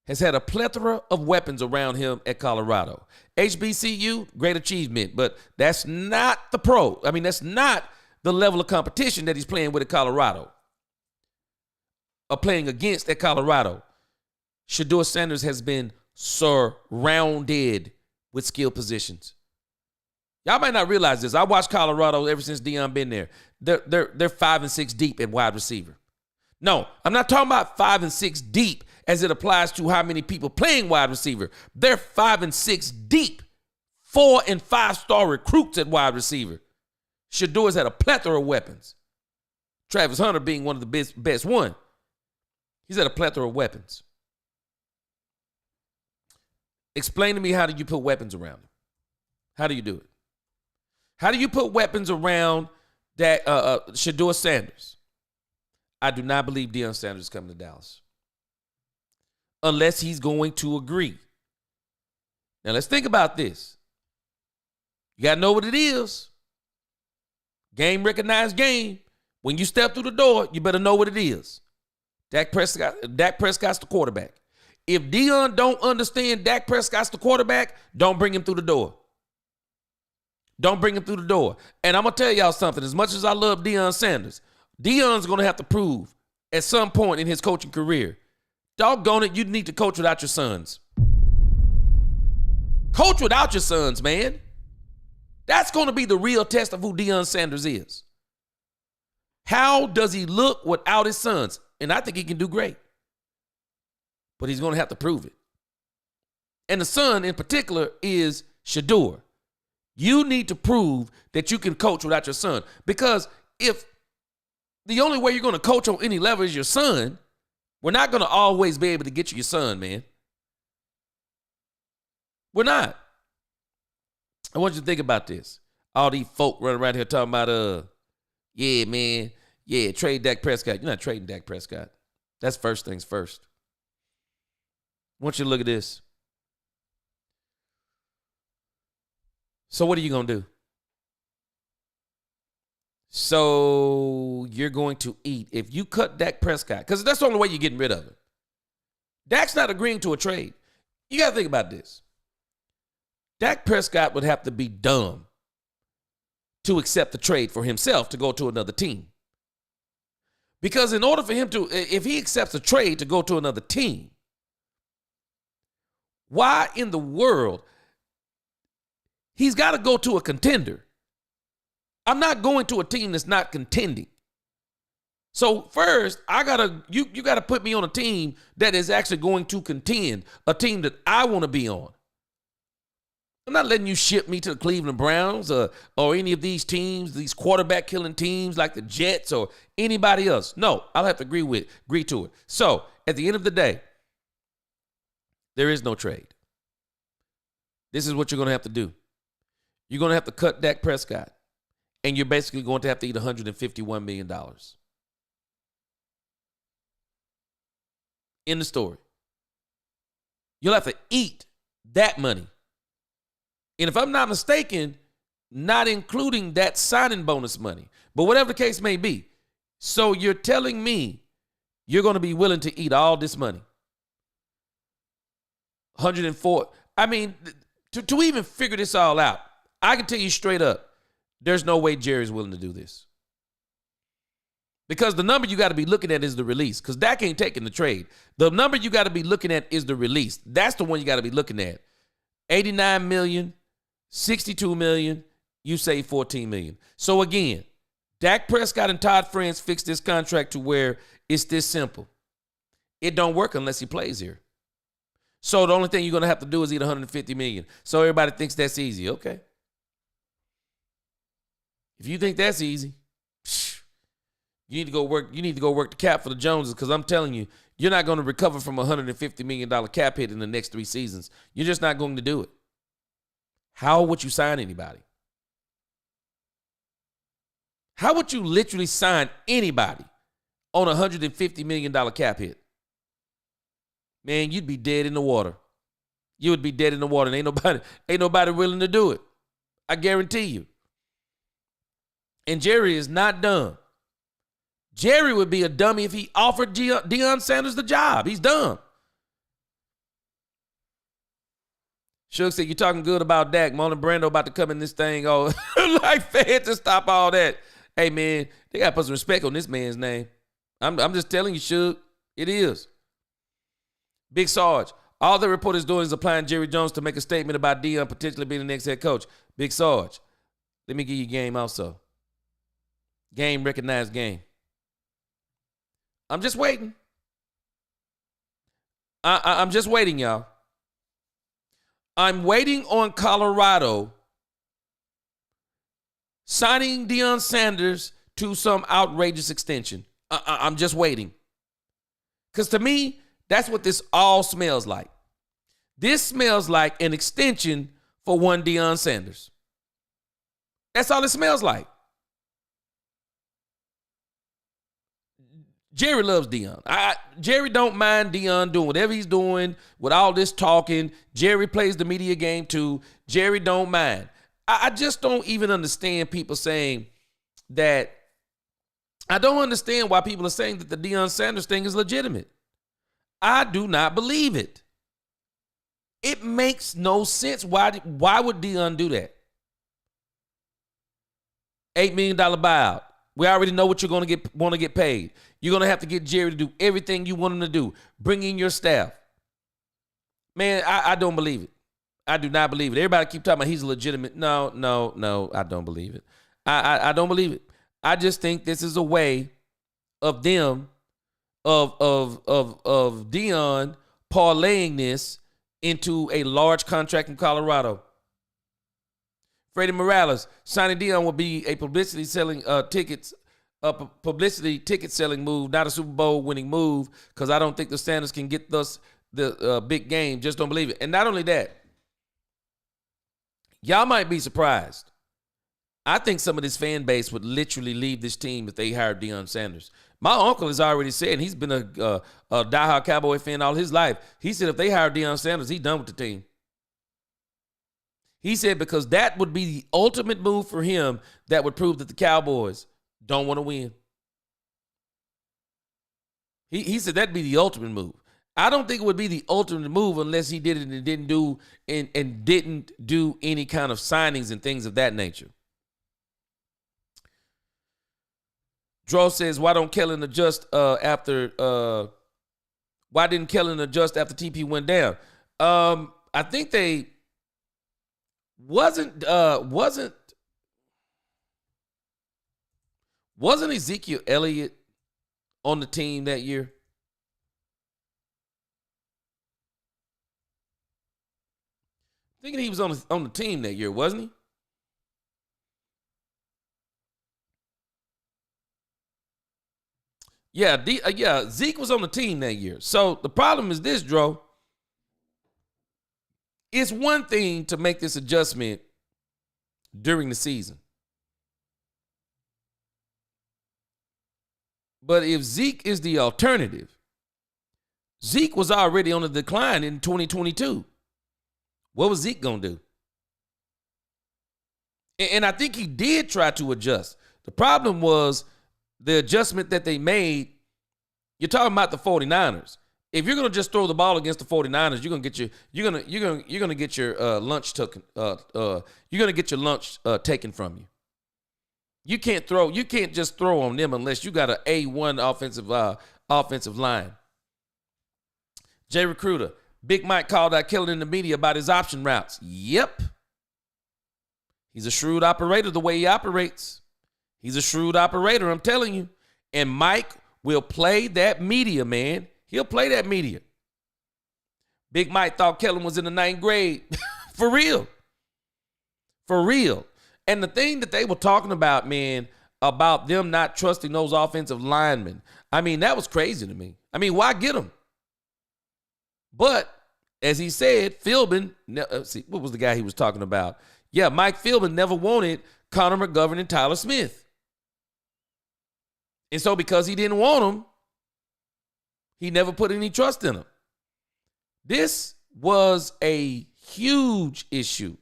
has had a plethora of weapons around him at Colorado. HBCU, great achievement, but that's not the pro. I mean, that's not the level of competition that he's playing with at Colorado. Or playing against at Colorado. Shedeur Sanders has been surrounded with skill positions. Y'all might not realize this. I watched Colorado ever since Deion been there. They're 5 and 6 deep at wide receiver. No, I'm not talking about 5 and 6 deep as it applies to how many people playing wide receiver. They're 5 and 6 deep, 4 and 5-star recruits at wide receiver. Shedeur's had a plethora of weapons. Travis Hunter being one of the best one. He's had a plethora of weapons. Explain to me, how do you put weapons around him? How do you do it? How do you put weapons around that Shedeur Sanders? I do not believe Deion Sanders is coming to Dallas. Unless he's going to agree. Now let's think about this. You got to know what it is. Game recognized game. When you step through the door, you better know what it is. Dak Prescott's the quarterback. If Deion don't understand Dak Prescott's the quarterback, don't bring him through the door. Don't bring him through the door. And I'm going to tell y'all something. As much as I love Deion Sanders, Deion's going to have to prove at some point in his coaching career, doggone it, you need to coach without your sons. Coach without your sons, man. That's going to be the real test of who Deion Sanders is. How does he look without his sons? And I think he can do great. But he's going to have to prove it. And the son in particular is Shedeur. You need to prove that you can coach without your son. Because if the only way you're going to coach on any level is your son, we're not going to always be able to get you your son, man. We're not. I want you to think about this. All these folk running around here talking about, yeah, man, yeah, trade Dak Prescott. You're not trading Dak Prescott. That's first things first. I want you to look at this. So what are you going to do? So you're going to eat. If you cut Dak Prescott, because that's the only way you're getting rid of him. Dak's not agreeing to a trade. You got to think about this. Dak Prescott would have to be dumb to accept the trade for himself to go to another team. Because in order for him to, if he accepts a trade to go to another team, why in the world? He's got to go to a contender. I'm not going to a team that's not contending. So first, you got to put me on a team that is actually going to contend, a team that I want to be on. I'm not letting you ship me to the Cleveland Browns or any of these teams, these quarterback killing teams like the Jets or anybody else. No, I'll have to agree to it. So at the end of the day, there is no trade. This is what you're going to have to do. You're going to have to cut Dak Prescott, and you're basically going to have to eat $151 million. In the story. You'll have to eat that money. And if I'm not mistaken, not including that signing bonus money. But whatever the case may be. So you're telling me you're going to be willing to eat all this money. 104. I mean, to even figure this all out, I can tell you straight up, there's no way Jerry's willing to do this. Because the number you got to be looking at is the release. Because Dak ain't taking the trade. The number you got to be looking at is the release. That's the one you got to be looking at. $89 million, $62 million, you say $14 million. So again, Dak Prescott and Todd France fixed this contract to where it's this simple. It don't work unless he plays here. So the only thing you're going to have to do is eat $150 million. So everybody thinks that's easy. Okay. If you think that's easy, you need to go work. You need to go work the cap for the Joneses, because I'm telling you, you're not going to recover from a $150 million cap hit in the next 3 seasons. You're just not going to do it. How would you sign anybody? How would you literally sign anybody on a $150 million cap hit? Man, you'd be dead in the water. You would be dead in the water, and ain't nobody willing to do it. I guarantee you. And Jerry is not dumb. Jerry would be a dummy if he offered Deion Sanders the job. He's dumb. Suge said, you're talking good about Dak. Marlon Brando about to come in this thing. Oh, like fans to stop all that. Hey, man, they got to put some respect on this man's name. I'm just telling you, Suge. It is. Big Sarge. All the report is doing is applying Jerry Jones to make a statement about Deion potentially being the next head coach. Big Sarge. Let me give you game also. Game, recognized game. I'm just waiting. I'm just waiting, y'all. I'm waiting on Colorado signing Deion Sanders to some outrageous extension. I'm just waiting. Because to me, that's what this all smells like. This smells like an extension for one Deion Sanders. That's all it smells like. Jerry loves Deion. Jerry don't mind Deion doing whatever he's doing with all this talking. Jerry plays the media game too. Jerry don't mind. I just don't even understand people saying that. I don't understand why people are saying that the Deion Sanders thing is legitimate. I do not believe it. It makes no sense. Why would Deion do that? $8 million buyout. We already know what you're going to want to get paid. You're going to have to get Jerry to do everything you want him to do. Bring in your staff. Man, I don't believe it. I do not believe it. Everybody keep talking about he's a legitimate. No, I don't believe it. I don't believe it. I just think this is a way of them, of Dion parlaying this into a large contract in Colorado. Freddie Morales signing Dion will be a publicity ticket selling move, not a Super Bowl winning move, because I don't think the Sanders can get us the big game. Just don't believe it. And not only that, y'all might be surprised. I think some of this fan base would literally leave this team if they hired Deion Sanders. My uncle has already said, and he's been a diehard Cowboy fan all his life. He said if they hire Deion Sanders, he's done with the team. He said because that would be the ultimate move for him that would prove that the Cowboys don't want to win. He said that'd be the ultimate move. I don't think it would be the ultimate move unless he did it and didn't do any kind of signings and things of that nature. Dro says, why didn't Kellen adjust after TP went down? I think they wasn't Ezekiel Elliott on the team that year? Thinking he was on the team that year, wasn't he? Yeah, Zeke was on the team that year. So the problem is this, Dro. It's one thing to make this adjustment during the season. But if Zeke is the alternative, Zeke was already on the decline in 2022. What was Zeke going to do? And I think he did try to adjust. The problem was the adjustment that they made. You're talking about the 49ers. If you're going to just throw the ball against the 49ers, you're going to get your lunch taken. You're going to get your lunch taken from you. You can't just throw on them unless you got an A1 offensive line. Jay Recruiter, Big Mike called out Kellen in the media about his option routes. Yep. He's a shrewd operator the way he operates. He's a shrewd operator, I'm telling you. And Mike will play that media, man. He'll play that media. Big Mike thought Kellen was in the 9th grade. For real. For real. And the thing that they were talking about, man, about them not trusting those offensive linemen, I mean, that was crazy to me. I mean, why get them? But, as he said, Philbin, what was the guy he was talking about? Yeah, Mike Philbin never wanted Connor McGovern and Tyler Smith. And so because he didn't want them, he never put any trust in them. This was a huge issue.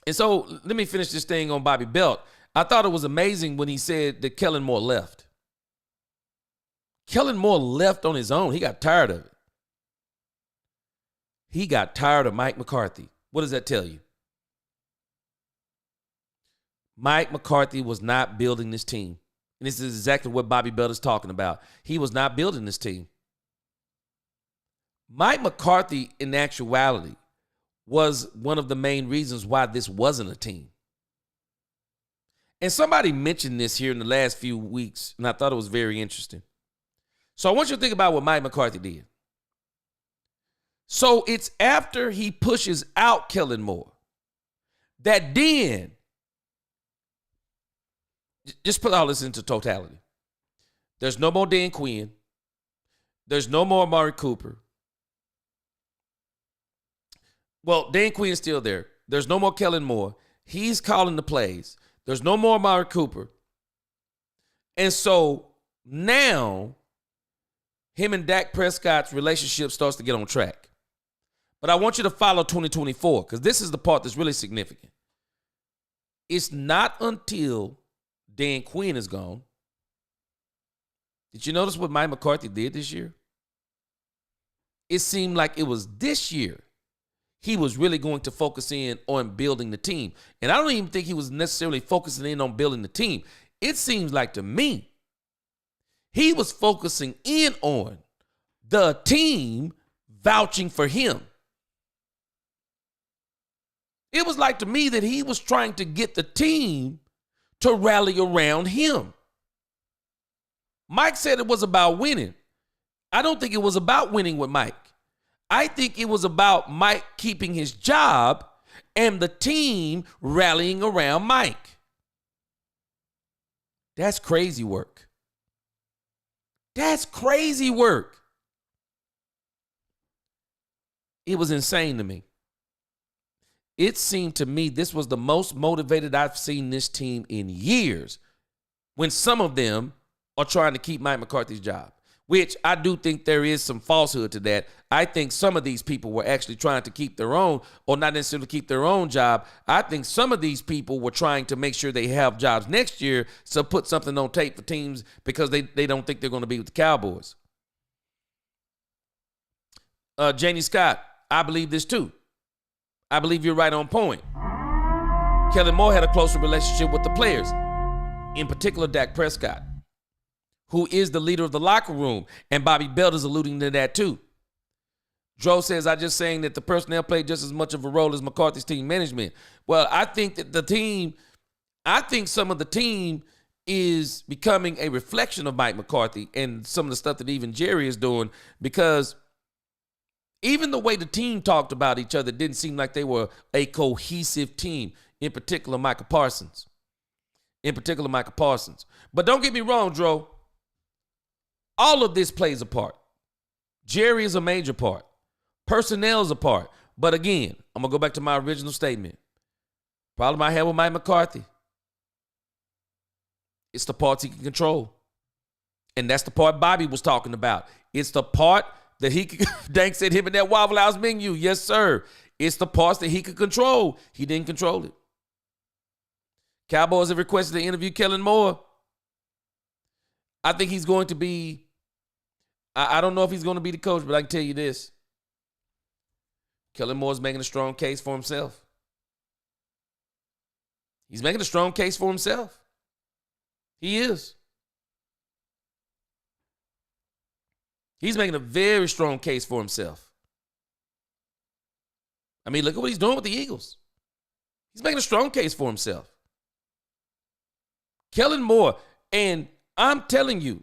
And so let me finish this thing on Bobby Belt. I thought it was amazing when he said that Kellen Moore left. Kellen Moore left on his own. He got tired of it. He got tired of Mike McCarthy. What does that tell you? Mike McCarthy was not building this team. And this is exactly what Bobby Belt is talking about. He was not building this team. Mike McCarthy, in actuality, was one of the main reasons why this wasn't a team. And somebody mentioned this here in the last few weeks, and I thought it was very interesting. So I want you to think about what Mike McCarthy did. So it's after he pushes out Kellen Moore that then, just put all this into totality. There's no more Dan Quinn. There's no more Amari Cooper. Well, Dan Quinn's still there. There's no more Kellen Moore. He's calling the plays. There's no more Amari Cooper. And so now him and Dak Prescott's relationship starts to get on track. But I want you to follow 2024 because this is the part that's really significant. It's not until Dan Quinn is gone. Did you notice what Mike McCarthy did this year? It seemed like it was this year he was really going to focus in on building the team. And I don't even think he was necessarily focusing in on building the team. It seems like to me, he was focusing in on the team vouching for him. It was like to me that he was trying to get the team to rally around him. Mike said it was about winning. I don't think it was about winning with Mike. I think it was about Mike keeping his job and the team rallying around Mike. That's crazy work. That's crazy work. It was insane to me. It seemed to me this was the most motivated I've seen this team in years, when some of them are trying to keep Mike McCarthy's job, which I do think there is some falsehood to that. I think some of these people were actually trying to keep their own, or not necessarily keep their own job. I think some of these people were trying to make sure they have jobs next year, so put something on tape for teams because they don't think they're going to be with the Cowboys. Janie Scott, I believe this too. I believe you're right on point. Kellen Moore had a closer relationship with the players, in particular Dak Prescott, who is the leader of the locker room, and Bobby Belt is alluding to that too. Dro says, I just saying that the personnel played just as much of a role as McCarthy's team management. Well, I think that some of the team is becoming a reflection of Mike McCarthy and some of the stuff that even Jerry is doing, because even the way the team talked about each other didn't seem like they were a cohesive team, in particular Michael Parsons. But don't get me wrong, Dro. All of this plays a part. Jerry is a major part. Personnel is a part. But again, I'm going to go back to my original statement. Problem I had with Mike McCarthy, it's the parts he can control. And that's the part Bobby was talking about. It's the part that he could, Dank said him and that Waffle House menu. Yes, sir. It's the parts that he could control. He didn't control it. Cowboys have requested to interview Kellen Moore. I think he's going to be, I don't know if he's going to be the coach, but I can tell you this. Kellen Moore's making a strong case for himself. He's making a strong case for himself. He is. He's making a very strong case for himself. I mean, look at what he's doing with the Eagles. He's making a strong case for himself. Kellen Moore, and I'm telling you,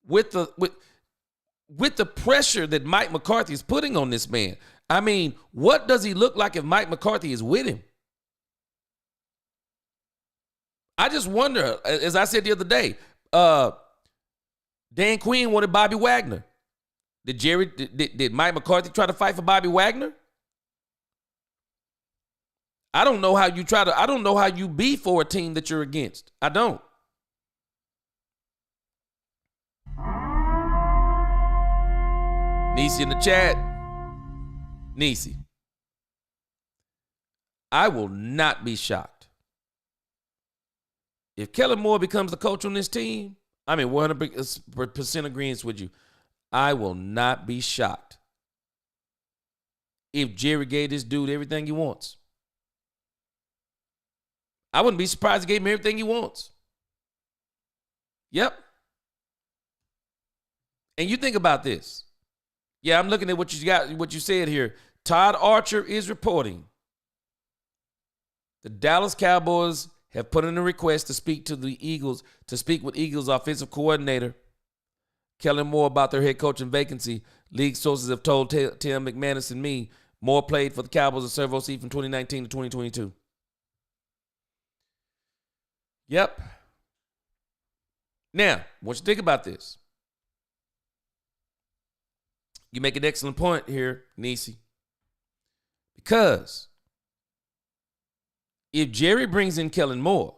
with the pressure that Mike McCarthy is putting on this man, I mean, what does he look like if Mike McCarthy is with him? I just wonder, as I said the other day, Dan Quinn wanted Bobby Wagner. Did Mike McCarthy try to fight for Bobby Wagner? I don't know how you be for a team that you're against. I don't. Nisi in the chat. Nisi. I will not be shocked if Kellen Moore becomes the coach on this team. I mean, 100% agreement with you. I will not be shocked if Jerry gave this dude everything he wants. I wouldn't be surprised if he gave him everything he wants. Yep. And you think about this. Yeah, I'm looking at what you said here. Todd Archer is reporting the Dallas Cowboys have put in a request to speak with Eagles offensive coordinator Kellen Moore about their head coaching vacancy. League sources have told Tim McManus and me Moore played for the Cowboys and served OC from 2019 to 2022. Yep. Now, once you think about this, you make an excellent point here, Nisi. Because if Jerry brings in Kellen Moore,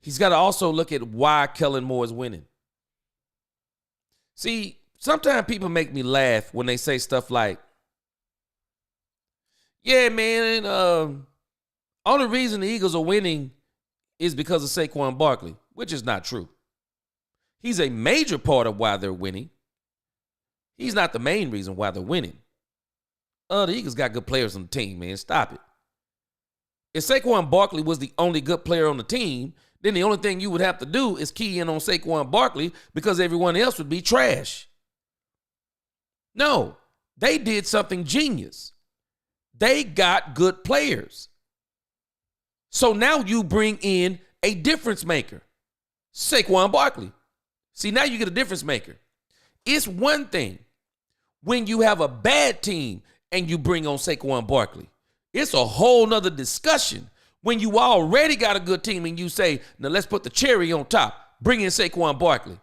he's got to also look at why Kellen Moore is winning. See, sometimes people make me laugh when they say stuff like, yeah, man, only reason the Eagles are winning is because of Saquon Barkley, which is not true. He's a major part of why they're winning. He's not the main reason why they're winning. The Eagles got good players on the team, man. Stop it. If Saquon Barkley was the only good player on the team, then the only thing you would have to do is key in on Saquon Barkley because everyone else would be trash. No, they did something genius. They got good players. So now you bring in a difference maker, Saquon Barkley. See, now you get a difference maker. It's one thing when you have a bad team and you bring on Saquon Barkley. It's a whole nother discussion when you already got a good team and you say, now let's put the cherry on top. Bring in Saquon Barkley.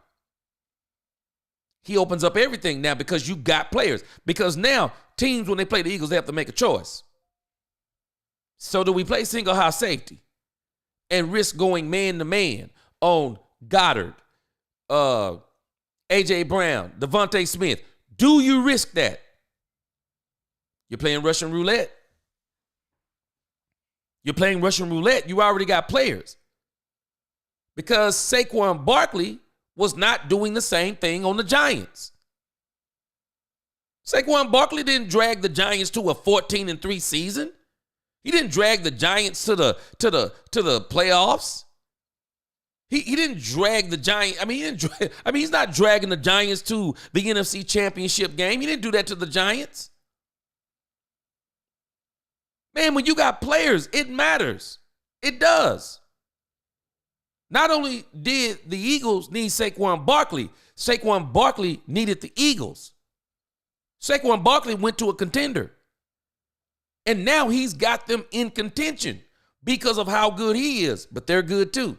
He opens up everything now because you got players. Because now teams, when they play the Eagles, they have to make a choice. So do we play single high safety and risk going man-to-man on Goddard, A.J. Brown, Devontae Smith? Do you risk that? You're playing Russian roulette. You're playing Russian roulette. You already got players. Because Saquon Barkley was not doing the same thing on the Giants. Saquon Barkley didn't drag the Giants to a 14-3 season. He didn't drag the Giants to the playoffs. He didn't drag the Giants. He's not dragging the Giants to the NFC Championship game. He didn't do that to the Giants. Man, when you got players, it matters. It does. Not only did the Eagles need Saquon Barkley needed the Eagles. Saquon Barkley went to a contender. And now he's got them in contention because of how good he is. But they're good too.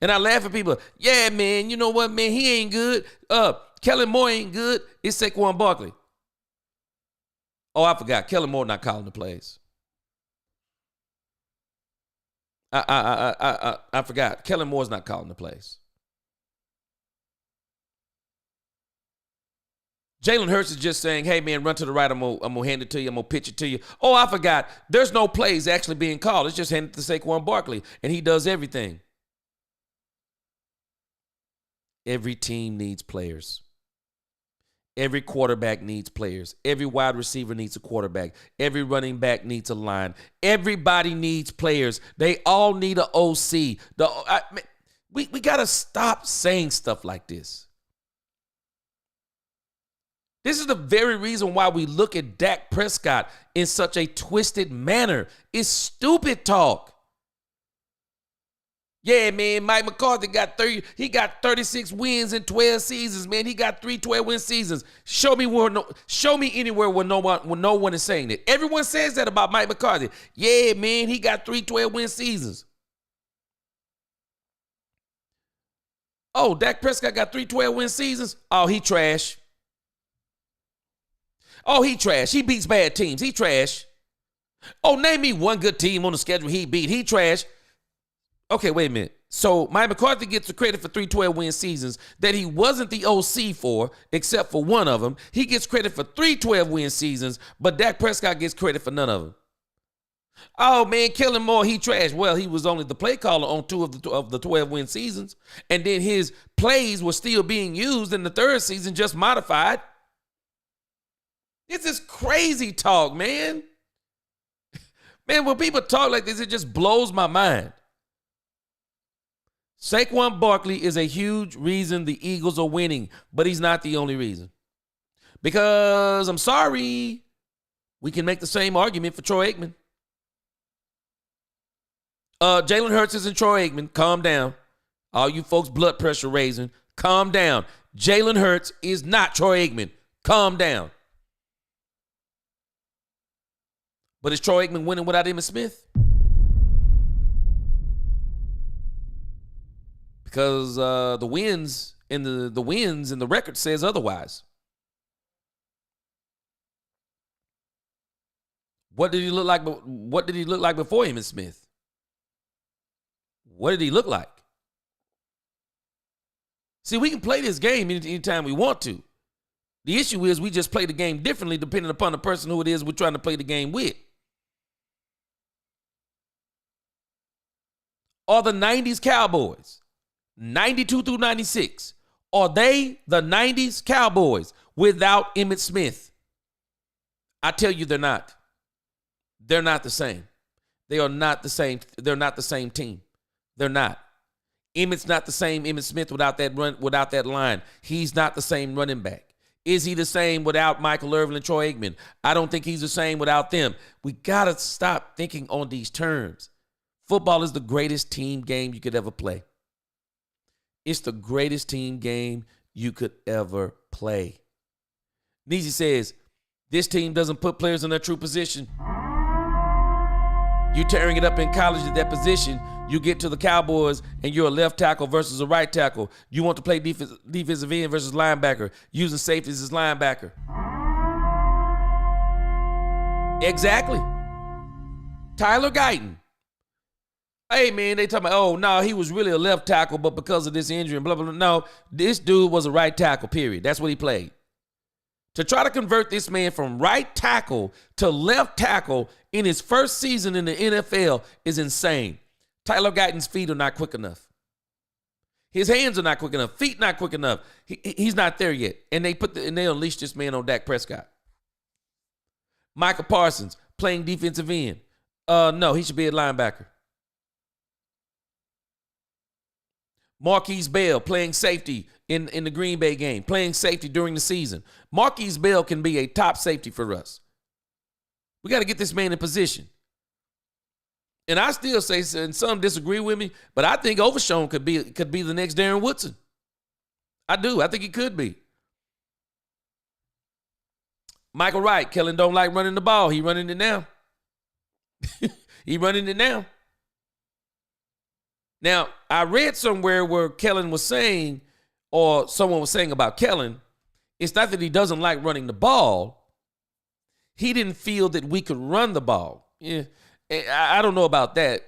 And I laugh at people. Yeah, man, you know what, man? He ain't good. Kellen Moore ain't good. It's Saquon Barkley. Oh, I forgot. Kellen Moore not calling the plays. I forgot. Kellen Moore's not calling the plays. Jalen Hurts is just saying, hey, man, run to the right. I'm gonna hand it to you. I'm going to pitch it to you. Oh, I forgot. There's no plays actually being called. It's just handed to Saquon Barkley, and he does everything. Every team needs players. Every quarterback needs players. Every wide receiver needs a quarterback. Every running back needs a line. Everybody needs players. They all need an OC. We got to stop saying stuff like this. This is the very reason why we look at Dak Prescott in such a twisted manner. It's stupid talk. Yeah, man, Mike McCarthy got 36 wins in 12 seasons, man. He got 3 12-win seasons. Show me anywhere where no one is saying that. Everyone says that about Mike McCarthy. Yeah, man, he got 3 12-win seasons. Oh, Dak Prescott got 3 12-win seasons? Oh, he trash. Oh, he trash. He beats bad teams. He trash. Oh, name me one good team on the schedule he beat. He trash. Okay, wait a minute. So Mike McCarthy gets the credit for 3 12-win seasons that he wasn't the OC for, except for one of them. He gets credit for 3 12-win seasons, but Dak Prescott gets credit for none of them. Oh, man, Kellen Moore, he trash. Well, he was only the play caller on 2 of the 12-win seasons, and then his plays were still being used in the 3rd season, just modified. This is crazy talk, man. Man, when people talk like this, it just blows my mind. Saquon Barkley is a huge reason the Eagles are winning, but he's not the only reason. Because, I'm sorry, we can make the same argument for Troy Aikman. Jalen Hurts isn't Troy Aikman. Calm down. All you folks blood pressure raising, calm down. Jalen Hurts is not Troy Aikman. Calm down. But is Troy Aikman winning without Emmitt Smith? Because the wins and the record says otherwise. What did he look like? What did he look like before Emmitt Smith? What did he look like? See, we can play this game anytime we want to. The issue is we just play the game differently depending upon the person who it is we're trying to play the game with. Are the 90s Cowboys, 92 through 96, are they the 90s Cowboys without Emmitt Smith? I tell you, they're not. They're not the same. They are not the same. They're not the same team. They're not. Emmitt's not the same Emmitt Smith without that line. He's not the same running back. Is he the same without Michael Irvin and Troy Aikman? I don't think he's the same without them. We got to stop thinking on these terms. Football is the greatest team game you could ever play. It's the greatest team game you could ever play. Neezy says, this team doesn't put players in their true position. You tearing it up in college at that position, you get to the Cowboys and you're a left tackle versus a right tackle. You want to play defensive end versus linebacker, using safeties as linebacker. Exactly. Tyler Guyton. Hey, man, they talking about, oh, no, he was really a left tackle, but because of this injury and blah, blah, blah. No, this dude was a right tackle, period. That's what he played. To try to convert this man from right tackle to left tackle in his first season in the NFL is insane. Tyler Guyton's feet are not quick enough. His hands are not quick enough. Feet not quick enough. He's not there yet. And they unleashed this man on Dak Prescott. Michael Parsons playing defensive end. No, he should be a linebacker. Marquise Bell playing safety in the Green Bay game, playing safety during the season. Marquise Bell can be a top safety for us. We got to get this man in position. And I still say, and some disagree with me, but I think Overshown could be the next Darren Woodson. I do. I think he could be. Michael Wright, Kellen don't like running the ball. He running it now. He running it now. Now, I read somewhere where Kellen was saying, or someone was saying about Kellen, it's not that he doesn't like running the ball. He didn't feel that we could run the ball. Yeah, I don't know about that.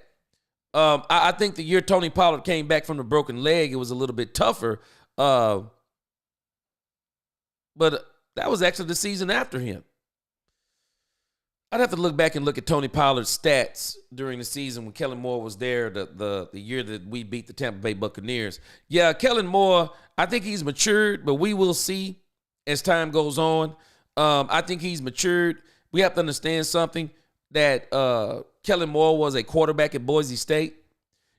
I think the year Tony Pollard came back from the broken leg, it was a little bit tougher. But that was actually the season after him. I'd have to look back and look at Tony Pollard's stats during the season when Kellen Moore was there, the year that we beat the Tampa Bay Buccaneers. Yeah, Kellen Moore, I think he's matured, but we will see as time goes on. I think he's matured. We have to understand something, that Kellen Moore was a quarterback at Boise State.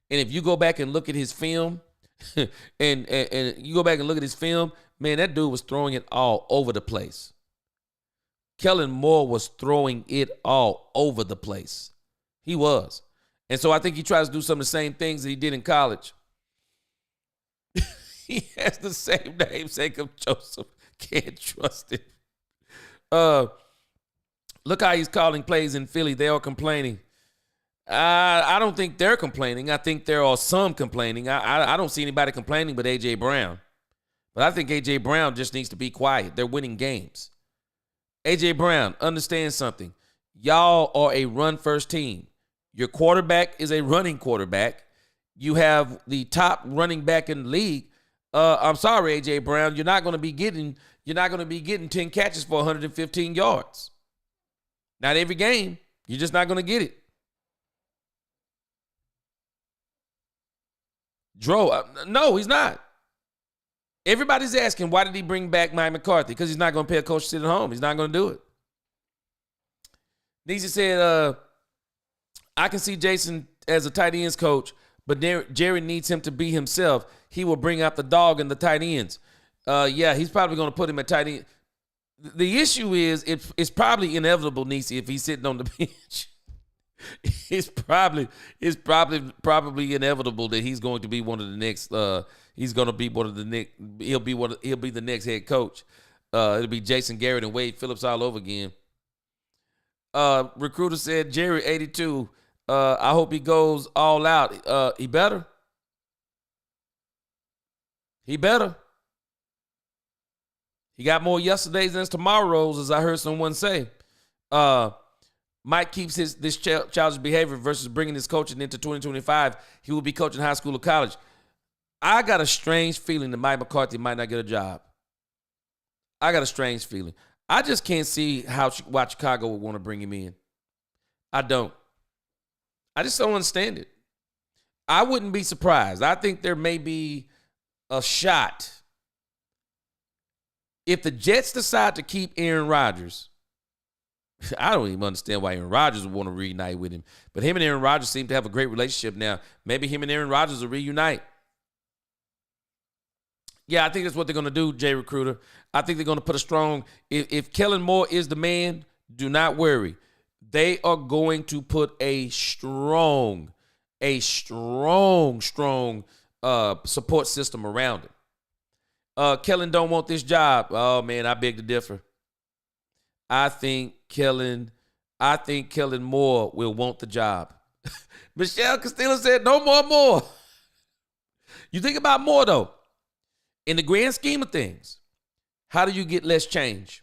And if you go back and look at his film, and you go back and look at his film, man, that dude was throwing it all over the place. Kellen Moore was throwing it all over the place. He was. And so I think he tries to do some of the same things that he did in college. He has the same namesake of Joseph. Can't trust him. Look how he's calling plays in Philly. They are complaining. I don't think they're complaining. I think there are some complaining. I don't see anybody complaining but A.J. Brown. But I think A.J. Brown just needs to be quiet. They're winning games. A.J. Brown, understand something. Y'all are a run-first team. Your quarterback is a running quarterback. You have the top running back in the league. I'm sorry, A.J. Brown, you're not going to be getting 10 catches for 115 yards. Not every game. You're just not going to get it. No, he's not. Everybody's asking, why did he bring back Mike McCarthy? Because he's not going to pay a coach to sit at home. He's not going to do it. Neezy said, I can see Jason as a tight ends coach, but Jerry needs him to be himself. He will bring out the dog in the tight ends. Yeah, he's probably going to put him at tight end. The issue is it's probably inevitable, Neezy, if he's sitting on the bench. It's probably inevitable that he's going to be one of the next. He's going to be one of the next. He'll be the next head coach. It'll be Jason Garrett and Wade Phillips all over again. Recruiter said Jerry 82. I hope he goes all out. He better. He better. He got more yesterdays than tomorrows, as I heard someone say. Mike keeps this childish behavior versus bringing his coaching into 2025. He will be coaching high school or college. I got a strange feeling that Mike McCarthy might not get a job. I got a strange feeling. I just can't see why Chicago would want to bring him in. I don't. I just don't understand it. I wouldn't be surprised. I think there may be a shot. If the Jets decide to keep Aaron Rodgers, I don't even understand why Aaron Rodgers would want to reunite with him. But him and Aaron Rodgers seem to have a great relationship now. Maybe him and Aaron Rodgers will reunite. Yeah, I think that's what they're going to do, Jay Recruiter. I think they're going to put a strong – if Kellen Moore is the man, do not worry. They are going to put a strong support system around him. Kellen don't want this job. Oh, man, I beg to differ. I think Kellen Moore will want the job. Michelle Castillo said, no more. You think about Moore, though. In the grand scheme of things, how do you get less change?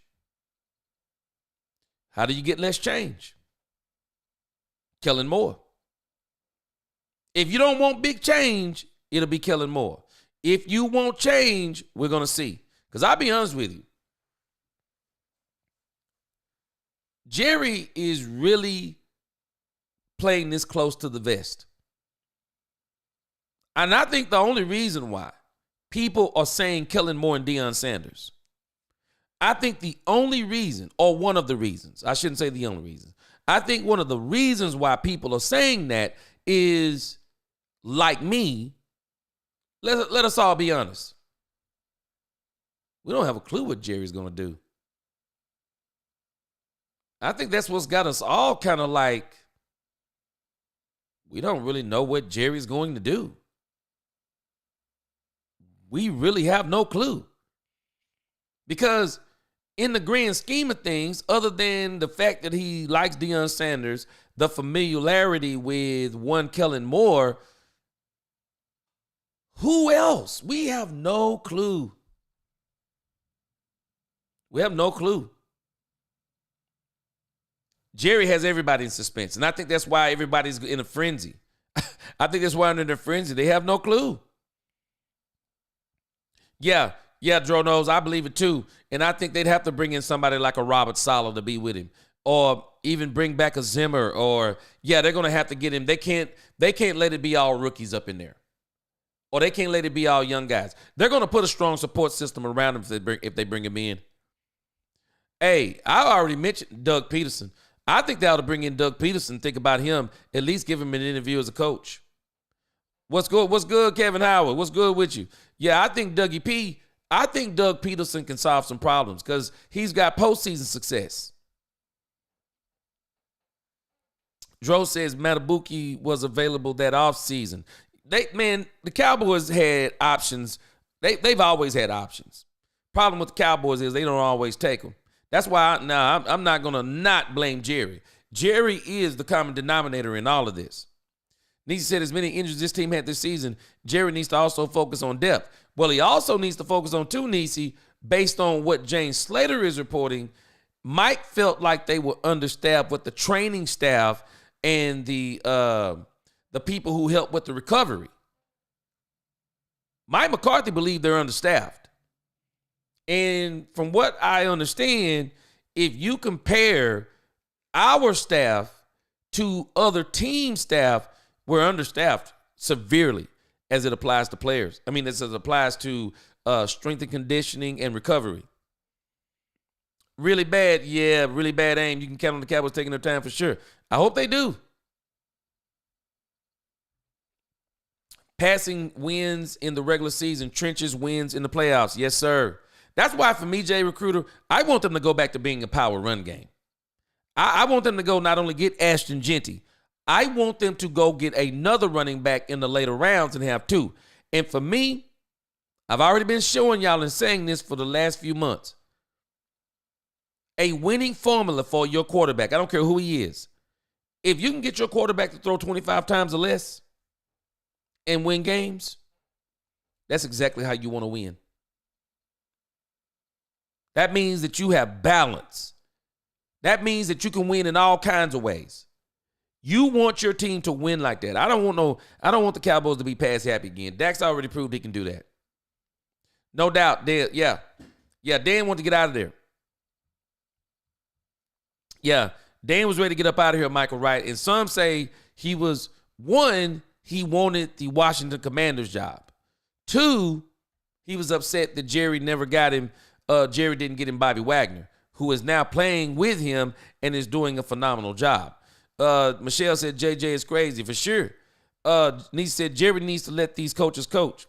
How do you get less change? Kellen Moore. If you don't want big change, it'll be Kellen Moore. If you want change, we're going to see. Because I'll be honest with you. Jerry is really playing this close to the vest. And I think the only reason why people are saying Kellen Moore and Deion Sanders, I think the only reason, or one of the reasons, I shouldn't say the only reason, I think one of the reasons why people are saying that is, like me, let us all be honest. We don't have a clue what Jerry's going to do. I think that's what's got us all kind of like, we don't really know what Jerry's going to do. We really have no clue. Because in the grand scheme of things, other than the fact that he likes Deion Sanders, the familiarity with one Kellen Moore, who else? We have no clue. We have no clue. Jerry has everybody in suspense, and I think that's why everybody's in a frenzy. I think that's why they're in a frenzy. They have no clue. Yeah, Dro knows. I believe it too. And I think they'd have to bring in somebody like a Robert Saleh to be with him, or even bring back a Zimmer, or they're going to have to get him. They can't let it be all rookies up in there, or they can't let it be all young guys. They're going to put a strong support system around him if they bring him in. Hey, I already mentioned Doug Peterson. I think they ought to bring in Doug Peterson, think about him, at least give him an interview as a coach. What's good? What's good, Kevin Howard? What's good with you? Yeah, I think Doug Peterson can solve some problems because he's got postseason success. Dro says Matabuki was available that offseason. The Cowboys had options. They've always had options. Problem with the Cowboys is they don't always take them. That's why I'm not going to not blame Jerry. Jerry is the common denominator in all of this. Nisi said as many injuries this team had this season, Jerry needs to also focus on depth. Well, he also needs to focus on Nisi, based on what James Slater is reporting. Mike felt like they were understaffed with the training staff and the people who help with the recovery. Mike McCarthy believed they're understaffed. And from what I understand, if you compare our staff to other team staff, we're understaffed severely as it applies to players. I mean, as it applies to strength and conditioning and recovery. Really bad, really bad aim. You can count on the Cowboys taking their time for sure. I hope they do. Passing wins in the regular season, trenches wins in the playoffs. Yes, sir. That's why for me, Jay Recruiter, I want them to go back to being a power run game. I want them to go not only get Ashton Genty, I want them to go get another running back in the later rounds and have two. And for me, I've already been showing y'all and saying this for the last few months. A winning formula for your quarterback, I don't care who he is. If you can get your quarterback to throw 25 times or less and win games, that's exactly how you want to win. That means that you have balance. That means that you can win in all kinds of ways. You want your team to win like that. I don't want the Cowboys to be pass happy again. Dak's already proved he can do that. No doubt. Dan wanted to get out of there. Yeah, Dan was ready to get up out of here, Michael Wright. And some say he wanted the Washington Commanders job. 2, he was upset that Jerry never got him. Jerry didn't get him Bobby Wagner, who is now playing with him and is doing a phenomenal job. Michelle said JJ is crazy, for sure. Niece said Jerry needs to let these coaches coach.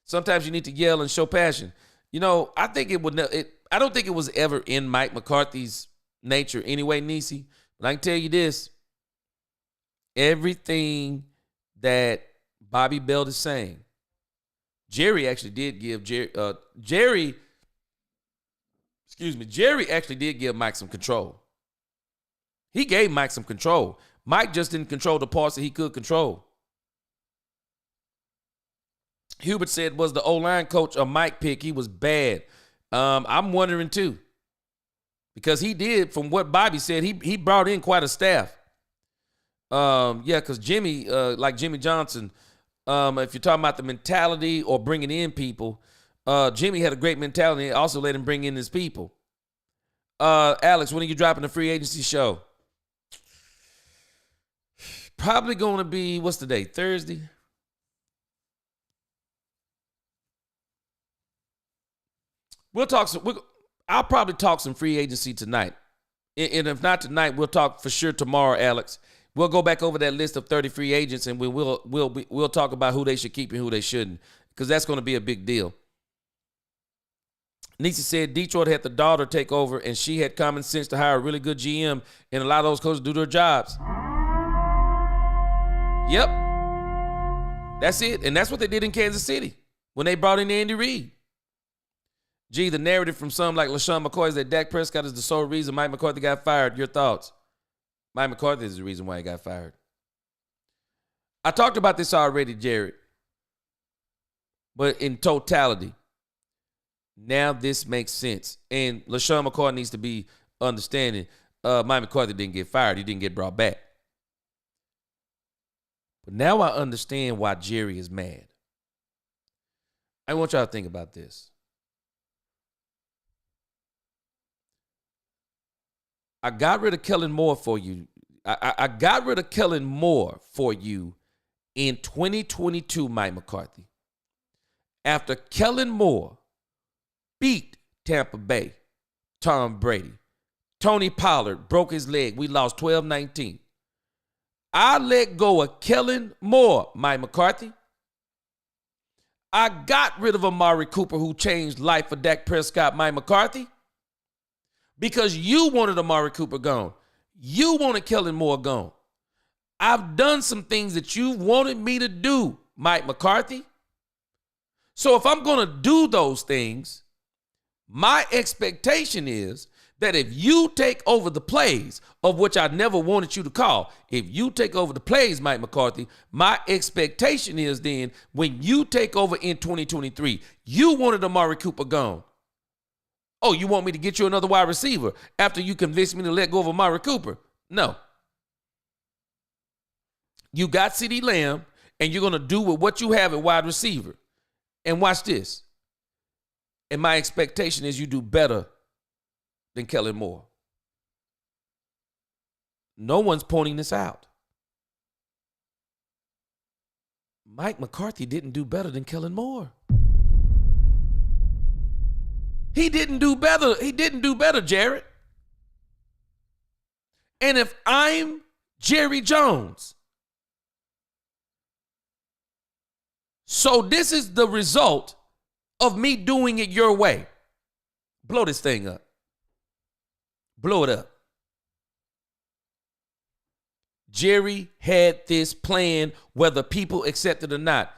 Sometimes you need to yell and show passion. You know, I think I don't think it was ever in Mike McCarthy's nature anyway, Niecy. But I can tell you this. Everything that Bobby Belt is saying, Jerry actually did give Jerry actually did give Mike some control. He gave Mike some control. Mike just didn't control the parts that he could control. Hubert said, was the O-line coach a Mike pick? He was bad. I'm wondering too. Because he did, from what Bobby said, he brought in quite a staff. Because Jimmy, like Jimmy Johnson, if you're talking about the mentality or bringing in people, Jimmy had a great mentality and also let him bring in his people. Alex, when are you dropping the free agency show? Probably going to be, what's the date? Thursday? I'll probably talk some free agency tonight. And if not tonight, we'll talk for sure tomorrow, Alex. We'll go back over that list of 30 free agents, and we'll talk about who they should keep and who they shouldn't, because that's going to be a big deal. Niecy said Detroit had the daughter take over, and she had common sense to hire a really good GM and allow those coaches to do their jobs. Yep. That's it. And that's what they did in Kansas City when they brought in Andy Reid. Gee, the narrative from some like LaShawn McCoy is that Dak Prescott is the sole reason Mike McCarthy got fired. Your thoughts? Mike McCarthy is the reason why he got fired. I talked about this already, Jared. But in totality, now this makes sense. And LaShawn McCoy needs to be understanding. Mike McCarthy didn't get fired. He didn't get brought back. But now I understand why Jerry is mad. I want y'all to think about this. I got rid of Kellen Moore for you. I got rid of Kellen Moore for you in 2022, Mike McCarthy. After Kellen Moore beat Tampa Bay, Tom Brady, Tony Pollard broke his leg. We lost 12-19. I let go of Kellen Moore, Mike McCarthy. I got rid of Amari Cooper, who changed life for Dak Prescott, Mike McCarthy. Because you wanted Amari Cooper gone. You wanted Kellen Moore gone. I've done some things that you wanted me to do, Mike McCarthy. So if I'm going to do those things, my expectation is that if you take over the plays, of which I never wanted you to call, if you take over the plays, Mike McCarthy, my expectation is then when you take over in 2023, you wanted Amari Cooper gone. Oh, you want me to get you another wide receiver after you convinced me to let go of Amari Cooper? No. You got CeeDee Lamb, and you're going to do with what you have at wide receiver. And watch this. And my expectation is you do better than Kellen Moore. No one's pointing this out. Mike McCarthy didn't do better than Kellen Moore. He didn't do better. He didn't do better, Jared. And if I'm Jerry Jones, so this is the result of me doing it your way. Blow this thing up. Blow it up. Jerry had this plan whether people accept it or not.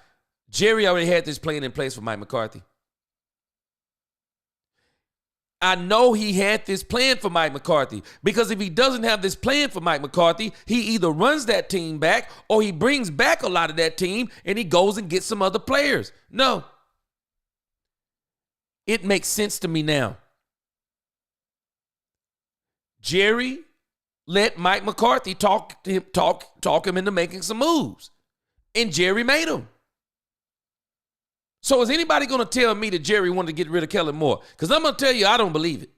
Jerry already had this plan in place for Mike McCarthy. I know he had this plan for Mike McCarthy because if he doesn't have this plan for Mike McCarthy, he either runs that team back or he brings back a lot of that team and he goes and gets some other players. No. It makes sense to me now. Jerry let Mike McCarthy talk him into making some moves. And Jerry made them. So is anybody going to tell me that Jerry wanted to get rid of Kellen Moore? Because I'm going to tell you, I don't believe it.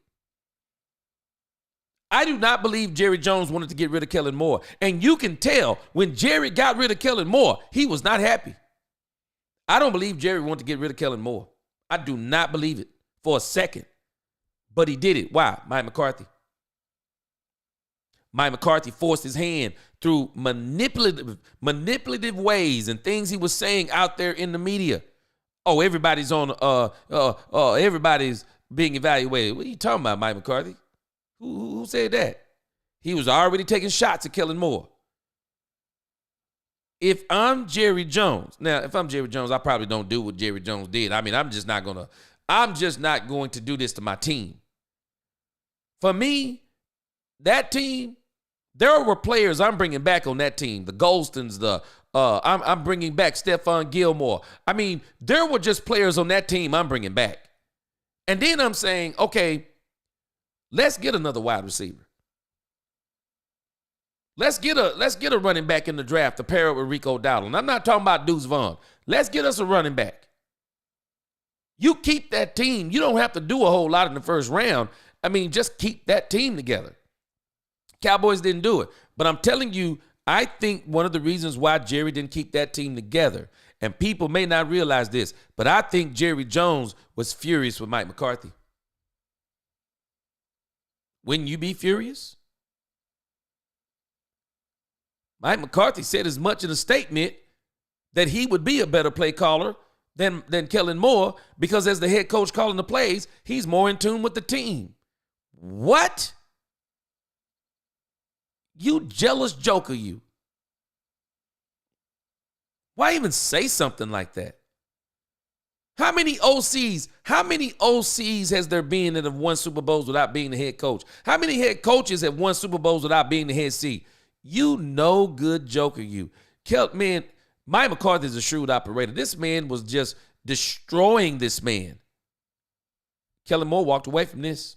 I do not believe Jerry Jones wanted to get rid of Kellen Moore. And you can tell when Jerry got rid of Kellen Moore, he was not happy. I don't believe Jerry wanted to get rid of Kellen Moore. I do not believe it for a second. But he did it. Why? Mike McCarthy. Mike McCarthy forced his hand through manipulative ways and things he was saying out there in the media. Oh, everybody's everybody's being evaluated. What are you talking about, Mike McCarthy? Who said that? He was already taking shots at Kellen Moore. If I'm Jerry Jones, now, if I'm Jerry Jones, I probably don't do what Jerry Jones did. I mean, I'm just not going to do this to my team. For me, that team, there were players I'm bringing back on that team. The Golstons, I'm bringing back Stephon Gilmore. I mean, there were just players on that team I'm bringing back. And then I'm saying, okay, let's get another wide receiver. Let's get a running back in the draft to pair up with Rico Dowdle. And I'm not talking about Deuce Vaughn. Let's get us a running back. You keep that team. You don't have to do a whole lot in the first round. I mean, just keep that team together. Cowboys didn't do it. But I'm telling you, I think one of the reasons why Jerry didn't keep that team together, and people may not realize this, but I think Jerry Jones was furious with Mike McCarthy. Wouldn't you be furious? Mike McCarthy said as much in a statement that he would be a better play caller than Kellen Moore because as the head coach calling the plays, he's more in tune with the team. What? You jealous joker, you. Why even say something like that? How many OCs has there been that have won Super Bowls without being the head coach? How many head coaches have won Super Bowls without being the head C? You no good joker, you. Man, Mike McCarthy is a shrewd operator. This man was just destroying this man. Kellen Moore walked away from this.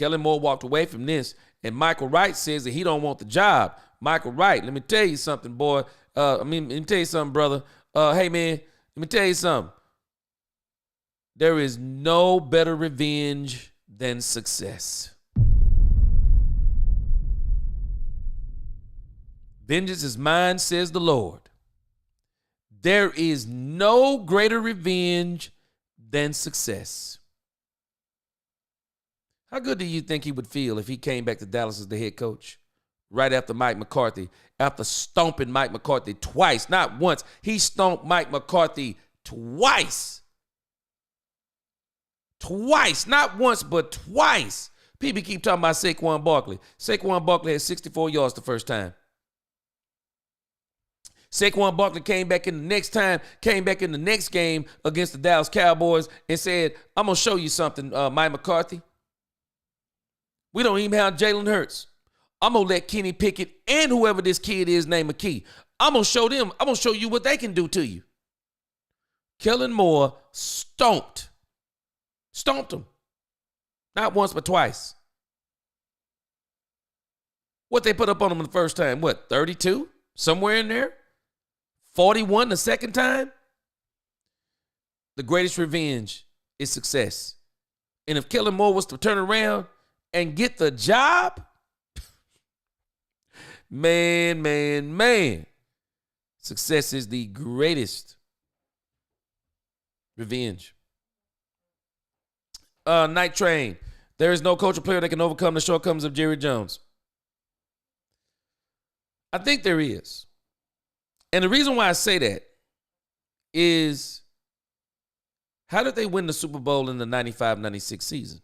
And Michael Wright says that he don't want the job. Michael Wright, let me tell you something, boy. Let me tell you something, brother. Hey, man, let me tell you something. There is no better revenge than success. Vengeance is mine, says the Lord. There is no greater revenge than success. How good do you think he would feel if he came back to Dallas as the head coach? Right after Mike McCarthy, after stomping Mike McCarthy twice, not once. He stomped Mike McCarthy twice. Twice, not once, but twice. People keep talking about Saquon Barkley. Saquon Barkley had 64 yards the first time. Saquon Barkley came back in the next game against the Dallas Cowboys and said, I'm going to show you something, Mike McCarthy. We don't even have Jalen Hurts. I'm going to let Kenny Pickett and whoever this kid is named McKee, I'm going to show you what they can do to you. Kellen Moore stomped him. Not once, but twice. What they put up on him the first time? What, 32? Somewhere in there? 41 the second time? The greatest revenge is success. And if Kellen Moore was to turn around and get the job, man, success is the greatest revenge. Night Train. There is no coach or player that can overcome the shortcomings of Jerry Jones. I think there is. And the reason why I say that is, how did they win the Super Bowl in the 95-96 season?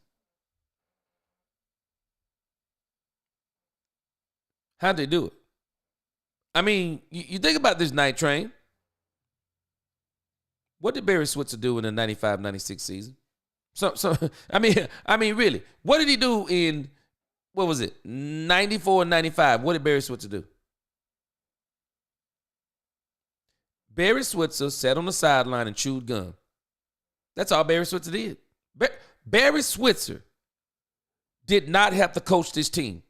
How'd they do it? I mean, you think about this, Night Train. What did Barry Switzer do in the 95-96 season? So I mean, really, what did he do in, what was it, 94 and 95? What did Barry Switzer do? Barry Switzer sat on the sideline and chewed gum. That's all Barry Switzer did. Barry Switzer did not have to coach this team.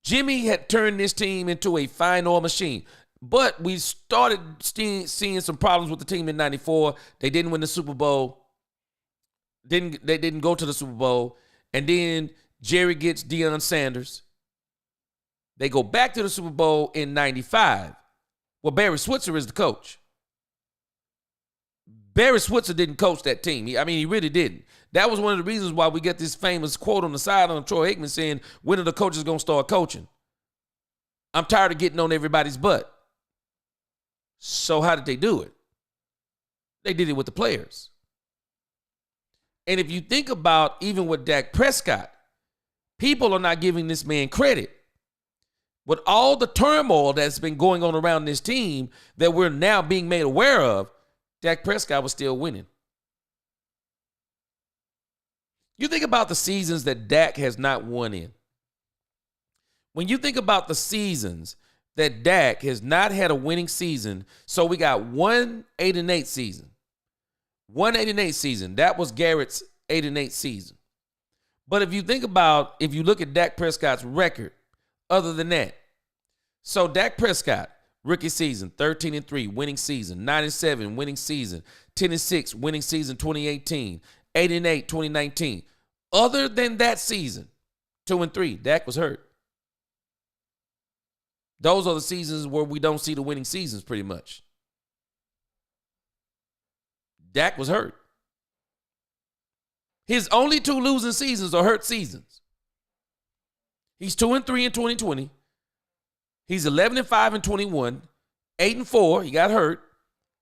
Jimmy had turned this team into a fine oil machine. But we started seeing some problems with the team in 94. They didn't win the Super Bowl. They didn't go to the Super Bowl. And then Jerry gets Deion Sanders. They go back to the Super Bowl in 95. Well, Barry Switzer is the coach. Barry Switzer didn't coach that team. He really didn't. That was one of the reasons why we get this famous quote on the side on Troy Aikman saying, when are the coaches going to start coaching? I'm tired of getting on everybody's butt. So how did they do it? They did it with the players. And if you think about even with Dak Prescott, people are not giving this man credit. With all the turmoil that's been going on around this team that we're now being made aware of, Dak Prescott was still winning. You think about the seasons that Dak has not won in. When you think about the seasons that Dak has not had a winning season, so we got 1-8-8 season. 1-8-8 season. That was Garrett's 8-8 season. But if you look at Dak Prescott's record, other than that, so Dak Prescott, rookie season, 13-3, winning season, 9-7, winning season, 10-6, winning season 2018, 8-8, 2019. Other than that season, 2-3, Dak was hurt. Those are the seasons where we don't see the winning seasons pretty much. Dak was hurt. His only 2 losing seasons are hurt seasons. He's 2-3 in 2020. He's 11-5 in 21. 8-4. He got hurt.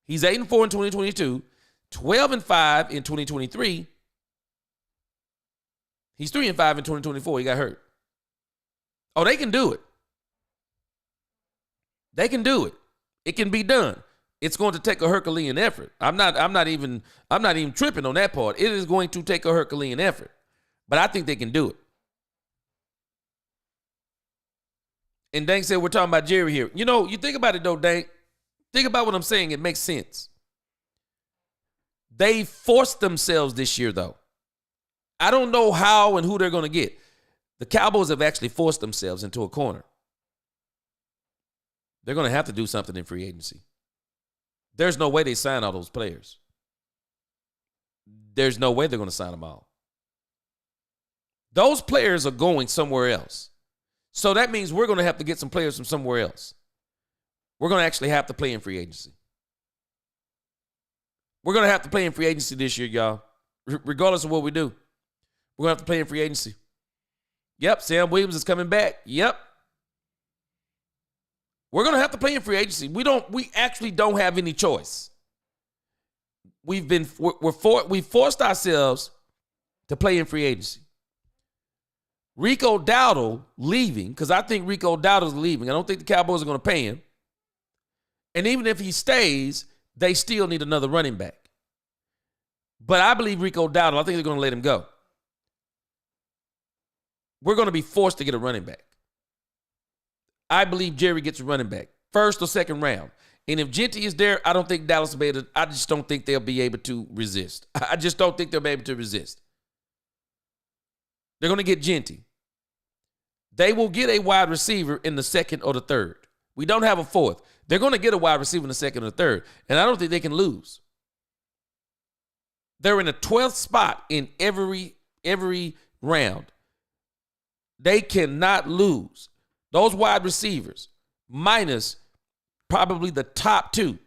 He's 8-4 in 2022. 12-5 in 2023. He's 3-5 in 2024. He got hurt. Oh, they can do it. They can do it. It can be done. It's going to take a Herculean effort. I'm not even tripping on that part. It is going to take a Herculean effort. But I think they can do it. And Dank said we're talking about Jerry here. You know, you think about it though, Dank. Think about what I'm saying. It makes sense. They forced themselves this year, though. I don't know how and who they're going to get. The Cowboys have actually forced themselves into a corner. They're going to have to do something in free agency. There's no way they sign all those players. There's no way they're going to sign them all. Those players are going somewhere else. So that means we're going to have to get some players from somewhere else. We're going to actually have to play in free agency. We're going to have to play in free agency this year, y'all. Regardless of what we do. We're going to have to play in free agency. Yep, Sam Williams is coming back. Yep. We're going to have to play in free agency. We actually don't have any choice. We've forced ourselves to play in free agency. Rico Dowdle leaving, because I think Rico Dowdle's leaving. I don't think the Cowboys are going to pay him. And even if he stays, they still need another running back. But I believe Rico Dowdle, I think they're going to let him go. We're going to be forced to get a running back. I believe Jerry gets a running back, first or second round. And if Genty is there, I don't think Dallas will be able to, I just don't think they'll be able to resist. I just don't think they'll be able to resist. They're going to get Genty. They will get a wide receiver in the second or the third. We don't have a fourth. They're going to get a wide receiver in the second or the third. And I don't think they can lose. They're in the 12th spot in every round. They cannot lose. Those wide receivers, minus probably the top 2,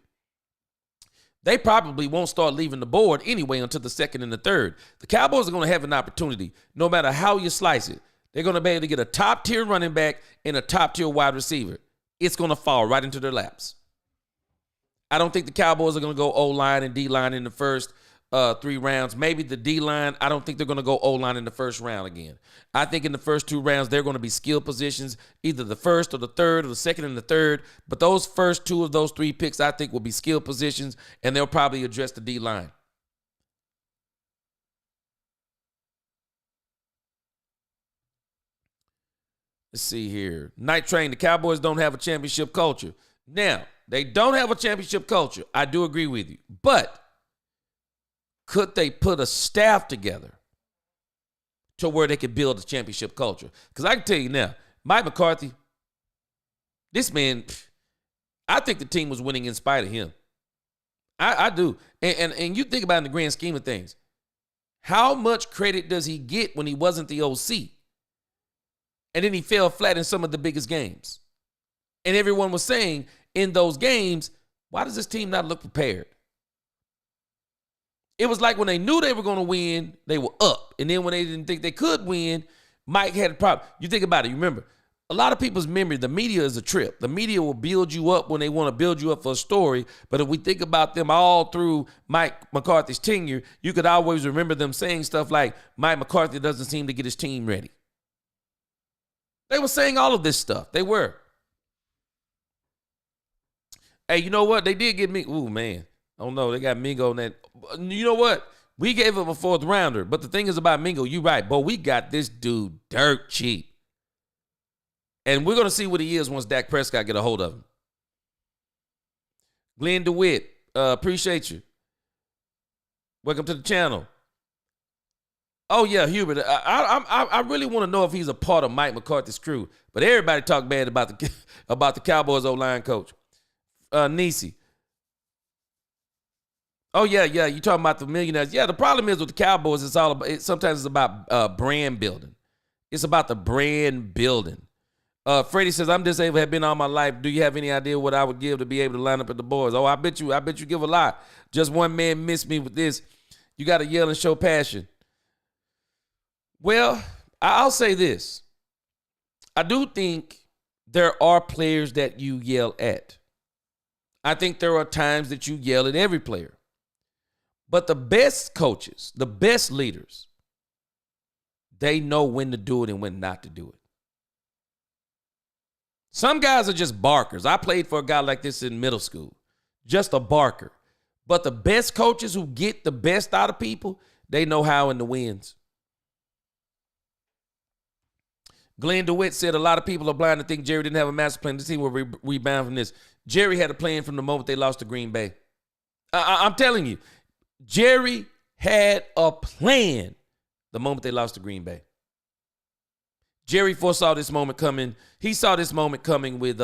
they probably won't start leaving the board anyway until the second and the third. The Cowboys are going to have an opportunity, no matter how you slice it. They're going to be able to get a top-tier running back and a top-tier wide receiver. It's going to fall right into their laps. I don't think the Cowboys are going to go O-line and D-line in the first 3 rounds. Maybe the D-line, I don't think they're going to go O-line in the first round again. I think in the first 2 rounds, they're going to be skill positions, either the first or the third or the second and the third. But those first 2 of those 3 picks, I think, will be skill positions, and they'll probably address the D-line. Let's see here. Night Train, the Cowboys don't have a championship culture. Now, they don't have a championship culture. I do agree with you. But could they put a staff together to where they could build a championship culture? Because I can tell you now, Mike McCarthy, this man, I think the team was winning in spite of him. I do. And you think about it in the grand scheme of things. How much credit does he get when he wasn't the OC? And then he fell flat in some of the biggest games. And everyone was saying in those games, why does this team not look prepared? It was like when they knew they were going to win, they were up. And then when they didn't think they could win, Mike had a problem. You think about it. You remember, a lot of people's memory, the media is a trip. The media will build you up when they want to build you up for a story. But if we think about them all through Mike McCarthy's tenure, you could always remember them saying stuff like, Mike McCarthy doesn't seem to get his team ready. They were saying all of this stuff. They were. Hey, you know what? They did get me. Ooh, man. I don't know. They got Mingo on that. You know what? We gave him a 4th rounder. But the thing is about Mingo, you're right. But we got this dude dirt cheap. And we're going to see what he is once Dak Prescott get a hold of him. Glenn DeWitt, appreciate you. Welcome to the channel. Oh, yeah, Hubert. I really want to know if he's a part of Mike McCarthy's crew. But everybody talk bad about the Cowboys O-line coach. Nisi. Oh, yeah. You talking about the millionaires. Yeah, the problem is with the Cowboys, sometimes it's about brand building. It's about the brand building. Freddie says, I'm disabled, have been all my life. Do you have any idea what I would give to be able to line up at the boys? Oh, I bet you give a lot. Just one man missed me with this. You got to yell and show passion. Well, I'll say this. I do think there are players that you yell at. I think there are times that you yell at every player. But the best coaches, the best leaders, they know when to do it and when not to do it. Some guys are just barkers. I played for a guy like this in middle school, just a barker. But the best coaches who get the best out of people, they know how in the wins. Glenn DeWitt said a lot of people are blind to think Jerry didn't have a master plan. This team will rebound from this. Jerry had a plan from the moment they lost to Green Bay. I'm telling you, Jerry had a plan the moment they lost to Green Bay. Jerry foresaw this moment coming. He saw this moment coming with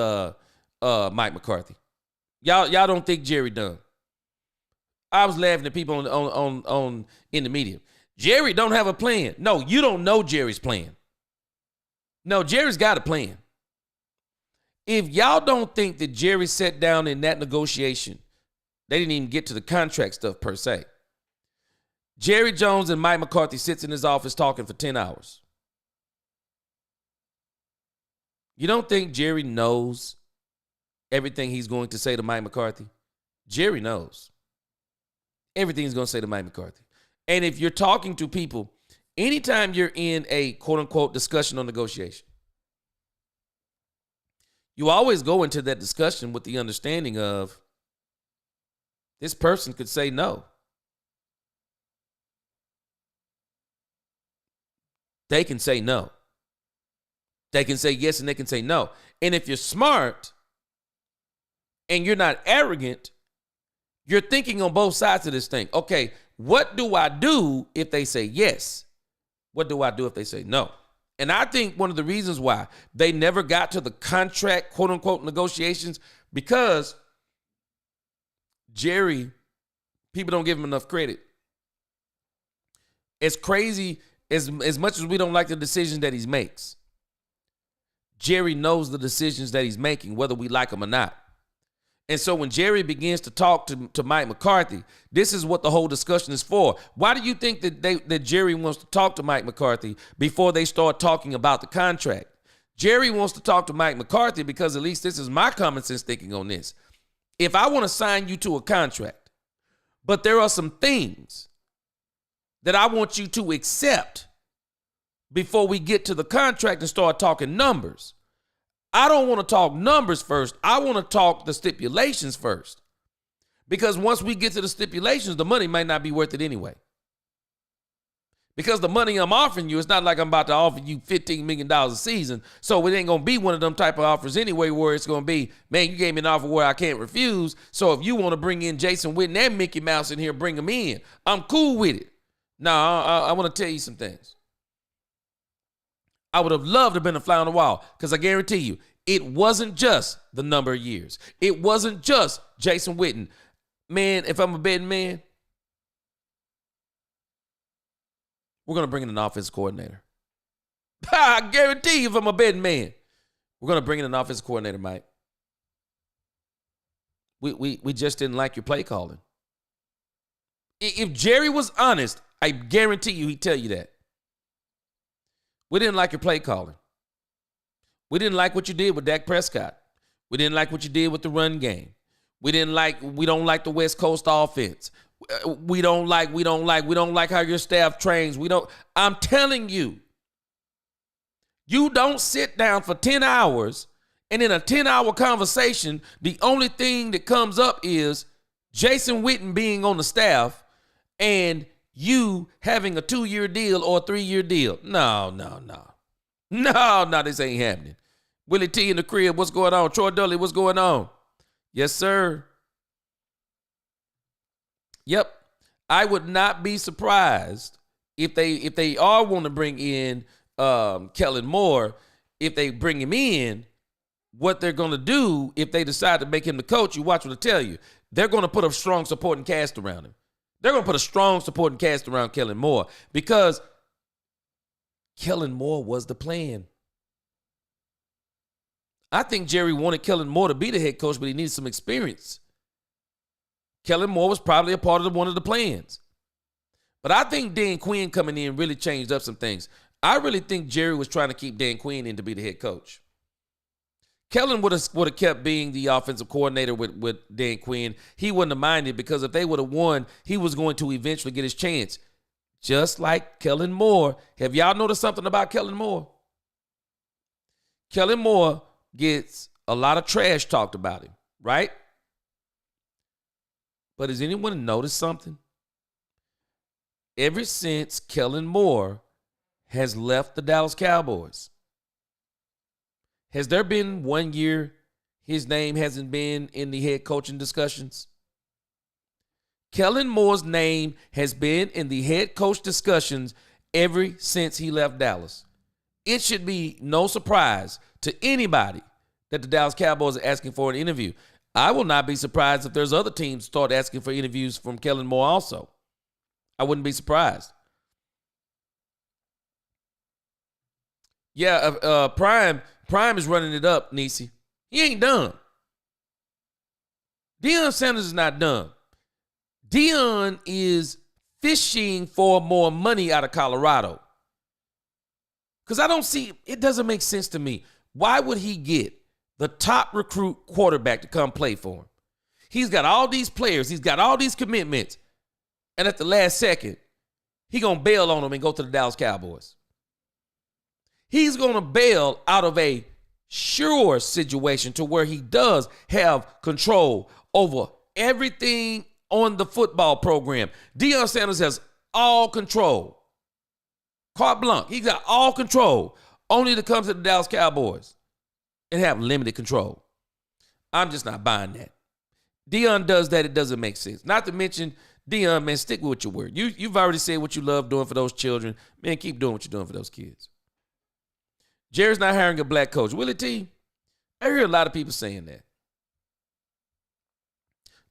Mike McCarthy. Y'all don't think Jerry done. I was laughing at people on in the media. Jerry don't have a plan. No, you don't know Jerry's plan. No, Jerry's got a plan. If y'all don't think that Jerry sat down in that negotiation, they didn't even get to the contract stuff per se. Jerry Jones and Mike McCarthy sits in his office talking for 10 hours. You don't think Jerry knows everything he's going to say to Mike McCarthy? Jerry knows everything he's going to say to Mike McCarthy. And if you're talking to people, anytime you're in a quote-unquote discussion on negotiation, you always go into that discussion with the understanding of this person could say no. They can say no. They can say yes and they can say no. And if you're smart and you're not arrogant, you're thinking on both sides of this thing. Okay, what do I do if they say yes? What do I do if they say no? And I think one of the reasons why they never got to the contract, quote unquote, negotiations, because Jerry, people don't give him enough credit. As crazy, as much as we don't like the decisions that he makes, Jerry knows the decisions that he's making, whether we like them or not. And so when Jerry begins to talk to Mike McCarthy, this is what the whole discussion is for. Why do you think that Jerry wants to talk to Mike McCarthy before they start talking about the contract? Jerry wants to talk to Mike McCarthy because at least this is my common sense thinking on this. If I want to sign you to a contract, but there are some things that I want you to accept before we get to the contract and start talking numbers. I don't want to talk numbers first. I want to talk the stipulations first. Because once we get to the stipulations, the money might not be worth it anyway. Because the money I'm offering you, it's not like I'm about to offer you $15 million a season. So it ain't going to be one of them type of offers anyway where it's going to be, man, you gave me an offer where I can't refuse. So if you want to bring in Jason Witten and Mickey Mouse in here, bring them in. I'm cool with it. Now, I want to tell you some things. I would have loved to have been a fly on the wall because I guarantee you, it wasn't just the number of years. It wasn't just Jason Witten. Man, if I'm a betting man, we're going to bring in an offensive coordinator. I guarantee you, if I'm a betting man, we're going to bring in an offensive coordinator, Mike. We just didn't like your play calling. If Jerry was honest, I guarantee you he'd tell you that. We didn't like your play calling. We didn't like what you did with Dak Prescott. We didn't like what you did with the run game. We don't like the West Coast offense. We don't like how your staff trains. I'm telling you, you don't sit down for 10 hours and in a 10-hour conversation, the only thing that comes up is Jason Witten being on the staff and you having a 2-year deal or a 3-year deal. No, this ain't happening. Willie T in the crib, what's going on? Troy Dudley, what's going on? Yes, sir. Yep. I would not be surprised if they are want to bring in Kellen Moore, if they bring him in, what they're going to do if they decide to make him the coach, you watch what I tell you. They're going to put a strong supporting cast around him. They're going to put a strong supporting cast around Kellen Moore because Kellen Moore was the plan. I think Jerry wanted Kellen Moore to be the head coach, but he needed some experience. Kellen Moore was probably a part of one of the plans. But I think Dan Quinn coming in really changed up some things. I really think Jerry was trying to keep Dan Quinn in to be the head coach. Kellen would have kept being the offensive coordinator with Dan Quinn. He wouldn't have minded because if they would have won, he was going to eventually get his chance. Just like Kellen Moore. Have y'all noticed something about Kellen Moore? Kellen Moore gets a lot of trash talked about him, right? But has anyone noticed something? Ever since Kellen Moore has left the Dallas Cowboys, has there been 1 year his name hasn't been in the head coaching discussions? Kellen Moore's name has been in the head coach discussions ever since he left Dallas. It should be no surprise to anybody that the Dallas Cowboys are asking for an interview. I will not be surprised if there's other teams start asking for interviews from Kellen Moore also. I wouldn't be surprised. Yeah, Prime is running it up, Niecy. He ain't done. Deion Sanders is not done. Deion is fishing for more money out of Colorado. Because it doesn't make sense to me. Why would he get the top recruit quarterback to come play for him? He's got all these players. He's got all these commitments. And at the last second, he going to bail on them and go to the Dallas Cowboys. He's going to bail out of a sure situation to where he does have control over everything on the football program. Deion Sanders has all control. Carte blanche. He's got all control, only to come to the Dallas Cowboys and have limited control. I'm just not buying that. Deion does that. It doesn't make sense. Not to mention, Deion, man, stick with what you were. You've already said what you love doing for those children. Man, keep doing what you're doing for those kids. Jerry's not hiring a black coach. Willie T, I hear a lot of people saying that.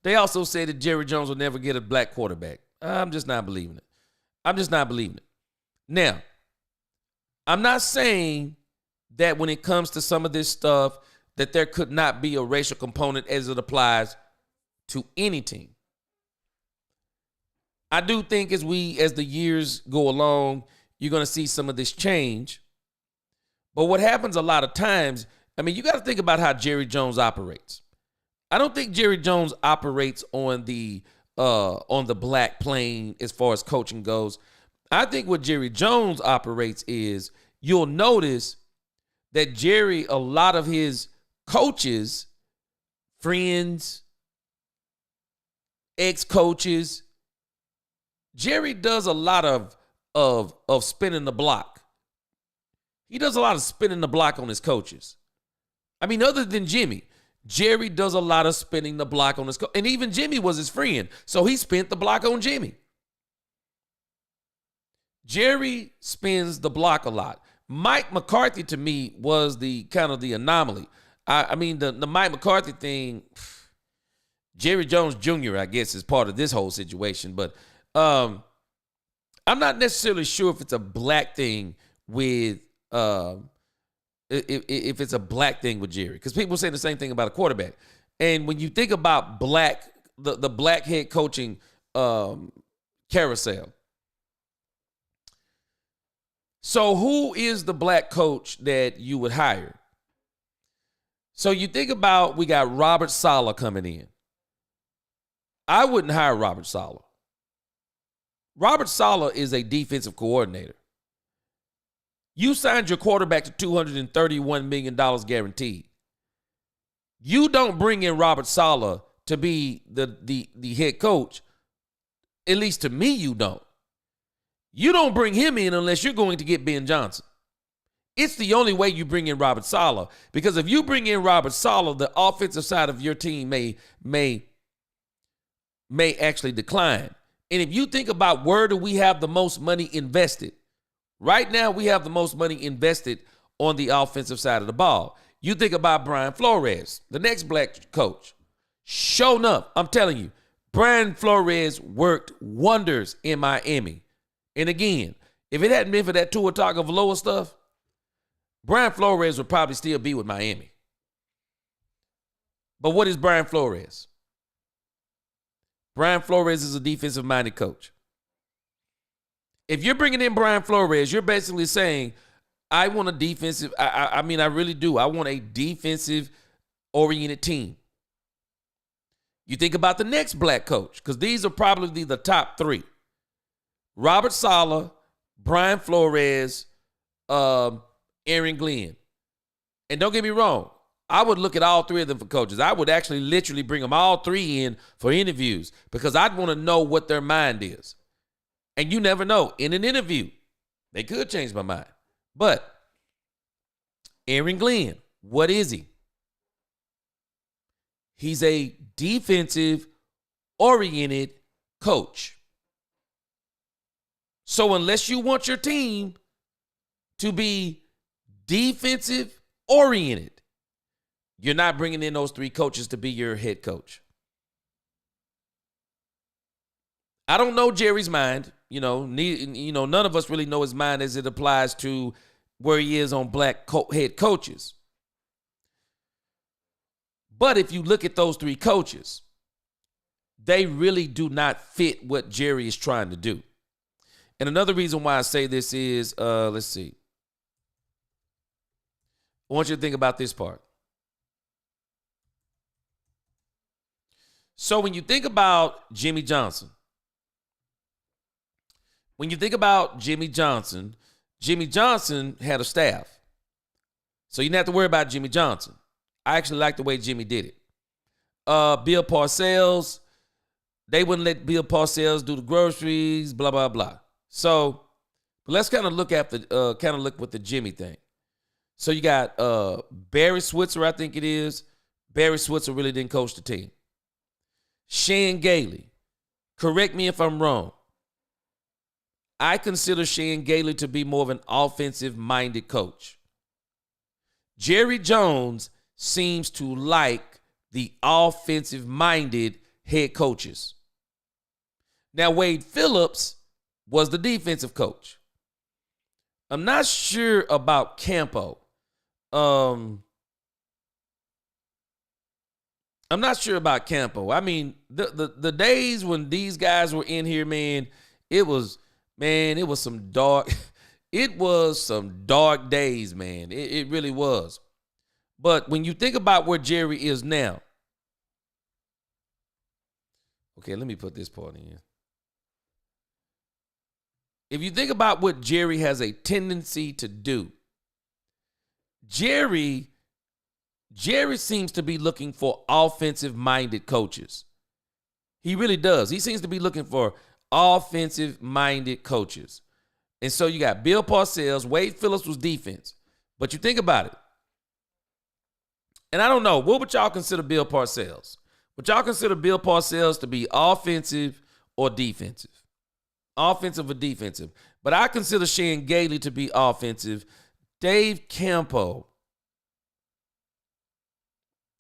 They also say that Jerry Jones will never get a black quarterback. I'm just not believing it. Now, I'm not saying that when it comes to some of this stuff that there could not be a racial component as it applies to any team. I do think as the years go along, you're going to see some of this change. But what happens a lot of times, you got to think about how Jerry Jones operates. I don't think Jerry Jones operates on the black plane as far as coaching goes. I think what Jerry Jones operates is, you'll notice that Jerry, a lot of his coaches, friends, ex-coaches, Jerry does a lot of spinning the block. He does a lot of spinning the block on his coaches. Other than Jimmy, Jerry does a lot of spinning the block on his coach. And even Jimmy was his friend, so he spent the block on Jimmy. Jerry spins the block a lot. Mike McCarthy, to me, was the kind of the anomaly. The Mike McCarthy thing, Jerry Jones Jr., I guess, is part of this whole situation. But I'm not necessarily sure if it's a black thing with if it's a black thing with Jerry, because people say the same thing about a quarterback. And when you think about the black head coaching carousel. So who is the black coach that you would hire? So you think about, we got Robert Saleh coming in. I wouldn't hire Robert Saleh. Robert Saleh is a defensive coordinator. You signed your quarterback to $231 million guaranteed. You don't bring in Robert Saleh to be the head coach. At least to me, you don't. You don't bring him in unless you're going to get Ben Johnson. It's the only way you bring in Robert Saleh. Because if you bring in Robert Saleh, the offensive side of your team may actually decline. And if you think about where do we have the most money invested, right now we have the most money invested on the offensive side of the ball. You think about Brian Flores, the next black coach. Sure enough, I'm telling you, Brian Flores worked wonders in Miami. And again, if it hadn't been for that Tua Tagovailoa stuff, Brian Flores would probably still be with Miami. But what is Brian Flores? Brian Flores is a defensive-minded coach. If you're bringing in Brian Flores, you're basically saying, I want a defensive, I mean, I really do. I want a defensive-oriented team. You think about the next black coach, because these are probably the top three. Robert Saleh, Brian Flores, Aaron Glenn. And don't get me wrong, I would look at all three of them for coaches. I would actually literally bring them all three in for interviews because I'd want to know what their mind is. And you never know. In an interview, they could change my mind. But Aaron Glenn, what is he? He's a defensive-oriented coach. So unless you want your team to be defensive-oriented, you're not bringing in those three coaches to be your head coach. I don't know Jerry's mind. None of us really know his mind as it applies to where he is on black head coaches. But if you look at those three coaches, they really do not fit what Jerry is trying to do. And another reason why I say this is, let's see. I want you to think about this part. So when you think about Jimmy Johnson, Jimmy Johnson had a staff. So you didn't have to worry about Jimmy Johnson. I actually like the way Jimmy did it. Bill Parcells, they wouldn't let Bill Parcells do the groceries, blah, blah, blah. So but let's kind of look at with the Jimmy thing. So you got Barry Switzer, I think it is. Barry Switzer really didn't coach the team. Shane Gailey, correct me if I'm wrong. I consider Shane Gailey to be more of an offensive-minded coach. Jerry Jones seems to like the offensive-minded head coaches. Now, Wade Phillips was the defensive coach. I'm not sure about Campo. I'm not sure about Campo. I mean, the days when these guys were in here, man, it was some dark days, man. It really was. But when you think about where Jerry is now, okay, let me put this part in. If you think about what Jerry has a tendency to do, Jerry seems to be looking for offensive-minded coaches. He really does. He seems to be looking for offensive-minded coaches. And so you got Bill Parcells. Wade Phillips was defense. But you think about it. And I don't know, what would y'all consider Bill Parcells? Would y'all consider Bill Parcells to be offensive or defensive? Offensive or defensive? But I consider Shane Gailey to be offensive. Dave Campo,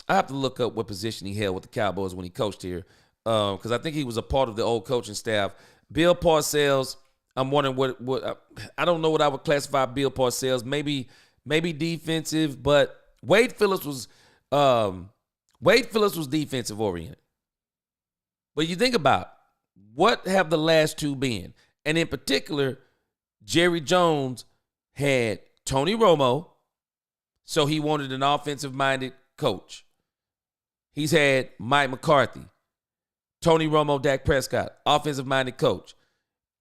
I have to look up what position he held with the Cowboys when he coached here, because I think he was a part of the old coaching staff. Bill Parcells, I'm wondering what I don't know what I would classify Bill Parcells. Maybe defensive, but Wade Phillips was defensive oriented. But you think about what have the last two been? And in particular, Jerry Jones had Tony Romo, so he wanted an offensive-minded coach. He's had Mike McCarthy, Tony Romo, Dak Prescott, offensive-minded coach.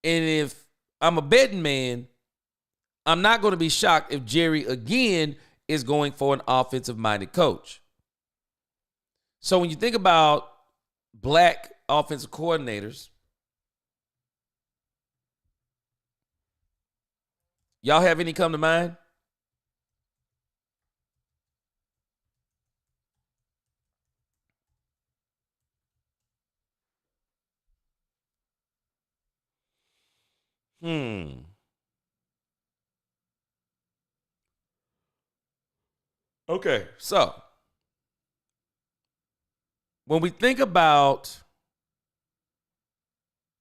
And if I'm a betting man, I'm not going to be shocked if Jerry again is going for an offensive-minded coach. So when you think about black offensive coordinators, y'all have any come to mind? Okay, so when we think about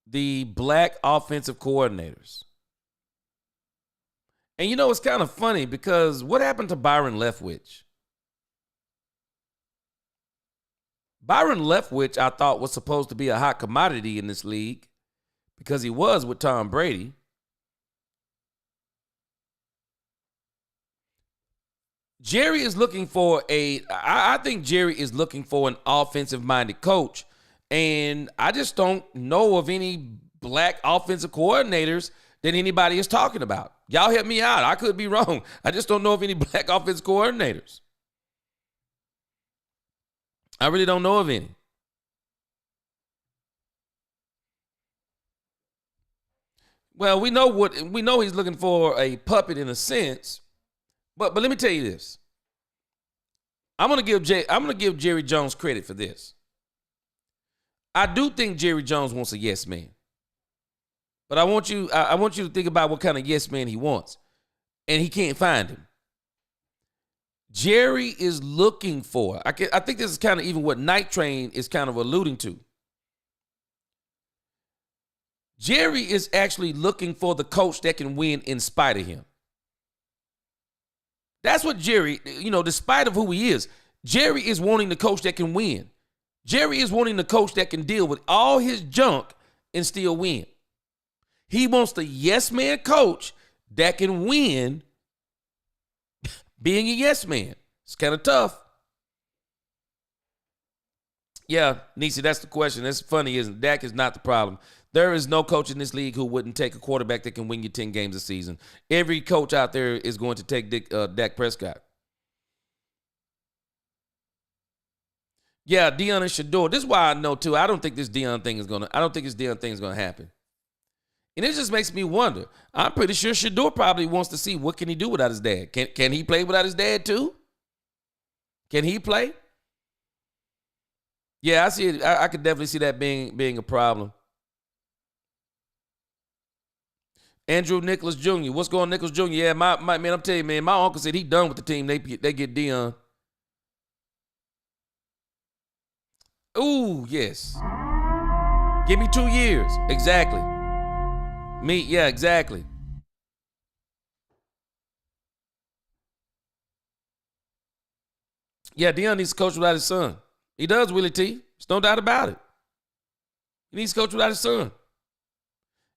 the black offensive coordinators, and you know, it's kind of funny because what happened to Byron Leftwich? Byron Leftwich, I thought, was supposed to be a hot commodity in this league because he was with Tom Brady. Jerry is looking for I think Jerry is looking for an offensive-minded coach, and I just don't know of any black offensive coordinators that anybody is talking about. Y'all help me out. I could be wrong. I just don't know of any black offensive coordinators. I really don't know of any. Well, we know he's looking for a puppet in a sense, but let me tell you this. I'm gonna give Jerry Jones credit for this. I do think Jerry Jones wants a yes man. But I want you to think about what kind of yes man he wants. And he can't find him. Jerry is looking for, I think this is kind of even what Night Train is kind of alluding to. Jerry is actually looking for the coach that can win in spite of him. That's what Jerry, despite of who he is, Jerry is wanting the coach that can win. Jerry is wanting the coach that can deal with all his junk and still win. He wants the yes man coach that can win being a yes man. It's kind of tough. Yeah, Nisi, that's the question. That's funny, isn't it? Dak is not the problem. There is no coach in this league who wouldn't take a quarterback that can win you 10 games a season. Every coach out there is going to take Dak Prescott. Yeah, Deion and Shador. This is why I know too. I don't think this Deion thing is gonna happen. And it just makes me wonder. I'm pretty sure Shador probably wants to see what can he do without his dad. Can he play without his dad too? Can he play? Yeah, I see it. I could definitely see that being a problem. Andrew Nicholas Jr. What's going on, Nicholas Jr.? Yeah, my man, I'm telling you, man, my uncle said he done with the team. They get Deion. Ooh, yes. Give me 2 years. Exactly. Yeah, exactly. Yeah, Deion needs to coach without his son. He does, Willie T. There's no doubt about it. He needs to coach without his son.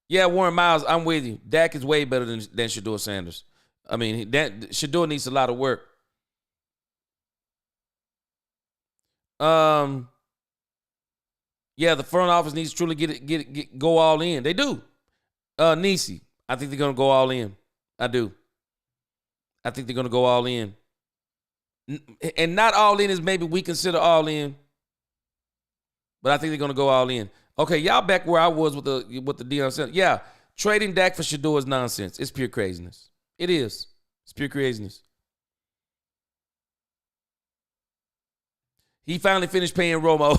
Yeah, Warren Miles, I'm with you. Dak is way better than Shador Sanders. I mean, Shador needs a lot of work. Yeah, the front office needs to truly go all in. They do. Nisi, I think they're gonna go all in. I do. I think they're gonna go all in. And not all in is maybe we consider all in, but I think they're gonna go all in. Okay, y'all back where I was with the Deion Sanders. Yeah, trading Dak for Shador is nonsense. It's pure craziness. It is. It's pure craziness. He finally finished paying Romo.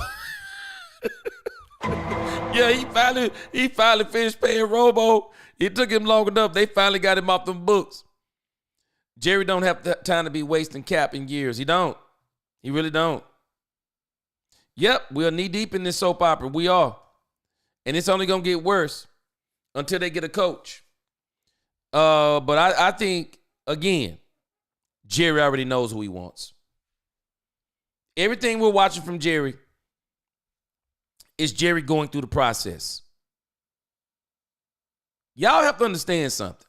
Yeah, he finally finished paying Romo. It took him long enough. They finally got him off them books. Jerry don't have time to be wasting cap in years. He don't. He really don't. Yep, we're knee deep in this soap opera. We are. And it's only going to get worse until they get a coach. But I think, again, Jerry already knows who he wants. Everything we're watching from Jerry is Jerry going through the process. Y'all have to understand something.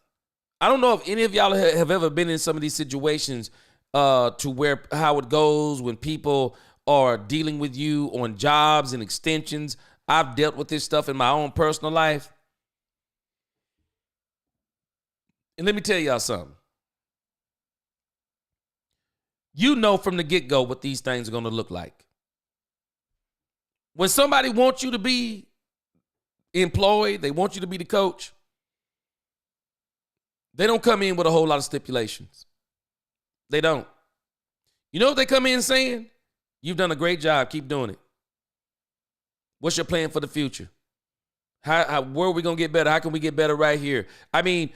I don't know if any of y'all have ever been in some of these situations to where how it goes when people are dealing with you on jobs and extensions. I've dealt with this stuff in my own personal life. And let me tell y'all something. You know from the get-go what these things are going to look like. When somebody wants you to be employed, they want you to be the coach, they don't come in with a whole lot of stipulations. They don't. You know what they come in saying? You've done a great job. Keep doing it. What's your plan for the future? Where are we going to get better? How can we get better right here? I mean,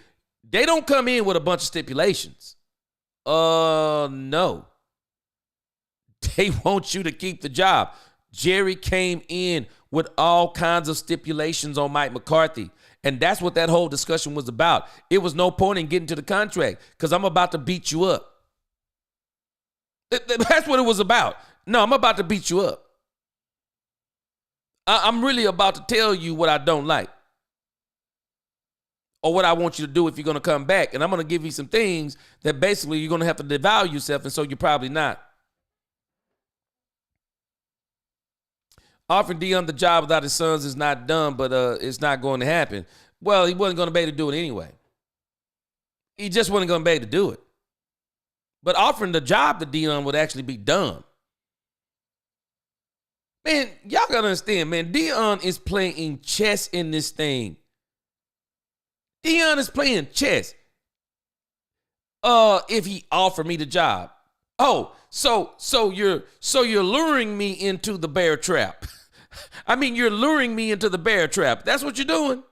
they don't come in with a bunch of stipulations. No. They want you to keep the job. Jerry came in with all kinds of stipulations on Mike McCarthy. And that's what that whole discussion was about. It was no point in getting to the contract because I'm about to beat you up. That's what it was about. No, I'm about to beat you up. I'm really about to tell you what I don't like or what I want you to do if you're going to come back. And I'm going to give you some things that basically you're going to have to devalue yourself, and so you're probably not. Offering Deion the job without his sons is not done, but it's not going to happen. Well, he wasn't going to be able to do it anyway. He just wasn't going to be able to do it. But offering the job to Deion would actually be dumb. Man, y'all got to understand, man, Deion is playing chess in this thing. Deion is playing chess. If he offered me the job. Oh, so you're luring me into the bear trap. I mean, you're luring me into the bear trap. That's what you're doing.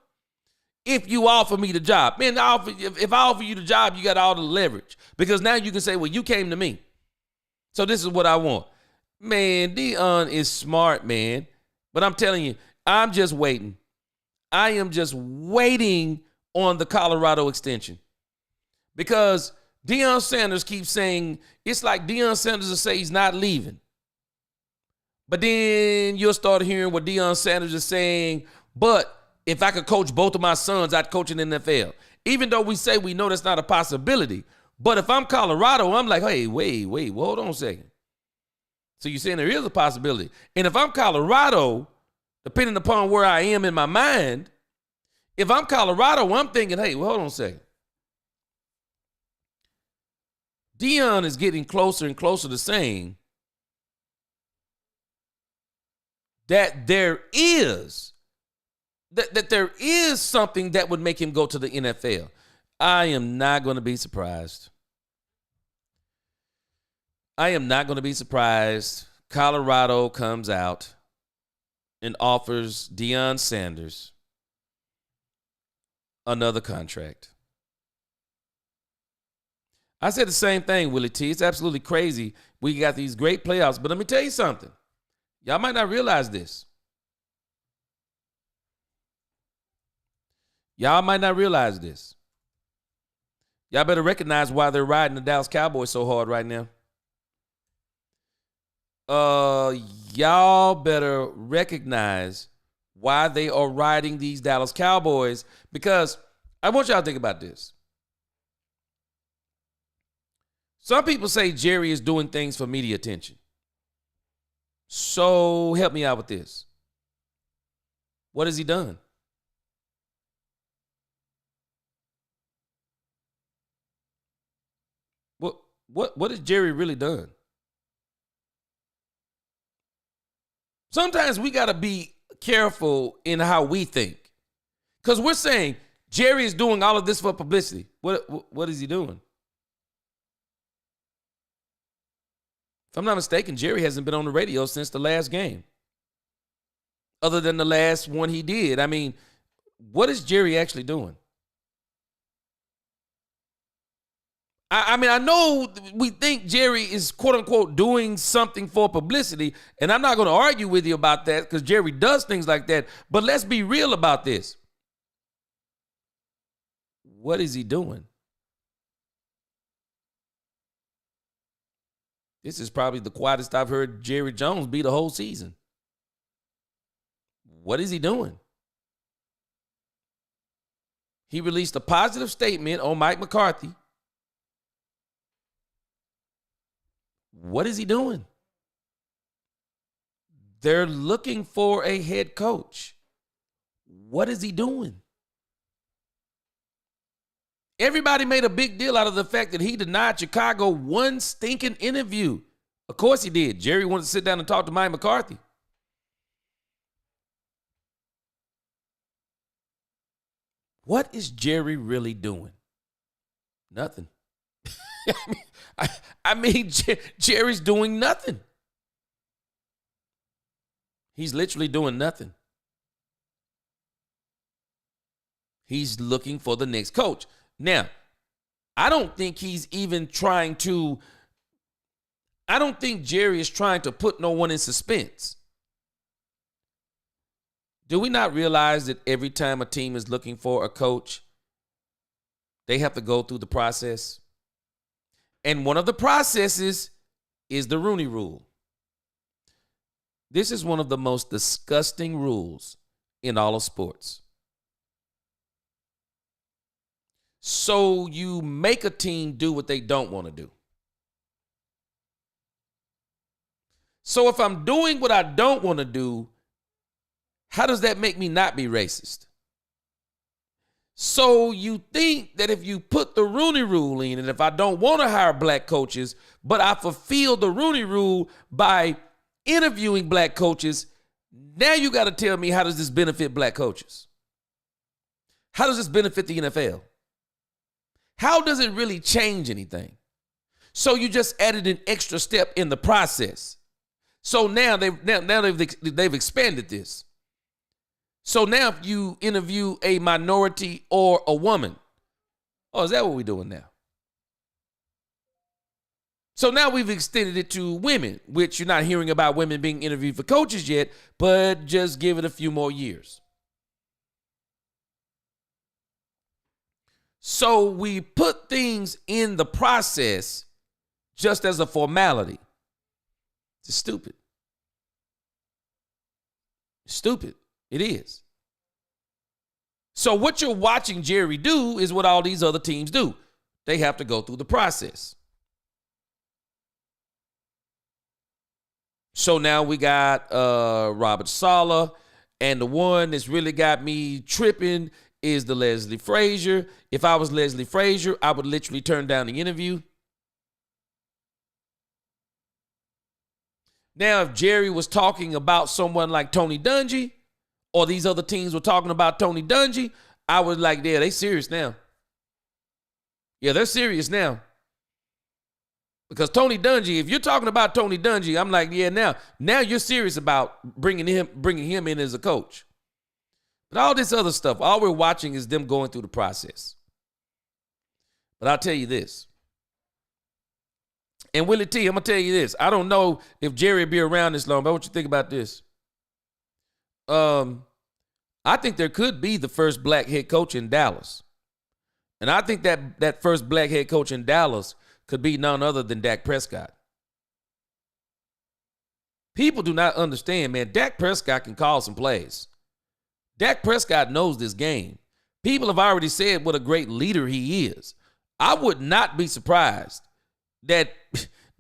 If you offer me the job. Man, if I offer you the job, you got all the leverage. Because now you can say, well, you came to me. So this is what I want. Man, Deion is smart, man. But I'm telling you, I'm just waiting. I am just waiting on the Colorado extension. Because Deion Sanders keeps saying, it's like Deion Sanders will say he's not leaving. But then you'll start hearing what Deion Sanders is saying, but if I could coach both of my sons, I'd coach in the NFL. Even though we say we know that's not a possibility. But if I'm Colorado, I'm like, hey, wait, well, hold on a second. So you're saying there is a possibility. And if I'm Colorado, depending upon where I am in my mind, if I'm Colorado, I'm thinking, hey, well, hold on a second. Deion is getting closer and closer to saying that there is something that would make him go to the NFL. I am not going to be surprised. I am not going to be surprised. Colorado comes out and offers Deion Sanders another contract. I said the same thing, Willie T. It's absolutely crazy. We got these great playoffs, but let me tell you something. Y'all might not realize this. Y'all might not realize this. Y'all better recognize why they're riding the Dallas Cowboys so hard right now. Y'all better recognize why they are riding these Dallas Cowboys, because I want y'all to think about this. Some people say Jerry is doing things for media attention. So help me out with this. What has he done? What has Jerry really done? Sometimes we got to be careful in how we think. Because we're saying Jerry is doing all of this for publicity. What is he doing? If I'm not mistaken, Jerry hasn't been on the radio since the last game. Other than the last one he did. I mean, what is Jerry actually doing? I mean, I know we think Jerry is, quote unquote, doing something for publicity, and I'm not going to argue with you about that because Jerry does things like that. But let's be real about this. What is he doing? This is probably the quietest I've heard Jerry Jones be the whole season. What is he doing? He released a positive statement on Mike McCarthy. What is he doing? They're looking for a head coach. What is he doing? Everybody made a big deal out of the fact that he denied Chicago one stinking interview. Of course he did. Jerry wanted to sit down and talk to Mike McCarthy. What is Jerry really doing? Nothing. Jerry's doing nothing. He's literally doing nothing. He's looking for the next coach. Now, I don't think he's even trying to, I don't think Jerry is trying to put no one in suspense. Do we not realize that every time a team is looking for a coach, they have to go through the process? And one of the processes is the Rooney Rule. This is one of the most disgusting rules in all of sports. So you make a team do what they don't want to do. So if I'm doing what I don't want to do, how does that make me not be racist? So you think that if you put the Rooney Rule in, and if I don't want to hire black coaches, but I fulfill the Rooney Rule by interviewing black coaches, now you got to tell me, how does this benefit black coaches? How does this benefit the NFL? How does it really change anything? So you just added an extra step in the process. So now they've expanded this. So now if you interview a minority or a woman, oh, is that what we're doing now? So now we've extended it to women, which you're not hearing about women being interviewed for coaches yet, but just give it a few more years. So we put things in the process just as a formality. It's stupid. Stupid. It is. So what you're watching Jerry do is what all these other teams do. They have to go through the process. So now we got Robert Saleh, and the one that's really got me tripping is the Leslie Frazier. If I was Leslie Frazier, I would literally turn down the interview. Now, if Jerry was talking about someone like Tony Dungy, or these other teams were talking about Tony Dungy, I was like, yeah, they serious now. Yeah, they're serious now. Because Tony Dungy, if you're talking about Tony Dungy, I'm like, yeah, now you're serious about bringing him in as a coach. But all this other stuff, all we're watching is them going through the process. But I'll tell you this. And Willie T, I'm going to tell you this. I don't know if Jerry will be around this long, but what you think about this? I think there could be the first black head coach in Dallas. And I think that first black head coach in Dallas could be none other than Dak Prescott. People do not understand, man. Dak Prescott can call some plays. Dak Prescott knows this game. People have already said what a great leader he is. I would not be surprised that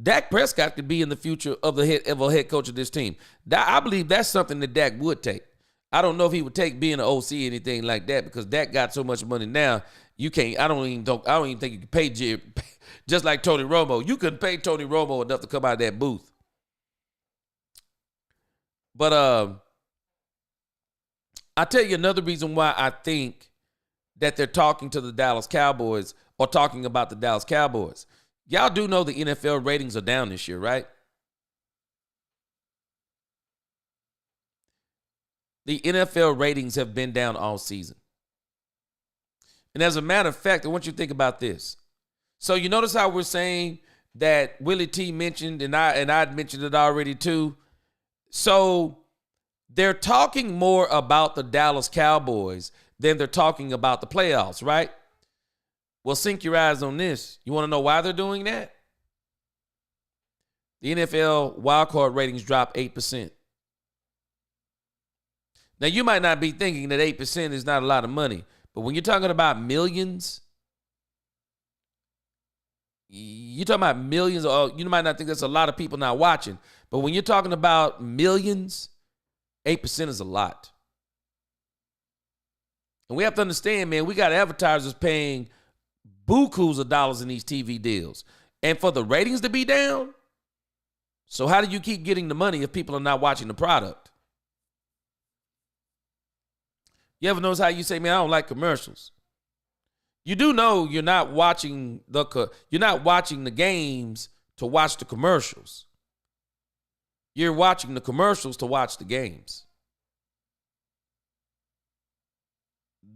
Dak Prescott could be in the future of a head coach of this team. I believe that's something that Dak would take. I don't know if he would take being an OC or anything like that, because Dak got so much money now. You can't. I don't even think you can pay Jerry, just like Tony Romo. You couldn't pay Tony Romo enough to come out of that booth. But I'll tell you another reason why I think that they're talking to the Dallas Cowboys, or talking about the Dallas Cowboys. Y'all do know the NFL ratings are down this year, right? The NFL ratings have been down all season. And as a matter of fact, I want you to think about this. So you notice how we're saying that Willie T mentioned, and I'd mentioned it already too. So they're talking more about the Dallas Cowboys than they're talking about the playoffs, right? Well, sink your eyes on this. You want to know why they're doing that? The NFL wildcard ratings dropped 8%. Now, you might not be thinking that 8% is not a lot of money, But when you're talking about millions, you're talking about millions. Or you might not think there's a lot of people not watching, but when you're talking about millions, 8% is a lot. And we have to understand, man, we got advertisers paying bukus of dollars in these TV deals. And for the ratings to be down, so how do you keep getting the money if people are not watching the product? You ever notice how you say, man, I don't like commercials? You do know you're not watching the games to watch the commercials. You're watching the commercials to watch the games.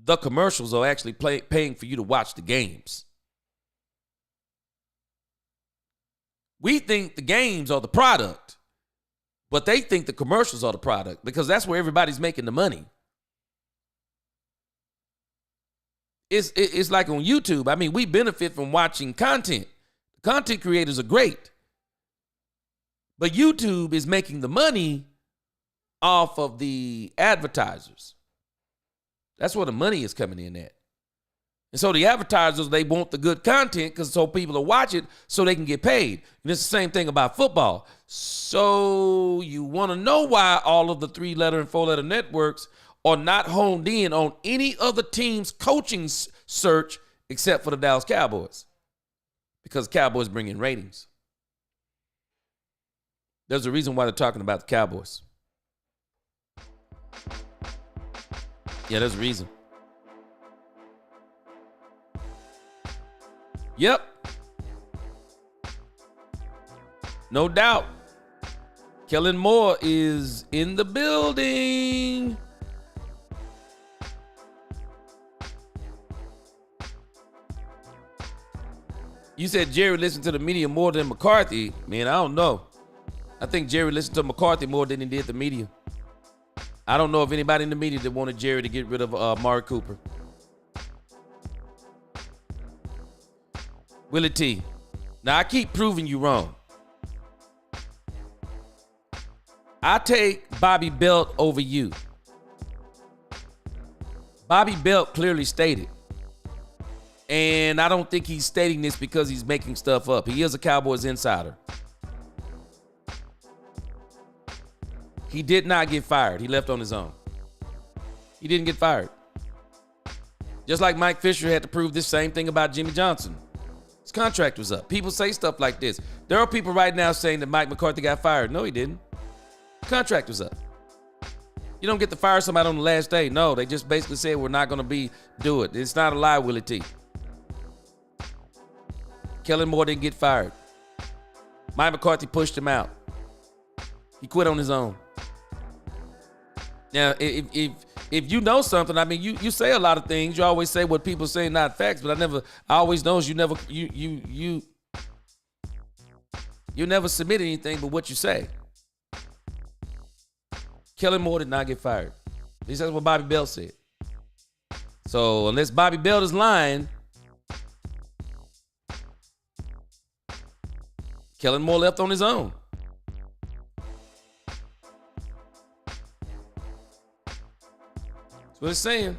The commercials are actually paying for you to watch the games. We think the games are the product, but they think the commercials are the product because that's where everybody's making the money. It's like on YouTube. I mean, we benefit from watching content. Content creators are great. But YouTube is making the money off of the advertisers. That's where the money is coming in at. And so the advertisers, they want the good content because so people will watch it so they can get paid. And it's the same thing about football. So you want to know why all of the 3-letter and 4-letter networks are not honed in on any other team's coaching search except for the Dallas Cowboys. Because Cowboys bring in ratings. There's a reason why they're talking about the Cowboys. Yeah, there's a reason. Yep. No doubt. Kellen Moore is in the building. You said Jerry listened to the media more than McCarthy. Man, I don't know. I think Jerry listened to McCarthy more than he did the media. I don't know of anybody in the media that wanted Jerry to get rid of Amari Cooper. Willie T. Now, I keep proving you wrong. I take Bobby Belt over you. Bobby Belt clearly stated. And I don't think he's stating this because he's making stuff up. He is a Cowboys insider. He did not get fired. He left on his own. He didn't get fired. Just like Mike Fisher had to prove this same thing about Jimmy Johnson. His contract was up. People say stuff like this. There are people right now saying that Mike McCarthy got fired. No, he didn't. Contract was up. You don't get to fire somebody on the last day. No, they just basically said we're not going to do it. It's not a lie, Willie T. Kellen Moore didn't get fired. Mike McCarthy pushed him out. He quit on his own. Now, if you know something, I mean, you say a lot of things. You always say what people say, not facts. But I always knows you never submit anything but what you say. Kellen Moore did not get fired. At least that's what Bobby Belt said. So unless Bobby Belt is lying, Kellen Moore left on his own. That's what it's saying.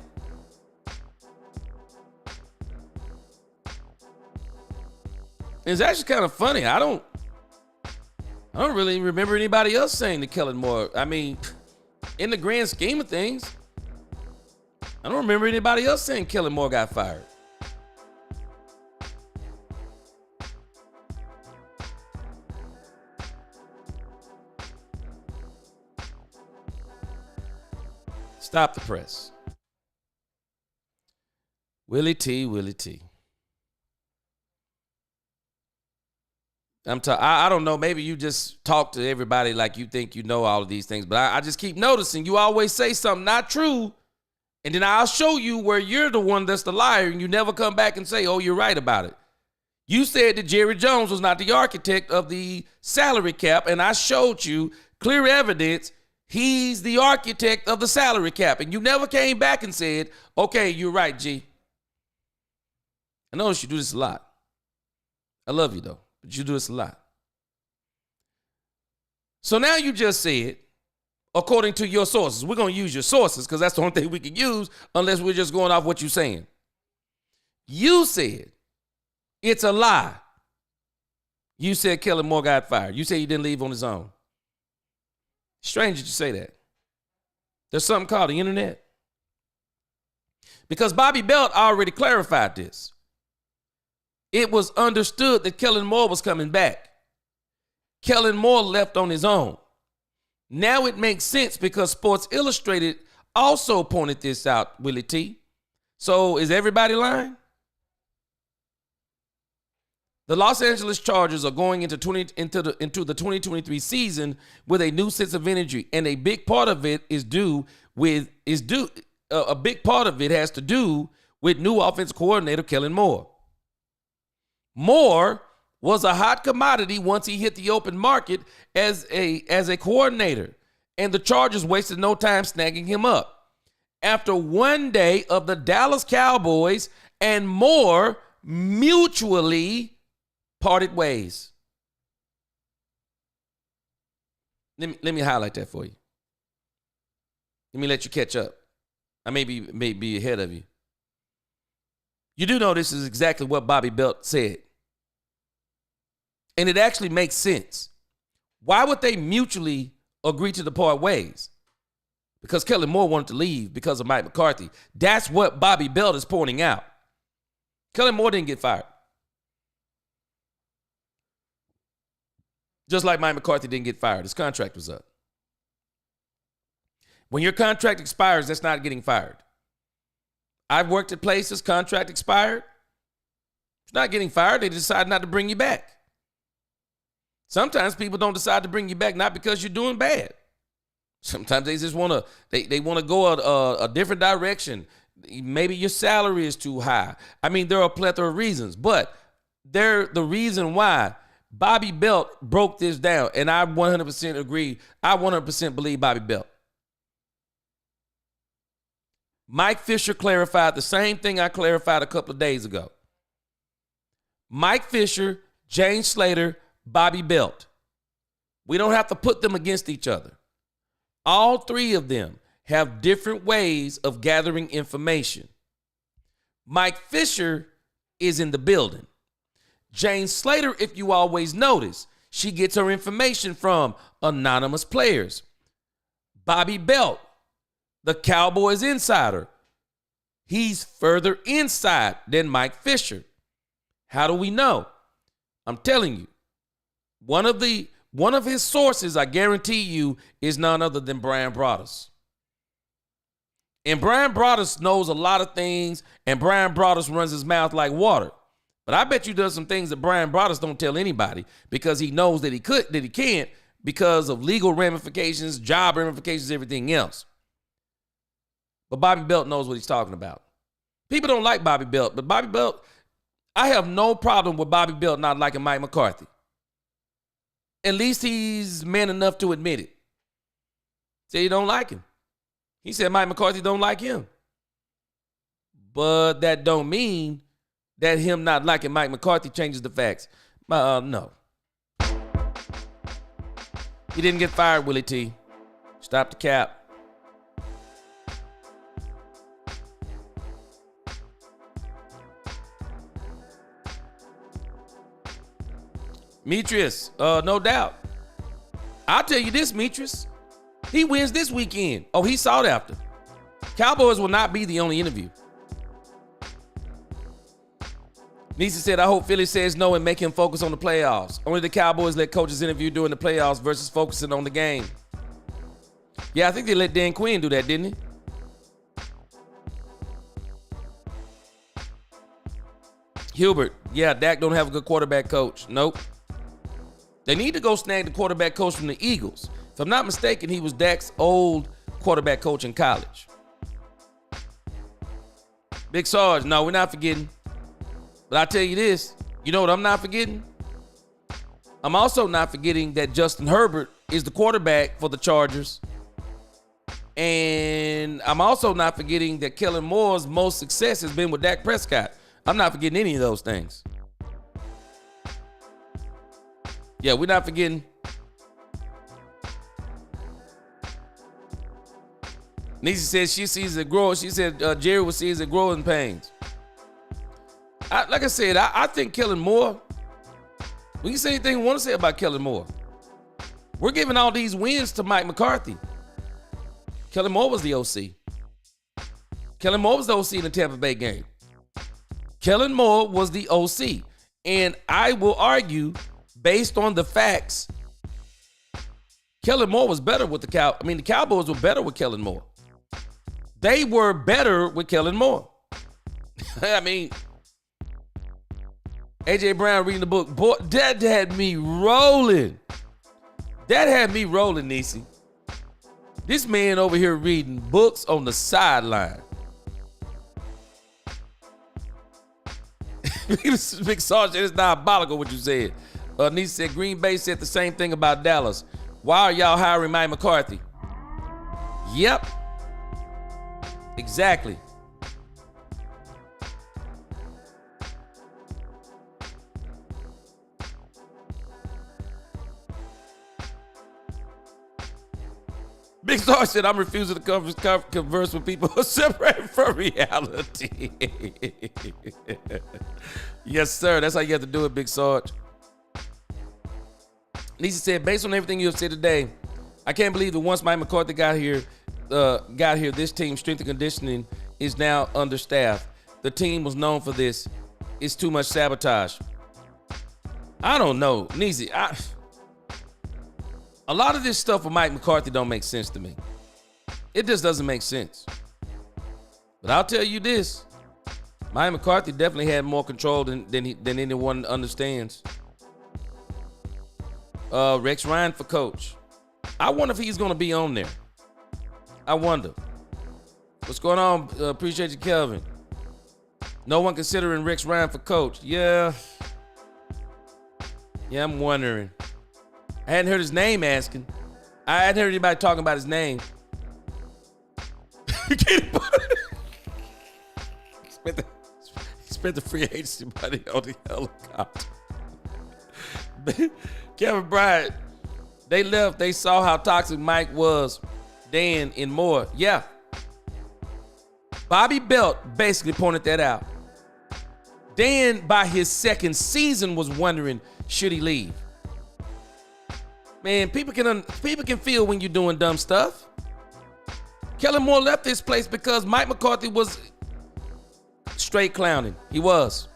It's actually kind of funny. I don't really remember anybody else saying to Kellen Moore. I mean, in the grand scheme of things, I don't remember anybody else saying Kellen Moore got fired. Stop the press. Willie T. I don't know. Maybe you just talk to everybody like you think you know all of these things. But I just keep noticing you always say something not true. And then I'll show you where you're the one that's the liar. And you never come back and say, oh, you're right about it. You said that Jerry Jones was not the architect of the salary cap. And I showed you clear evidence he's the architect of the salary cap. And you never came back and said, okay, you're right, G. I notice you do this a lot. I love you, though. But you do this a lot. So now you just said according to your sources. We're going to use your sources because that's the only thing we can use unless we're just going off what you're saying. You said it's a lie. You said Kellen Moore got fired. You said he didn't leave on his own. Strange that you say that. There's something called the internet. Because Bobby Belt already clarified this. It was understood that Kellen Moore was coming back. Kellen Moore left on his own. Now it makes sense because Sports Illustrated also pointed this out, Willie T. So is everybody lying? The Los Angeles Chargers are going into the 2023 season with a new sense of energy, and a big part of it has to do with new offensive coordinator Kellen Moore. Moore was a hot commodity once he hit the open market as a coordinator, and the Chargers wasted no time snagging him up. After one day of the Dallas Cowboys and Moore mutually parted ways. Let me highlight that for you. Let me let you catch up. I may be ahead of you. You do know this is exactly what Bobby Belt said. And it actually makes sense. Why would they mutually agree to part ways? Because Kellen Moore wanted to leave because of Mike McCarthy. That's what Bobby Belt is pointing out. Kellen Moore didn't get fired. Just like Mike McCarthy didn't get fired. His contract was up. When your contract expires, that's not getting fired. I've worked at places, contract expired. It's not getting fired. They decide not to bring you back. Sometimes people don't decide to bring you back not because you're doing bad. Sometimes they just want to they want to go a different direction. Maybe your salary is too high. I mean, there are a plethora of reasons, but they're the reason why Bobby Belt broke this down, and I 100% agree. I 100% believe Bobby Belt. Mike Fisher clarified the same thing I clarified a couple of days ago. Mike Fisher, James Slater, Bobby Belt. We don't have to put them against each other. All three of them have different ways of gathering information. Mike Fisher is in the building. Jane Slater, if you always notice, she gets her information from anonymous players. Bobby Belt, the Cowboys insider, he's further inside than Mike Fisher. How do we know? I'm telling you, one of his sources, I guarantee you, is none other than Brian Broaddus. And Brian Broaddus knows a lot of things, and Brian Broaddus runs his mouth like water. But I bet you does some things that Brian Broaddus don't tell anybody because he knows that he can't because of legal ramifications, job ramifications, everything else. But Bobby Belt knows what he's talking about. People don't like Bobby Belt, but Bobby Belt, I have no problem with Bobby Belt not liking Mike McCarthy. At least he's man enough to admit it. Say he don't like him. He said Mike McCarthy don't like him. But that don't mean that him not liking Mike McCarthy changes the facts. No. He didn't get fired, Willie T. Stop the cap. Metris, no doubt. I'll tell you this, Metris. He wins this weekend. Oh, he's sought after. Cowboys will not be the only interview. Nisa said, I hope Philly says no and make him focus on the playoffs. Only the Cowboys let coaches interview during the playoffs versus focusing on the game. Yeah, I think they let Dan Quinn do that, didn't he? Hubert, yeah, Dak don't have a good quarterback coach. Nope. They need to go snag the quarterback coach from the Eagles. If I'm not mistaken, he was Dak's old quarterback coach in college. Big Sarge, no, we're not forgetting. But I'll tell you this, you know what I'm not forgetting? I'm also not forgetting that Justin Herbert is the quarterback for the Chargers. And I'm also not forgetting that Kellen Moore's most success has been with Dak Prescott. I'm not forgetting any of those things. Yeah, we're not forgetting. Niecy said she sees it grow. She said Jerry will see it growing pains. Like I said, I think Kellen Moore, we can say anything we want to say about Kellen Moore. We're giving all these wins to Mike McCarthy. Kellen Moore was the OC. Kellen Moore was the OC in the Tampa Bay game. Kellen Moore was the OC. And I will argue, based on the facts, Kellen Moore was better with the the Cowboys were better with Kellen Moore. They were better with Kellen Moore. I mean, A.J. Brown reading the book. Boy, that had me rolling. That had me rolling, Niecy. This man over here reading books on the sideline. Big Sergeant, it's diabolical what you said. Niecy said Green Bay said the same thing about Dallas. Why are y'all hiring Mike McCarthy? Yep. Exactly. Big Star said, I'm refusing to converse with people who separate from reality. Yes, sir. That's how you have to do it, Big Sarge. Niecy said, based on everything you have said today, I can't believe that once Mike McCarthy got here, this team's strength and conditioning is now understaffed. The team was known for this. It's too much sabotage. I don't know, Niecy. A lot of this stuff with Mike McCarthy don't make sense to me. It just doesn't make sense. But I'll tell you this. Mike McCarthy definitely had more control than anyone understands. Rex Ryan for coach. I wonder if he's going to be on there. I wonder. What's going on? Appreciate you, Kelvin. No one considering Rex Ryan for coach. Yeah, I'm wondering. I hadn't heard his name asking. I hadn't heard anybody talking about his name. He spent the free agency money on the helicopter. Kevin Bryant, they left. They saw how toxic Mike was. Dan and Moore. Yeah. Bobby Belt basically pointed that out. Dan, by his second season, was wondering, should he leave? Man, people can feel when you're doing dumb stuff. Kellen Moore left this place because Mike McCarthy was straight clowning. He was.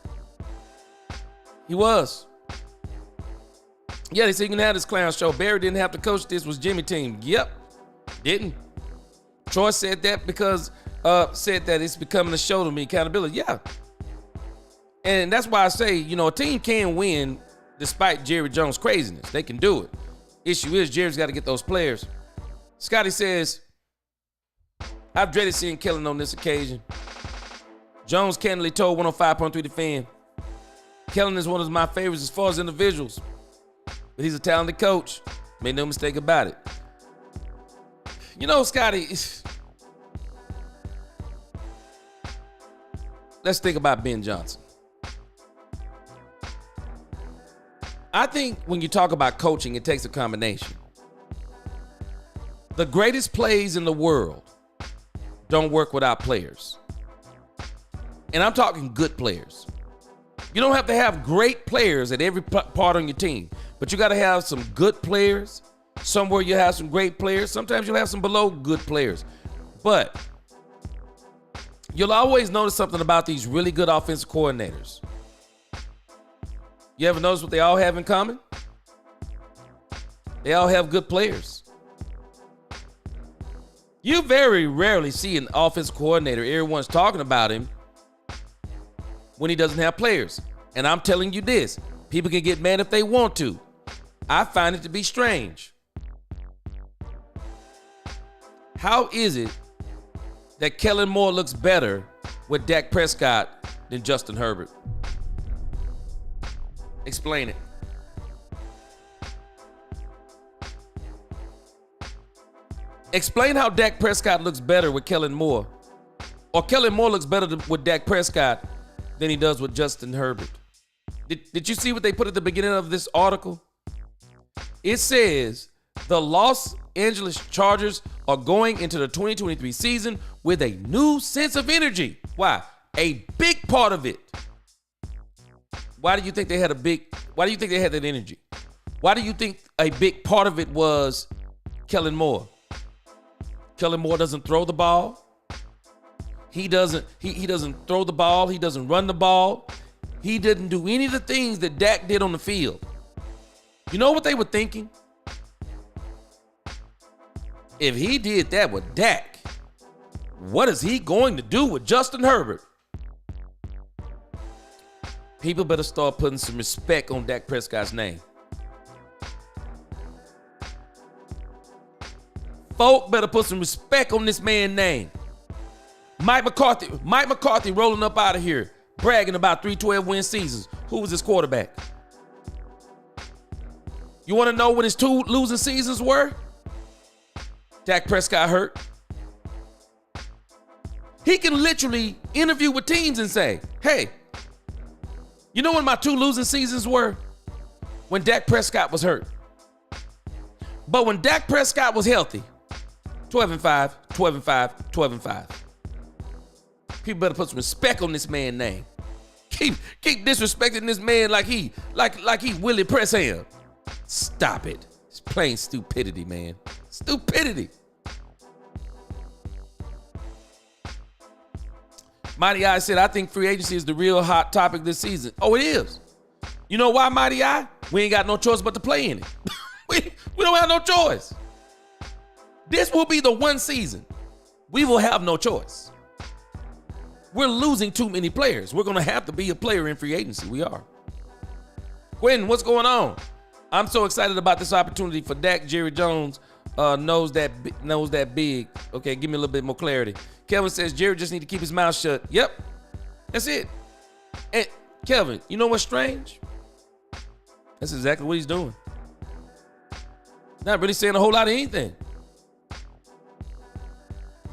Yeah, they said you can have this clown show. Barry didn't have to coach this, was Jimmy team. Yep, didn't. Troy said that because said that it's becoming a show to me, accountability. Yeah. And that's why I say, a team can win despite Jerry Jones' craziness. They can do it. Issue is Jerry's got to get those players. Scotty says, I've dreaded seeing Kellen on this occasion. Jones candidly told 105.3 The Fan, Kellen is one of my favorites as far as individuals, but he's a talented coach. Made no mistake about it. Scotty, let's think about Ben Johnson. I think when you talk about coaching, it takes a combination. The greatest plays in the world don't work without players. And I'm talking good players. You don't have to have great players at every part on your team, but you got to have some good players. Somewhere you have some great players. Sometimes you'll have some below good players. But you'll always notice something about these really good offensive coordinators. You ever notice what they all have in common? They all have good players. You very rarely see an offensive coordinator, everyone's talking about him, when he doesn't have players. And I'm telling you this, people can get mad if they want to. I find it to be strange. How is it that Kellen Moore looks better with Dak Prescott than Justin Herbert? Explain it. Explain how Dak Prescott looks better with Kellen Moore. Or Kellen Moore looks better with Dak Prescott than he does with Justin Herbert. Did you see what they put at the beginning of this article? It says The Los Angeles Chargers are going into the 2023 season with a new sense of energy. Why? A big part of it. Why do you think they had that energy? Why do you think a big part of it was Kellen Moore? Kellen Moore doesn't throw the ball. He doesn't throw the ball. He doesn't run the ball. He didn't do any of the things that Dak did on the field. You know what they were thinking? If he did that with Dak, what is he going to do with Justin Herbert? People better start putting some respect on Dak Prescott's name. Folk better put some respect on this man's name. Mike McCarthy rolling up out of here, bragging about 3 12-win seasons. Who was his quarterback? You want to know what his 2 losing seasons were? Dak Prescott hurt. He can literally interview with teams and say, hey, you know when my 2 losing seasons were? When Dak Prescott was hurt. But when Dak Prescott was healthy, 12-5, 12-5, 12-5. People better put some respect on this man's name. Keep disrespecting this man like he Willie Pressham. Stop it. It's plain stupidity, man. Stupidity. Mighty I said, I think free agency is the real hot topic this season. Oh, it is. You know why, Mighty I? We ain't got no choice but to play in it. we don't have no choice. This will be the one season we will have no choice. We're losing too many players. We're going to have to be a player in free agency. We are. Quentin, what's going on? I'm so excited about this opportunity for Dak. Jerry Jones knows that big. Okay, give me a little bit more clarity. Kelvin says Jerry just need to keep his mouth shut. Yep, that's it. And Kelvin, you know what's strange? That's exactly what he's doing. Not really saying a whole lot of anything.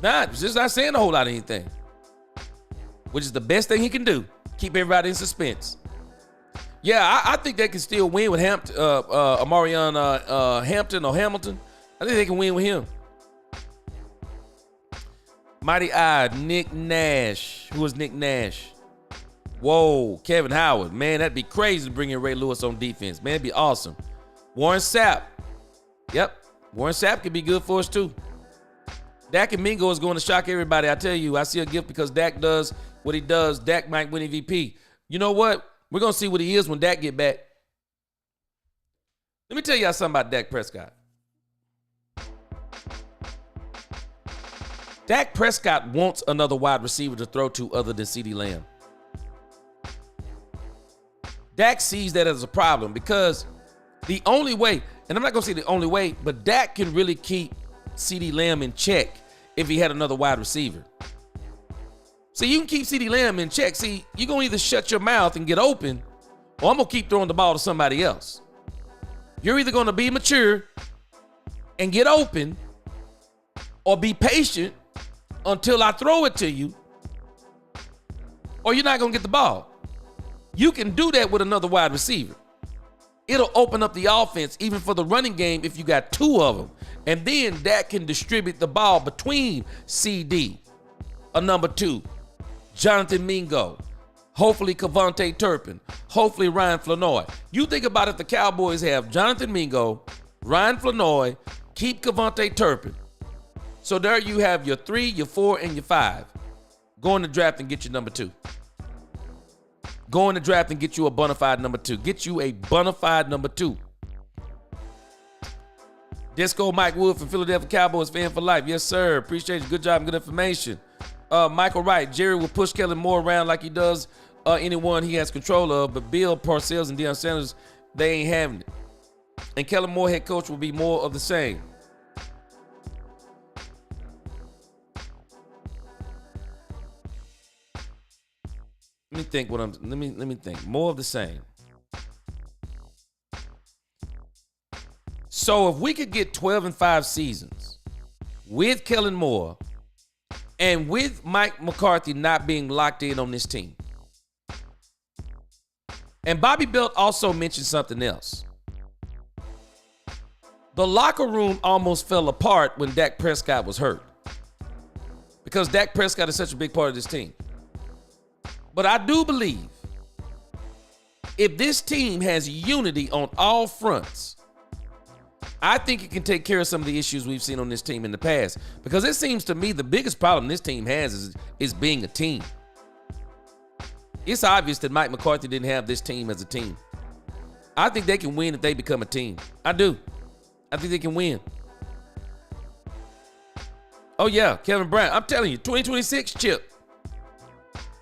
Just not saying a whole lot of anything. Which is the best thing he can do. Keep everybody in suspense. Yeah, I think they can still win with Amarion Hampton or Hamilton. I think they can win with him. Mighty Eyed, Nick Nash. Who is Nick Nash? Whoa, Kevin Howard. Man, that'd be crazy to bring in Ray Lewis on defense. Man, it'd be awesome. Warren Sapp. Yep, Warren Sapp could be good for us too. Dak and Mingo is going to shock everybody. I tell you, I see a gift because Dak does what he does. Dak might win MVP. You know what? We're going to see what he is when Dak get back. Let me tell y'all something about Dak Prescott. Dak Prescott wants another wide receiver to throw to other than CeeDee Lamb. Dak sees that as a problem because the only way, and I'm not going to say the only way, but Dak can really keep CeeDee Lamb in check if he had another wide receiver. See, you can keep CeeDee Lamb in check. See, you're going to either shut your mouth and get open, or I'm going to keep throwing the ball to somebody else. You're either going to be mature and get open, or be patient until I throw it to you, or you're not going to get the ball. You can do that with another wide receiver. It'll open up the offense, even for the running game, if you got 2 of them. And then Dak can distribute the ball between CD, a number 2, Jonathan Mingo, hopefully Kevontae Turpin, hopefully Ryan Flanoy. You think about it, the Cowboys have Jonathan Mingo, Ryan Flanoy, keep Kevontae Turpin. So there you have your 3, your 4, and your 5. Go in the draft and get your number 2. Go in the draft and get you a bona fide number 2. Get you a bona fide number 2. Disco Mike Wood from Philadelphia Cowboys fan for life. Yes, sir. Appreciate you. Good job and good information. Michael Wright. Jerry will push Kellen Moore around like he does anyone he has control of, but Bill Parcells and Deion Sanders, they ain't having it. And Kellen Moore head coach will be more of the same. Let me think. More of the same. So if we could get 12-5 seasons with Kellen Moore and with Mike McCarthy not being locked in on this team. And Bobby Belt also mentioned something else. The locker room almost fell apart when Dak Prescott was hurt, because Dak Prescott is such a big part of this team. But I do believe if this team has unity on all fronts, I think it can take care of some of the issues we've seen on this team in the past. Because it seems to me the biggest problem this team has is being a team. It's obvious that Mike McCarthy didn't have this team as a team. I think they can win if they become a team. I do. I think they can win. Oh, yeah, Kevin Bryant. I'm telling you, 2026, Chip.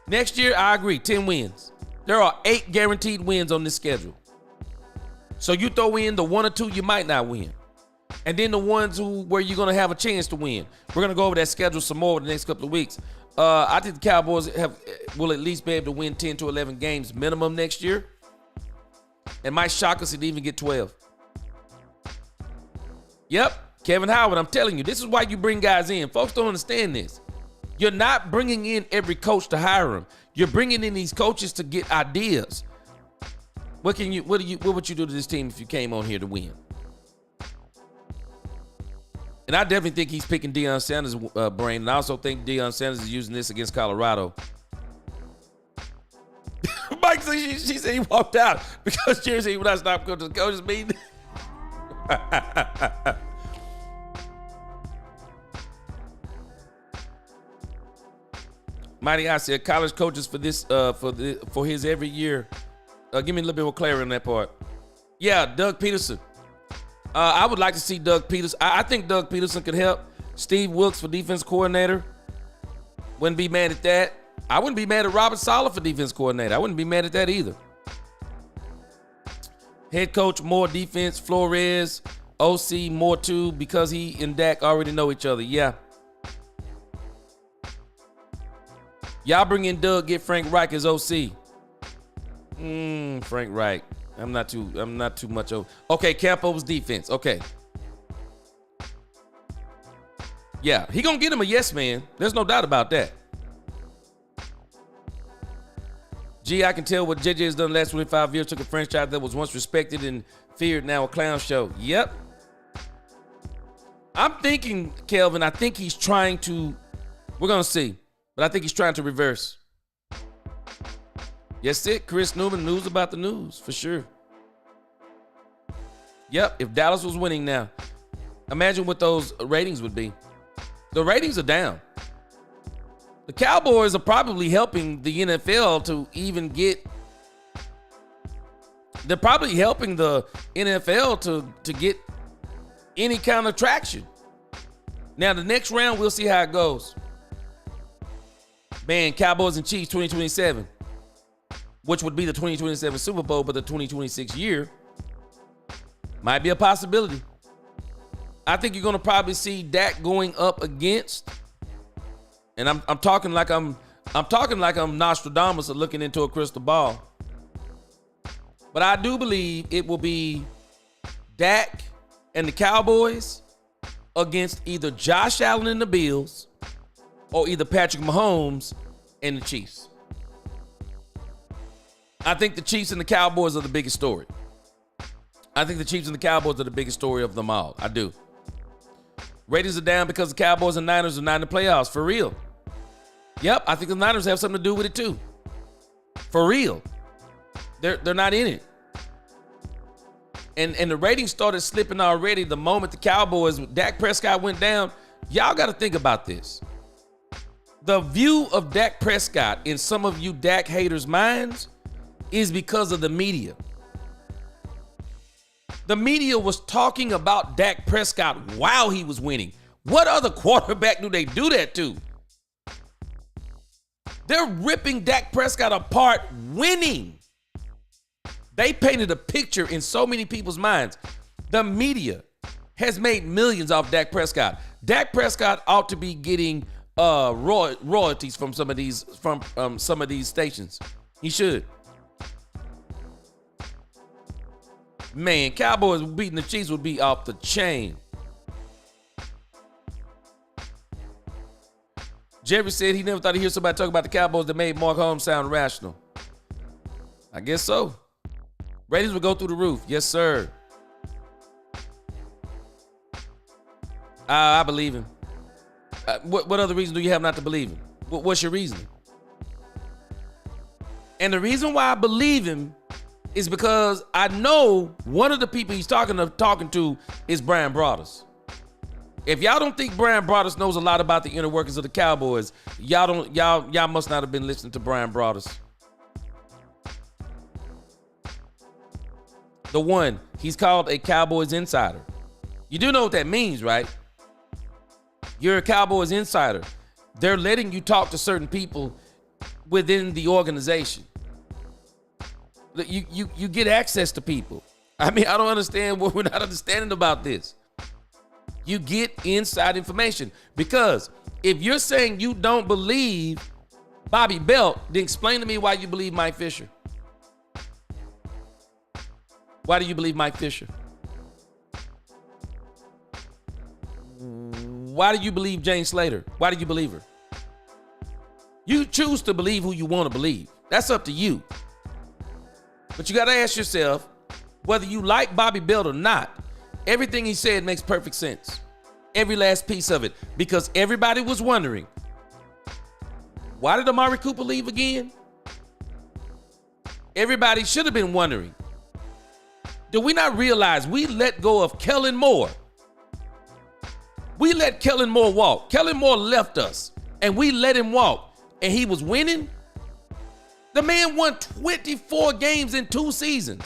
Next year, I agree, 10 wins. There are 8 guaranteed wins on this schedule. So you throw in the 1 or 2 you might not win. And then the ones where you're going to have a chance to win. We're going to go over that schedule some more in the next couple of weeks. I think the Cowboys will at least be able to win 10 to 11 games minimum next year. It might shock us to even get 12. Yep, Kevin Howard, I'm telling you, this is why you bring guys in. Folks don't understand this. You're not bringing in every coach to hire them. You're bringing in these coaches to get ideas. What would you do to this team if you came on here to win? And I definitely think he's picking Deion Sanders' brain, and I also think Deion Sanders is using this against Colorado. Mike, she said he walked out because Jerry said, when I stopped going to the coaches meeting. Mighty I said college coaches for this for his every year. Give me a little bit more clarity on that part. Yeah, Doug Peterson. I would like to see Doug Peterson. I think Doug Peterson could help. Steve Wilkes for defense coordinator. Wouldn't be mad at that. I wouldn't be mad at Robert Saleh for defense coordinator. I wouldn't be mad at that either. Head coach, more defense. Flores, OC, more too, because he and Dak already know each other. Yeah. Y'all bring in Doug, get Frank Reich as OC. Frank Reich. I'm not too much over. Okay, Campos defense. Okay. Yeah, he gonna get him a yes man. There's no doubt about that. Gee, I can tell what JJ has done the last 25 years. Took a franchise that was once respected and feared, now a clown show. Yep. I'm thinking, Kelvin, I think he's trying to, we're gonna see, but I think he's trying to reverse. Yes, it. Chris Newman, news about the news, for sure. Yep, if Dallas was winning now, imagine what those ratings would be. The ratings are down. The Cowboys are probably helping the NFL to even get, they're probably helping the NFL to get any kind of traction. Now, the next round, we'll see how it goes. Man, Cowboys and Chiefs 2027. Which would be the 2027 Super Bowl, but the 2026 year might be a possibility. I think you're going to probably see Dak going up against, and I'm talking like I'm Nostradamus looking into a crystal ball. But I do believe it will be Dak and the Cowboys against either Josh Allen and the Bills or either Patrick Mahomes and the Chiefs. I think the Chiefs and the Cowboys are the biggest story. I think the Chiefs and the Cowboys are the biggest story of them all. I do. Ratings are down because the Cowboys and Niners are not in the playoffs. For real. Yep, I think the Niners have something to do with it too. For real. They're not in it. And the ratings started slipping already the moment the Cowboys, Dak Prescott went down. Y'all got to think about this. The view of Dak Prescott in some of you Dak haters' minds is because of the media. The media was talking about Dak Prescott while he was winning. What other quarterback do they do that to? They're ripping Dak Prescott apart winning. They painted a picture in so many people's minds. The media has made millions off Dak Prescott. Dak Prescott ought to be getting royalties from some of these stations. He should. Man, Cowboys beating the Chiefs would be off the chain. Jerry said he never thought he'd hear somebody talk about the Cowboys that made Mark Holmes sound rational. I guess so. Ratings would go through the roof. Yes, sir. I believe him. What other reason do you have not to believe him? What's your reasoning? And the reason why I believe him is because I know one of the people he's talking to is Brian Broaddus. If y'all don't think Brian Broaddus knows a lot about the inner workings of the Cowboys, y'all must not have been listening to Brian Broaddus. The one, he's called a Cowboys insider. You do know what that means, right? You're a Cowboys insider. They're letting you talk to certain people within the organization. You get access to people. I mean, I don't understand what we're not understanding about this. You get inside information, because if you're saying you don't believe Bobby Belt, then explain to me why you believe Mike Fisher. Why do you believe Mike Fisher? Why do you believe Jane Slater? Why do you believe her? You choose to believe who you want to believe. That's up to you. But you got to ask yourself, whether you like Bobby Belt or not, everything he said makes perfect sense. Every last piece of it. Because everybody was wondering, why did Amari Cooper leave again? Everybody should have been wondering, do we not realize we let go of Kellen Moore? We let Kellen Moore walk. Kellen Moore left us, and we let him walk, and he was winning. The man won 24 games in 2 seasons.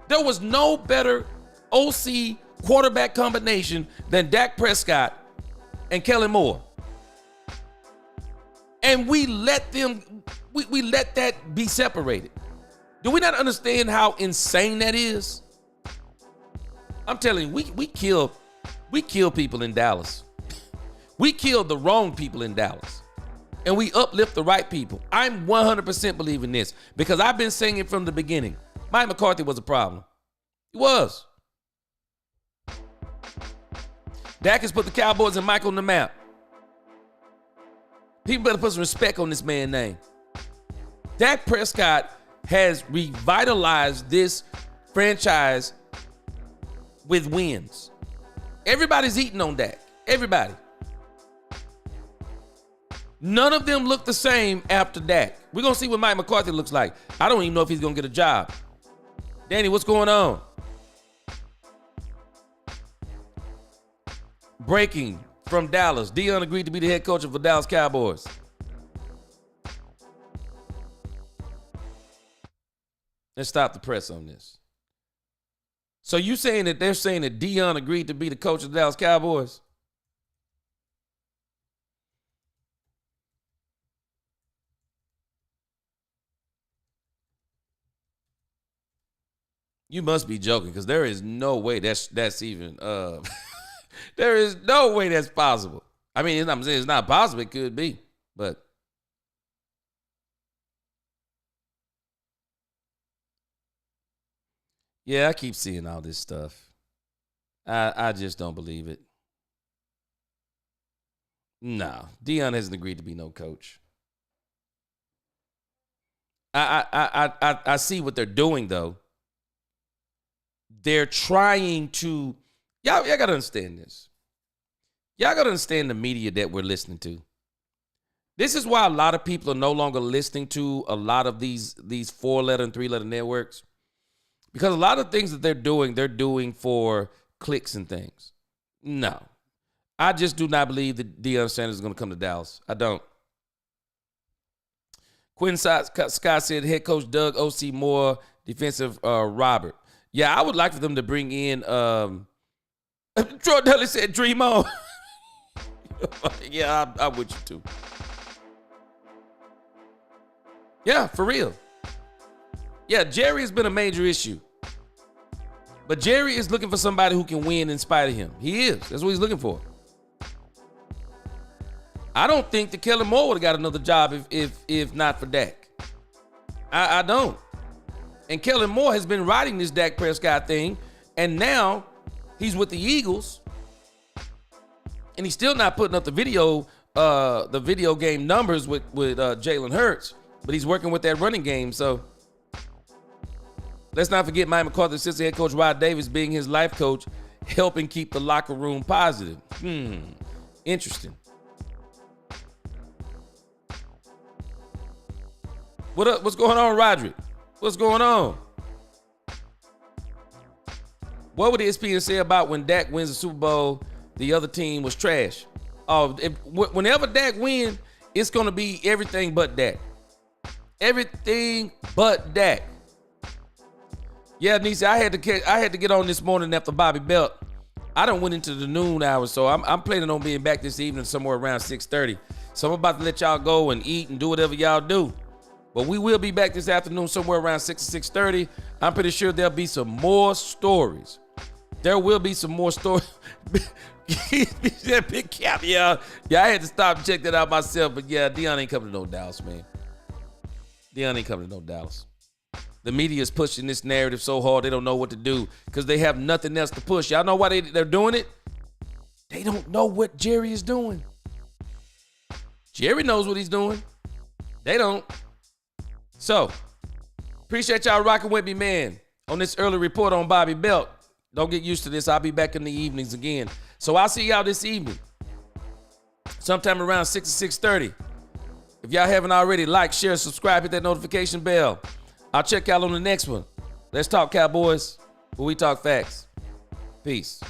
There was no better OC quarterback combination than Dak Prescott and Kellen Moore. And we let them, we let that be separated. Do we not understand how insane that is? I'm telling you, we kill people in Dallas. We kill the wrong people in Dallas. And we uplift the right people. I'm 100% believing this, because I've been saying it from the beginning. Mike McCarthy was a problem. He was. Dak has put the Cowboys and Mike on the map. People better put some respect on this man's name. Dak Prescott has revitalized this franchise with wins. Everybody's eating on Dak. Everybody. None of them look the same after Dak. We're going to see what Mike McCarthy looks like. I don't even know if he's going to get a job. Danny, what's going on? Breaking from Dallas. Deion agreed to be the head coach of the Dallas Cowboys. Let's stop the press on this. So you saying that they're saying that Deion agreed to be the coach of the Dallas Cowboys? You must be joking, because there is no way that's even there is no way that's possible. I mean, I'm saying it's not possible. It could be, but yeah, I keep seeing all this stuff. I just don't believe it. No, Deion hasn't agreed to be no coach. I see what they're doing though. They're trying to, y'all got to understand this. Y'all got to understand the media that we're listening to. This is why a lot of people are no longer listening to a lot of these 4-letter and 3-letter networks. Because a lot of things that they're doing for clicks and things. No. I just do not believe that Deion Sanders is going to come to Dallas. I don't. Quinn Scott said head coach Doug O.C. Moore, defensive Robert. Yeah, I would like for them to bring in Troy Dudley said dream on. Yeah, I'm with you too. Yeah, for real. Yeah, Jerry has been a major issue. But Jerry is looking for somebody who can win in spite of him. He is. That's what he's looking for. I don't think that Kellen Moore would have got another job if not for Dak. I don't. And Kellen Moore has been riding this Dak Prescott thing, and now he's with the Eagles, and he's still not putting up the video game numbers with Jalen Hurts, but he's working with that running game. So let's not forget Mike McCarthy, assistant head coach Rod Davis being his life coach. helping keep the locker room positive. Interesting. What up? What's going on, Roderick? What's going on? What would ESPN say about when Dak wins the Super Bowl, the other team was trash? Whenever Dak wins, it's going to be everything but Dak. Everything but Dak. Yeah, Nisa, I had to get on this morning after Bobby Belt. I done went into the noon hour, so I'm planning on being back this evening somewhere around 6:30. So I'm about to let y'all go and eat and do whatever y'all do. But we will be back this afternoon somewhere around 6 to 6:30. I'm pretty sure there'll be some more stories. There will be some more stories. That big cap, yeah. I had to stop and check that out myself. But yeah, Deion ain't coming to no Dallas, man. Deion ain't coming to no Dallas. The media is pushing this narrative so hard they don't know what to do because they have nothing else to push. Y'all know why they're doing it? They don't know what Jerry is doing. Jerry knows what he's doing. They don't. So, appreciate y'all rocking with me, man, on this early report on Bobby Belt. Don't get used to this. I'll be back in the evenings again. So I'll see y'all this evening, sometime around 6 to 6:30. If y'all haven't already, like, share, subscribe, hit that notification bell. I'll check y'all on the next one. Let's talk Cowboys, where we talk facts. Peace.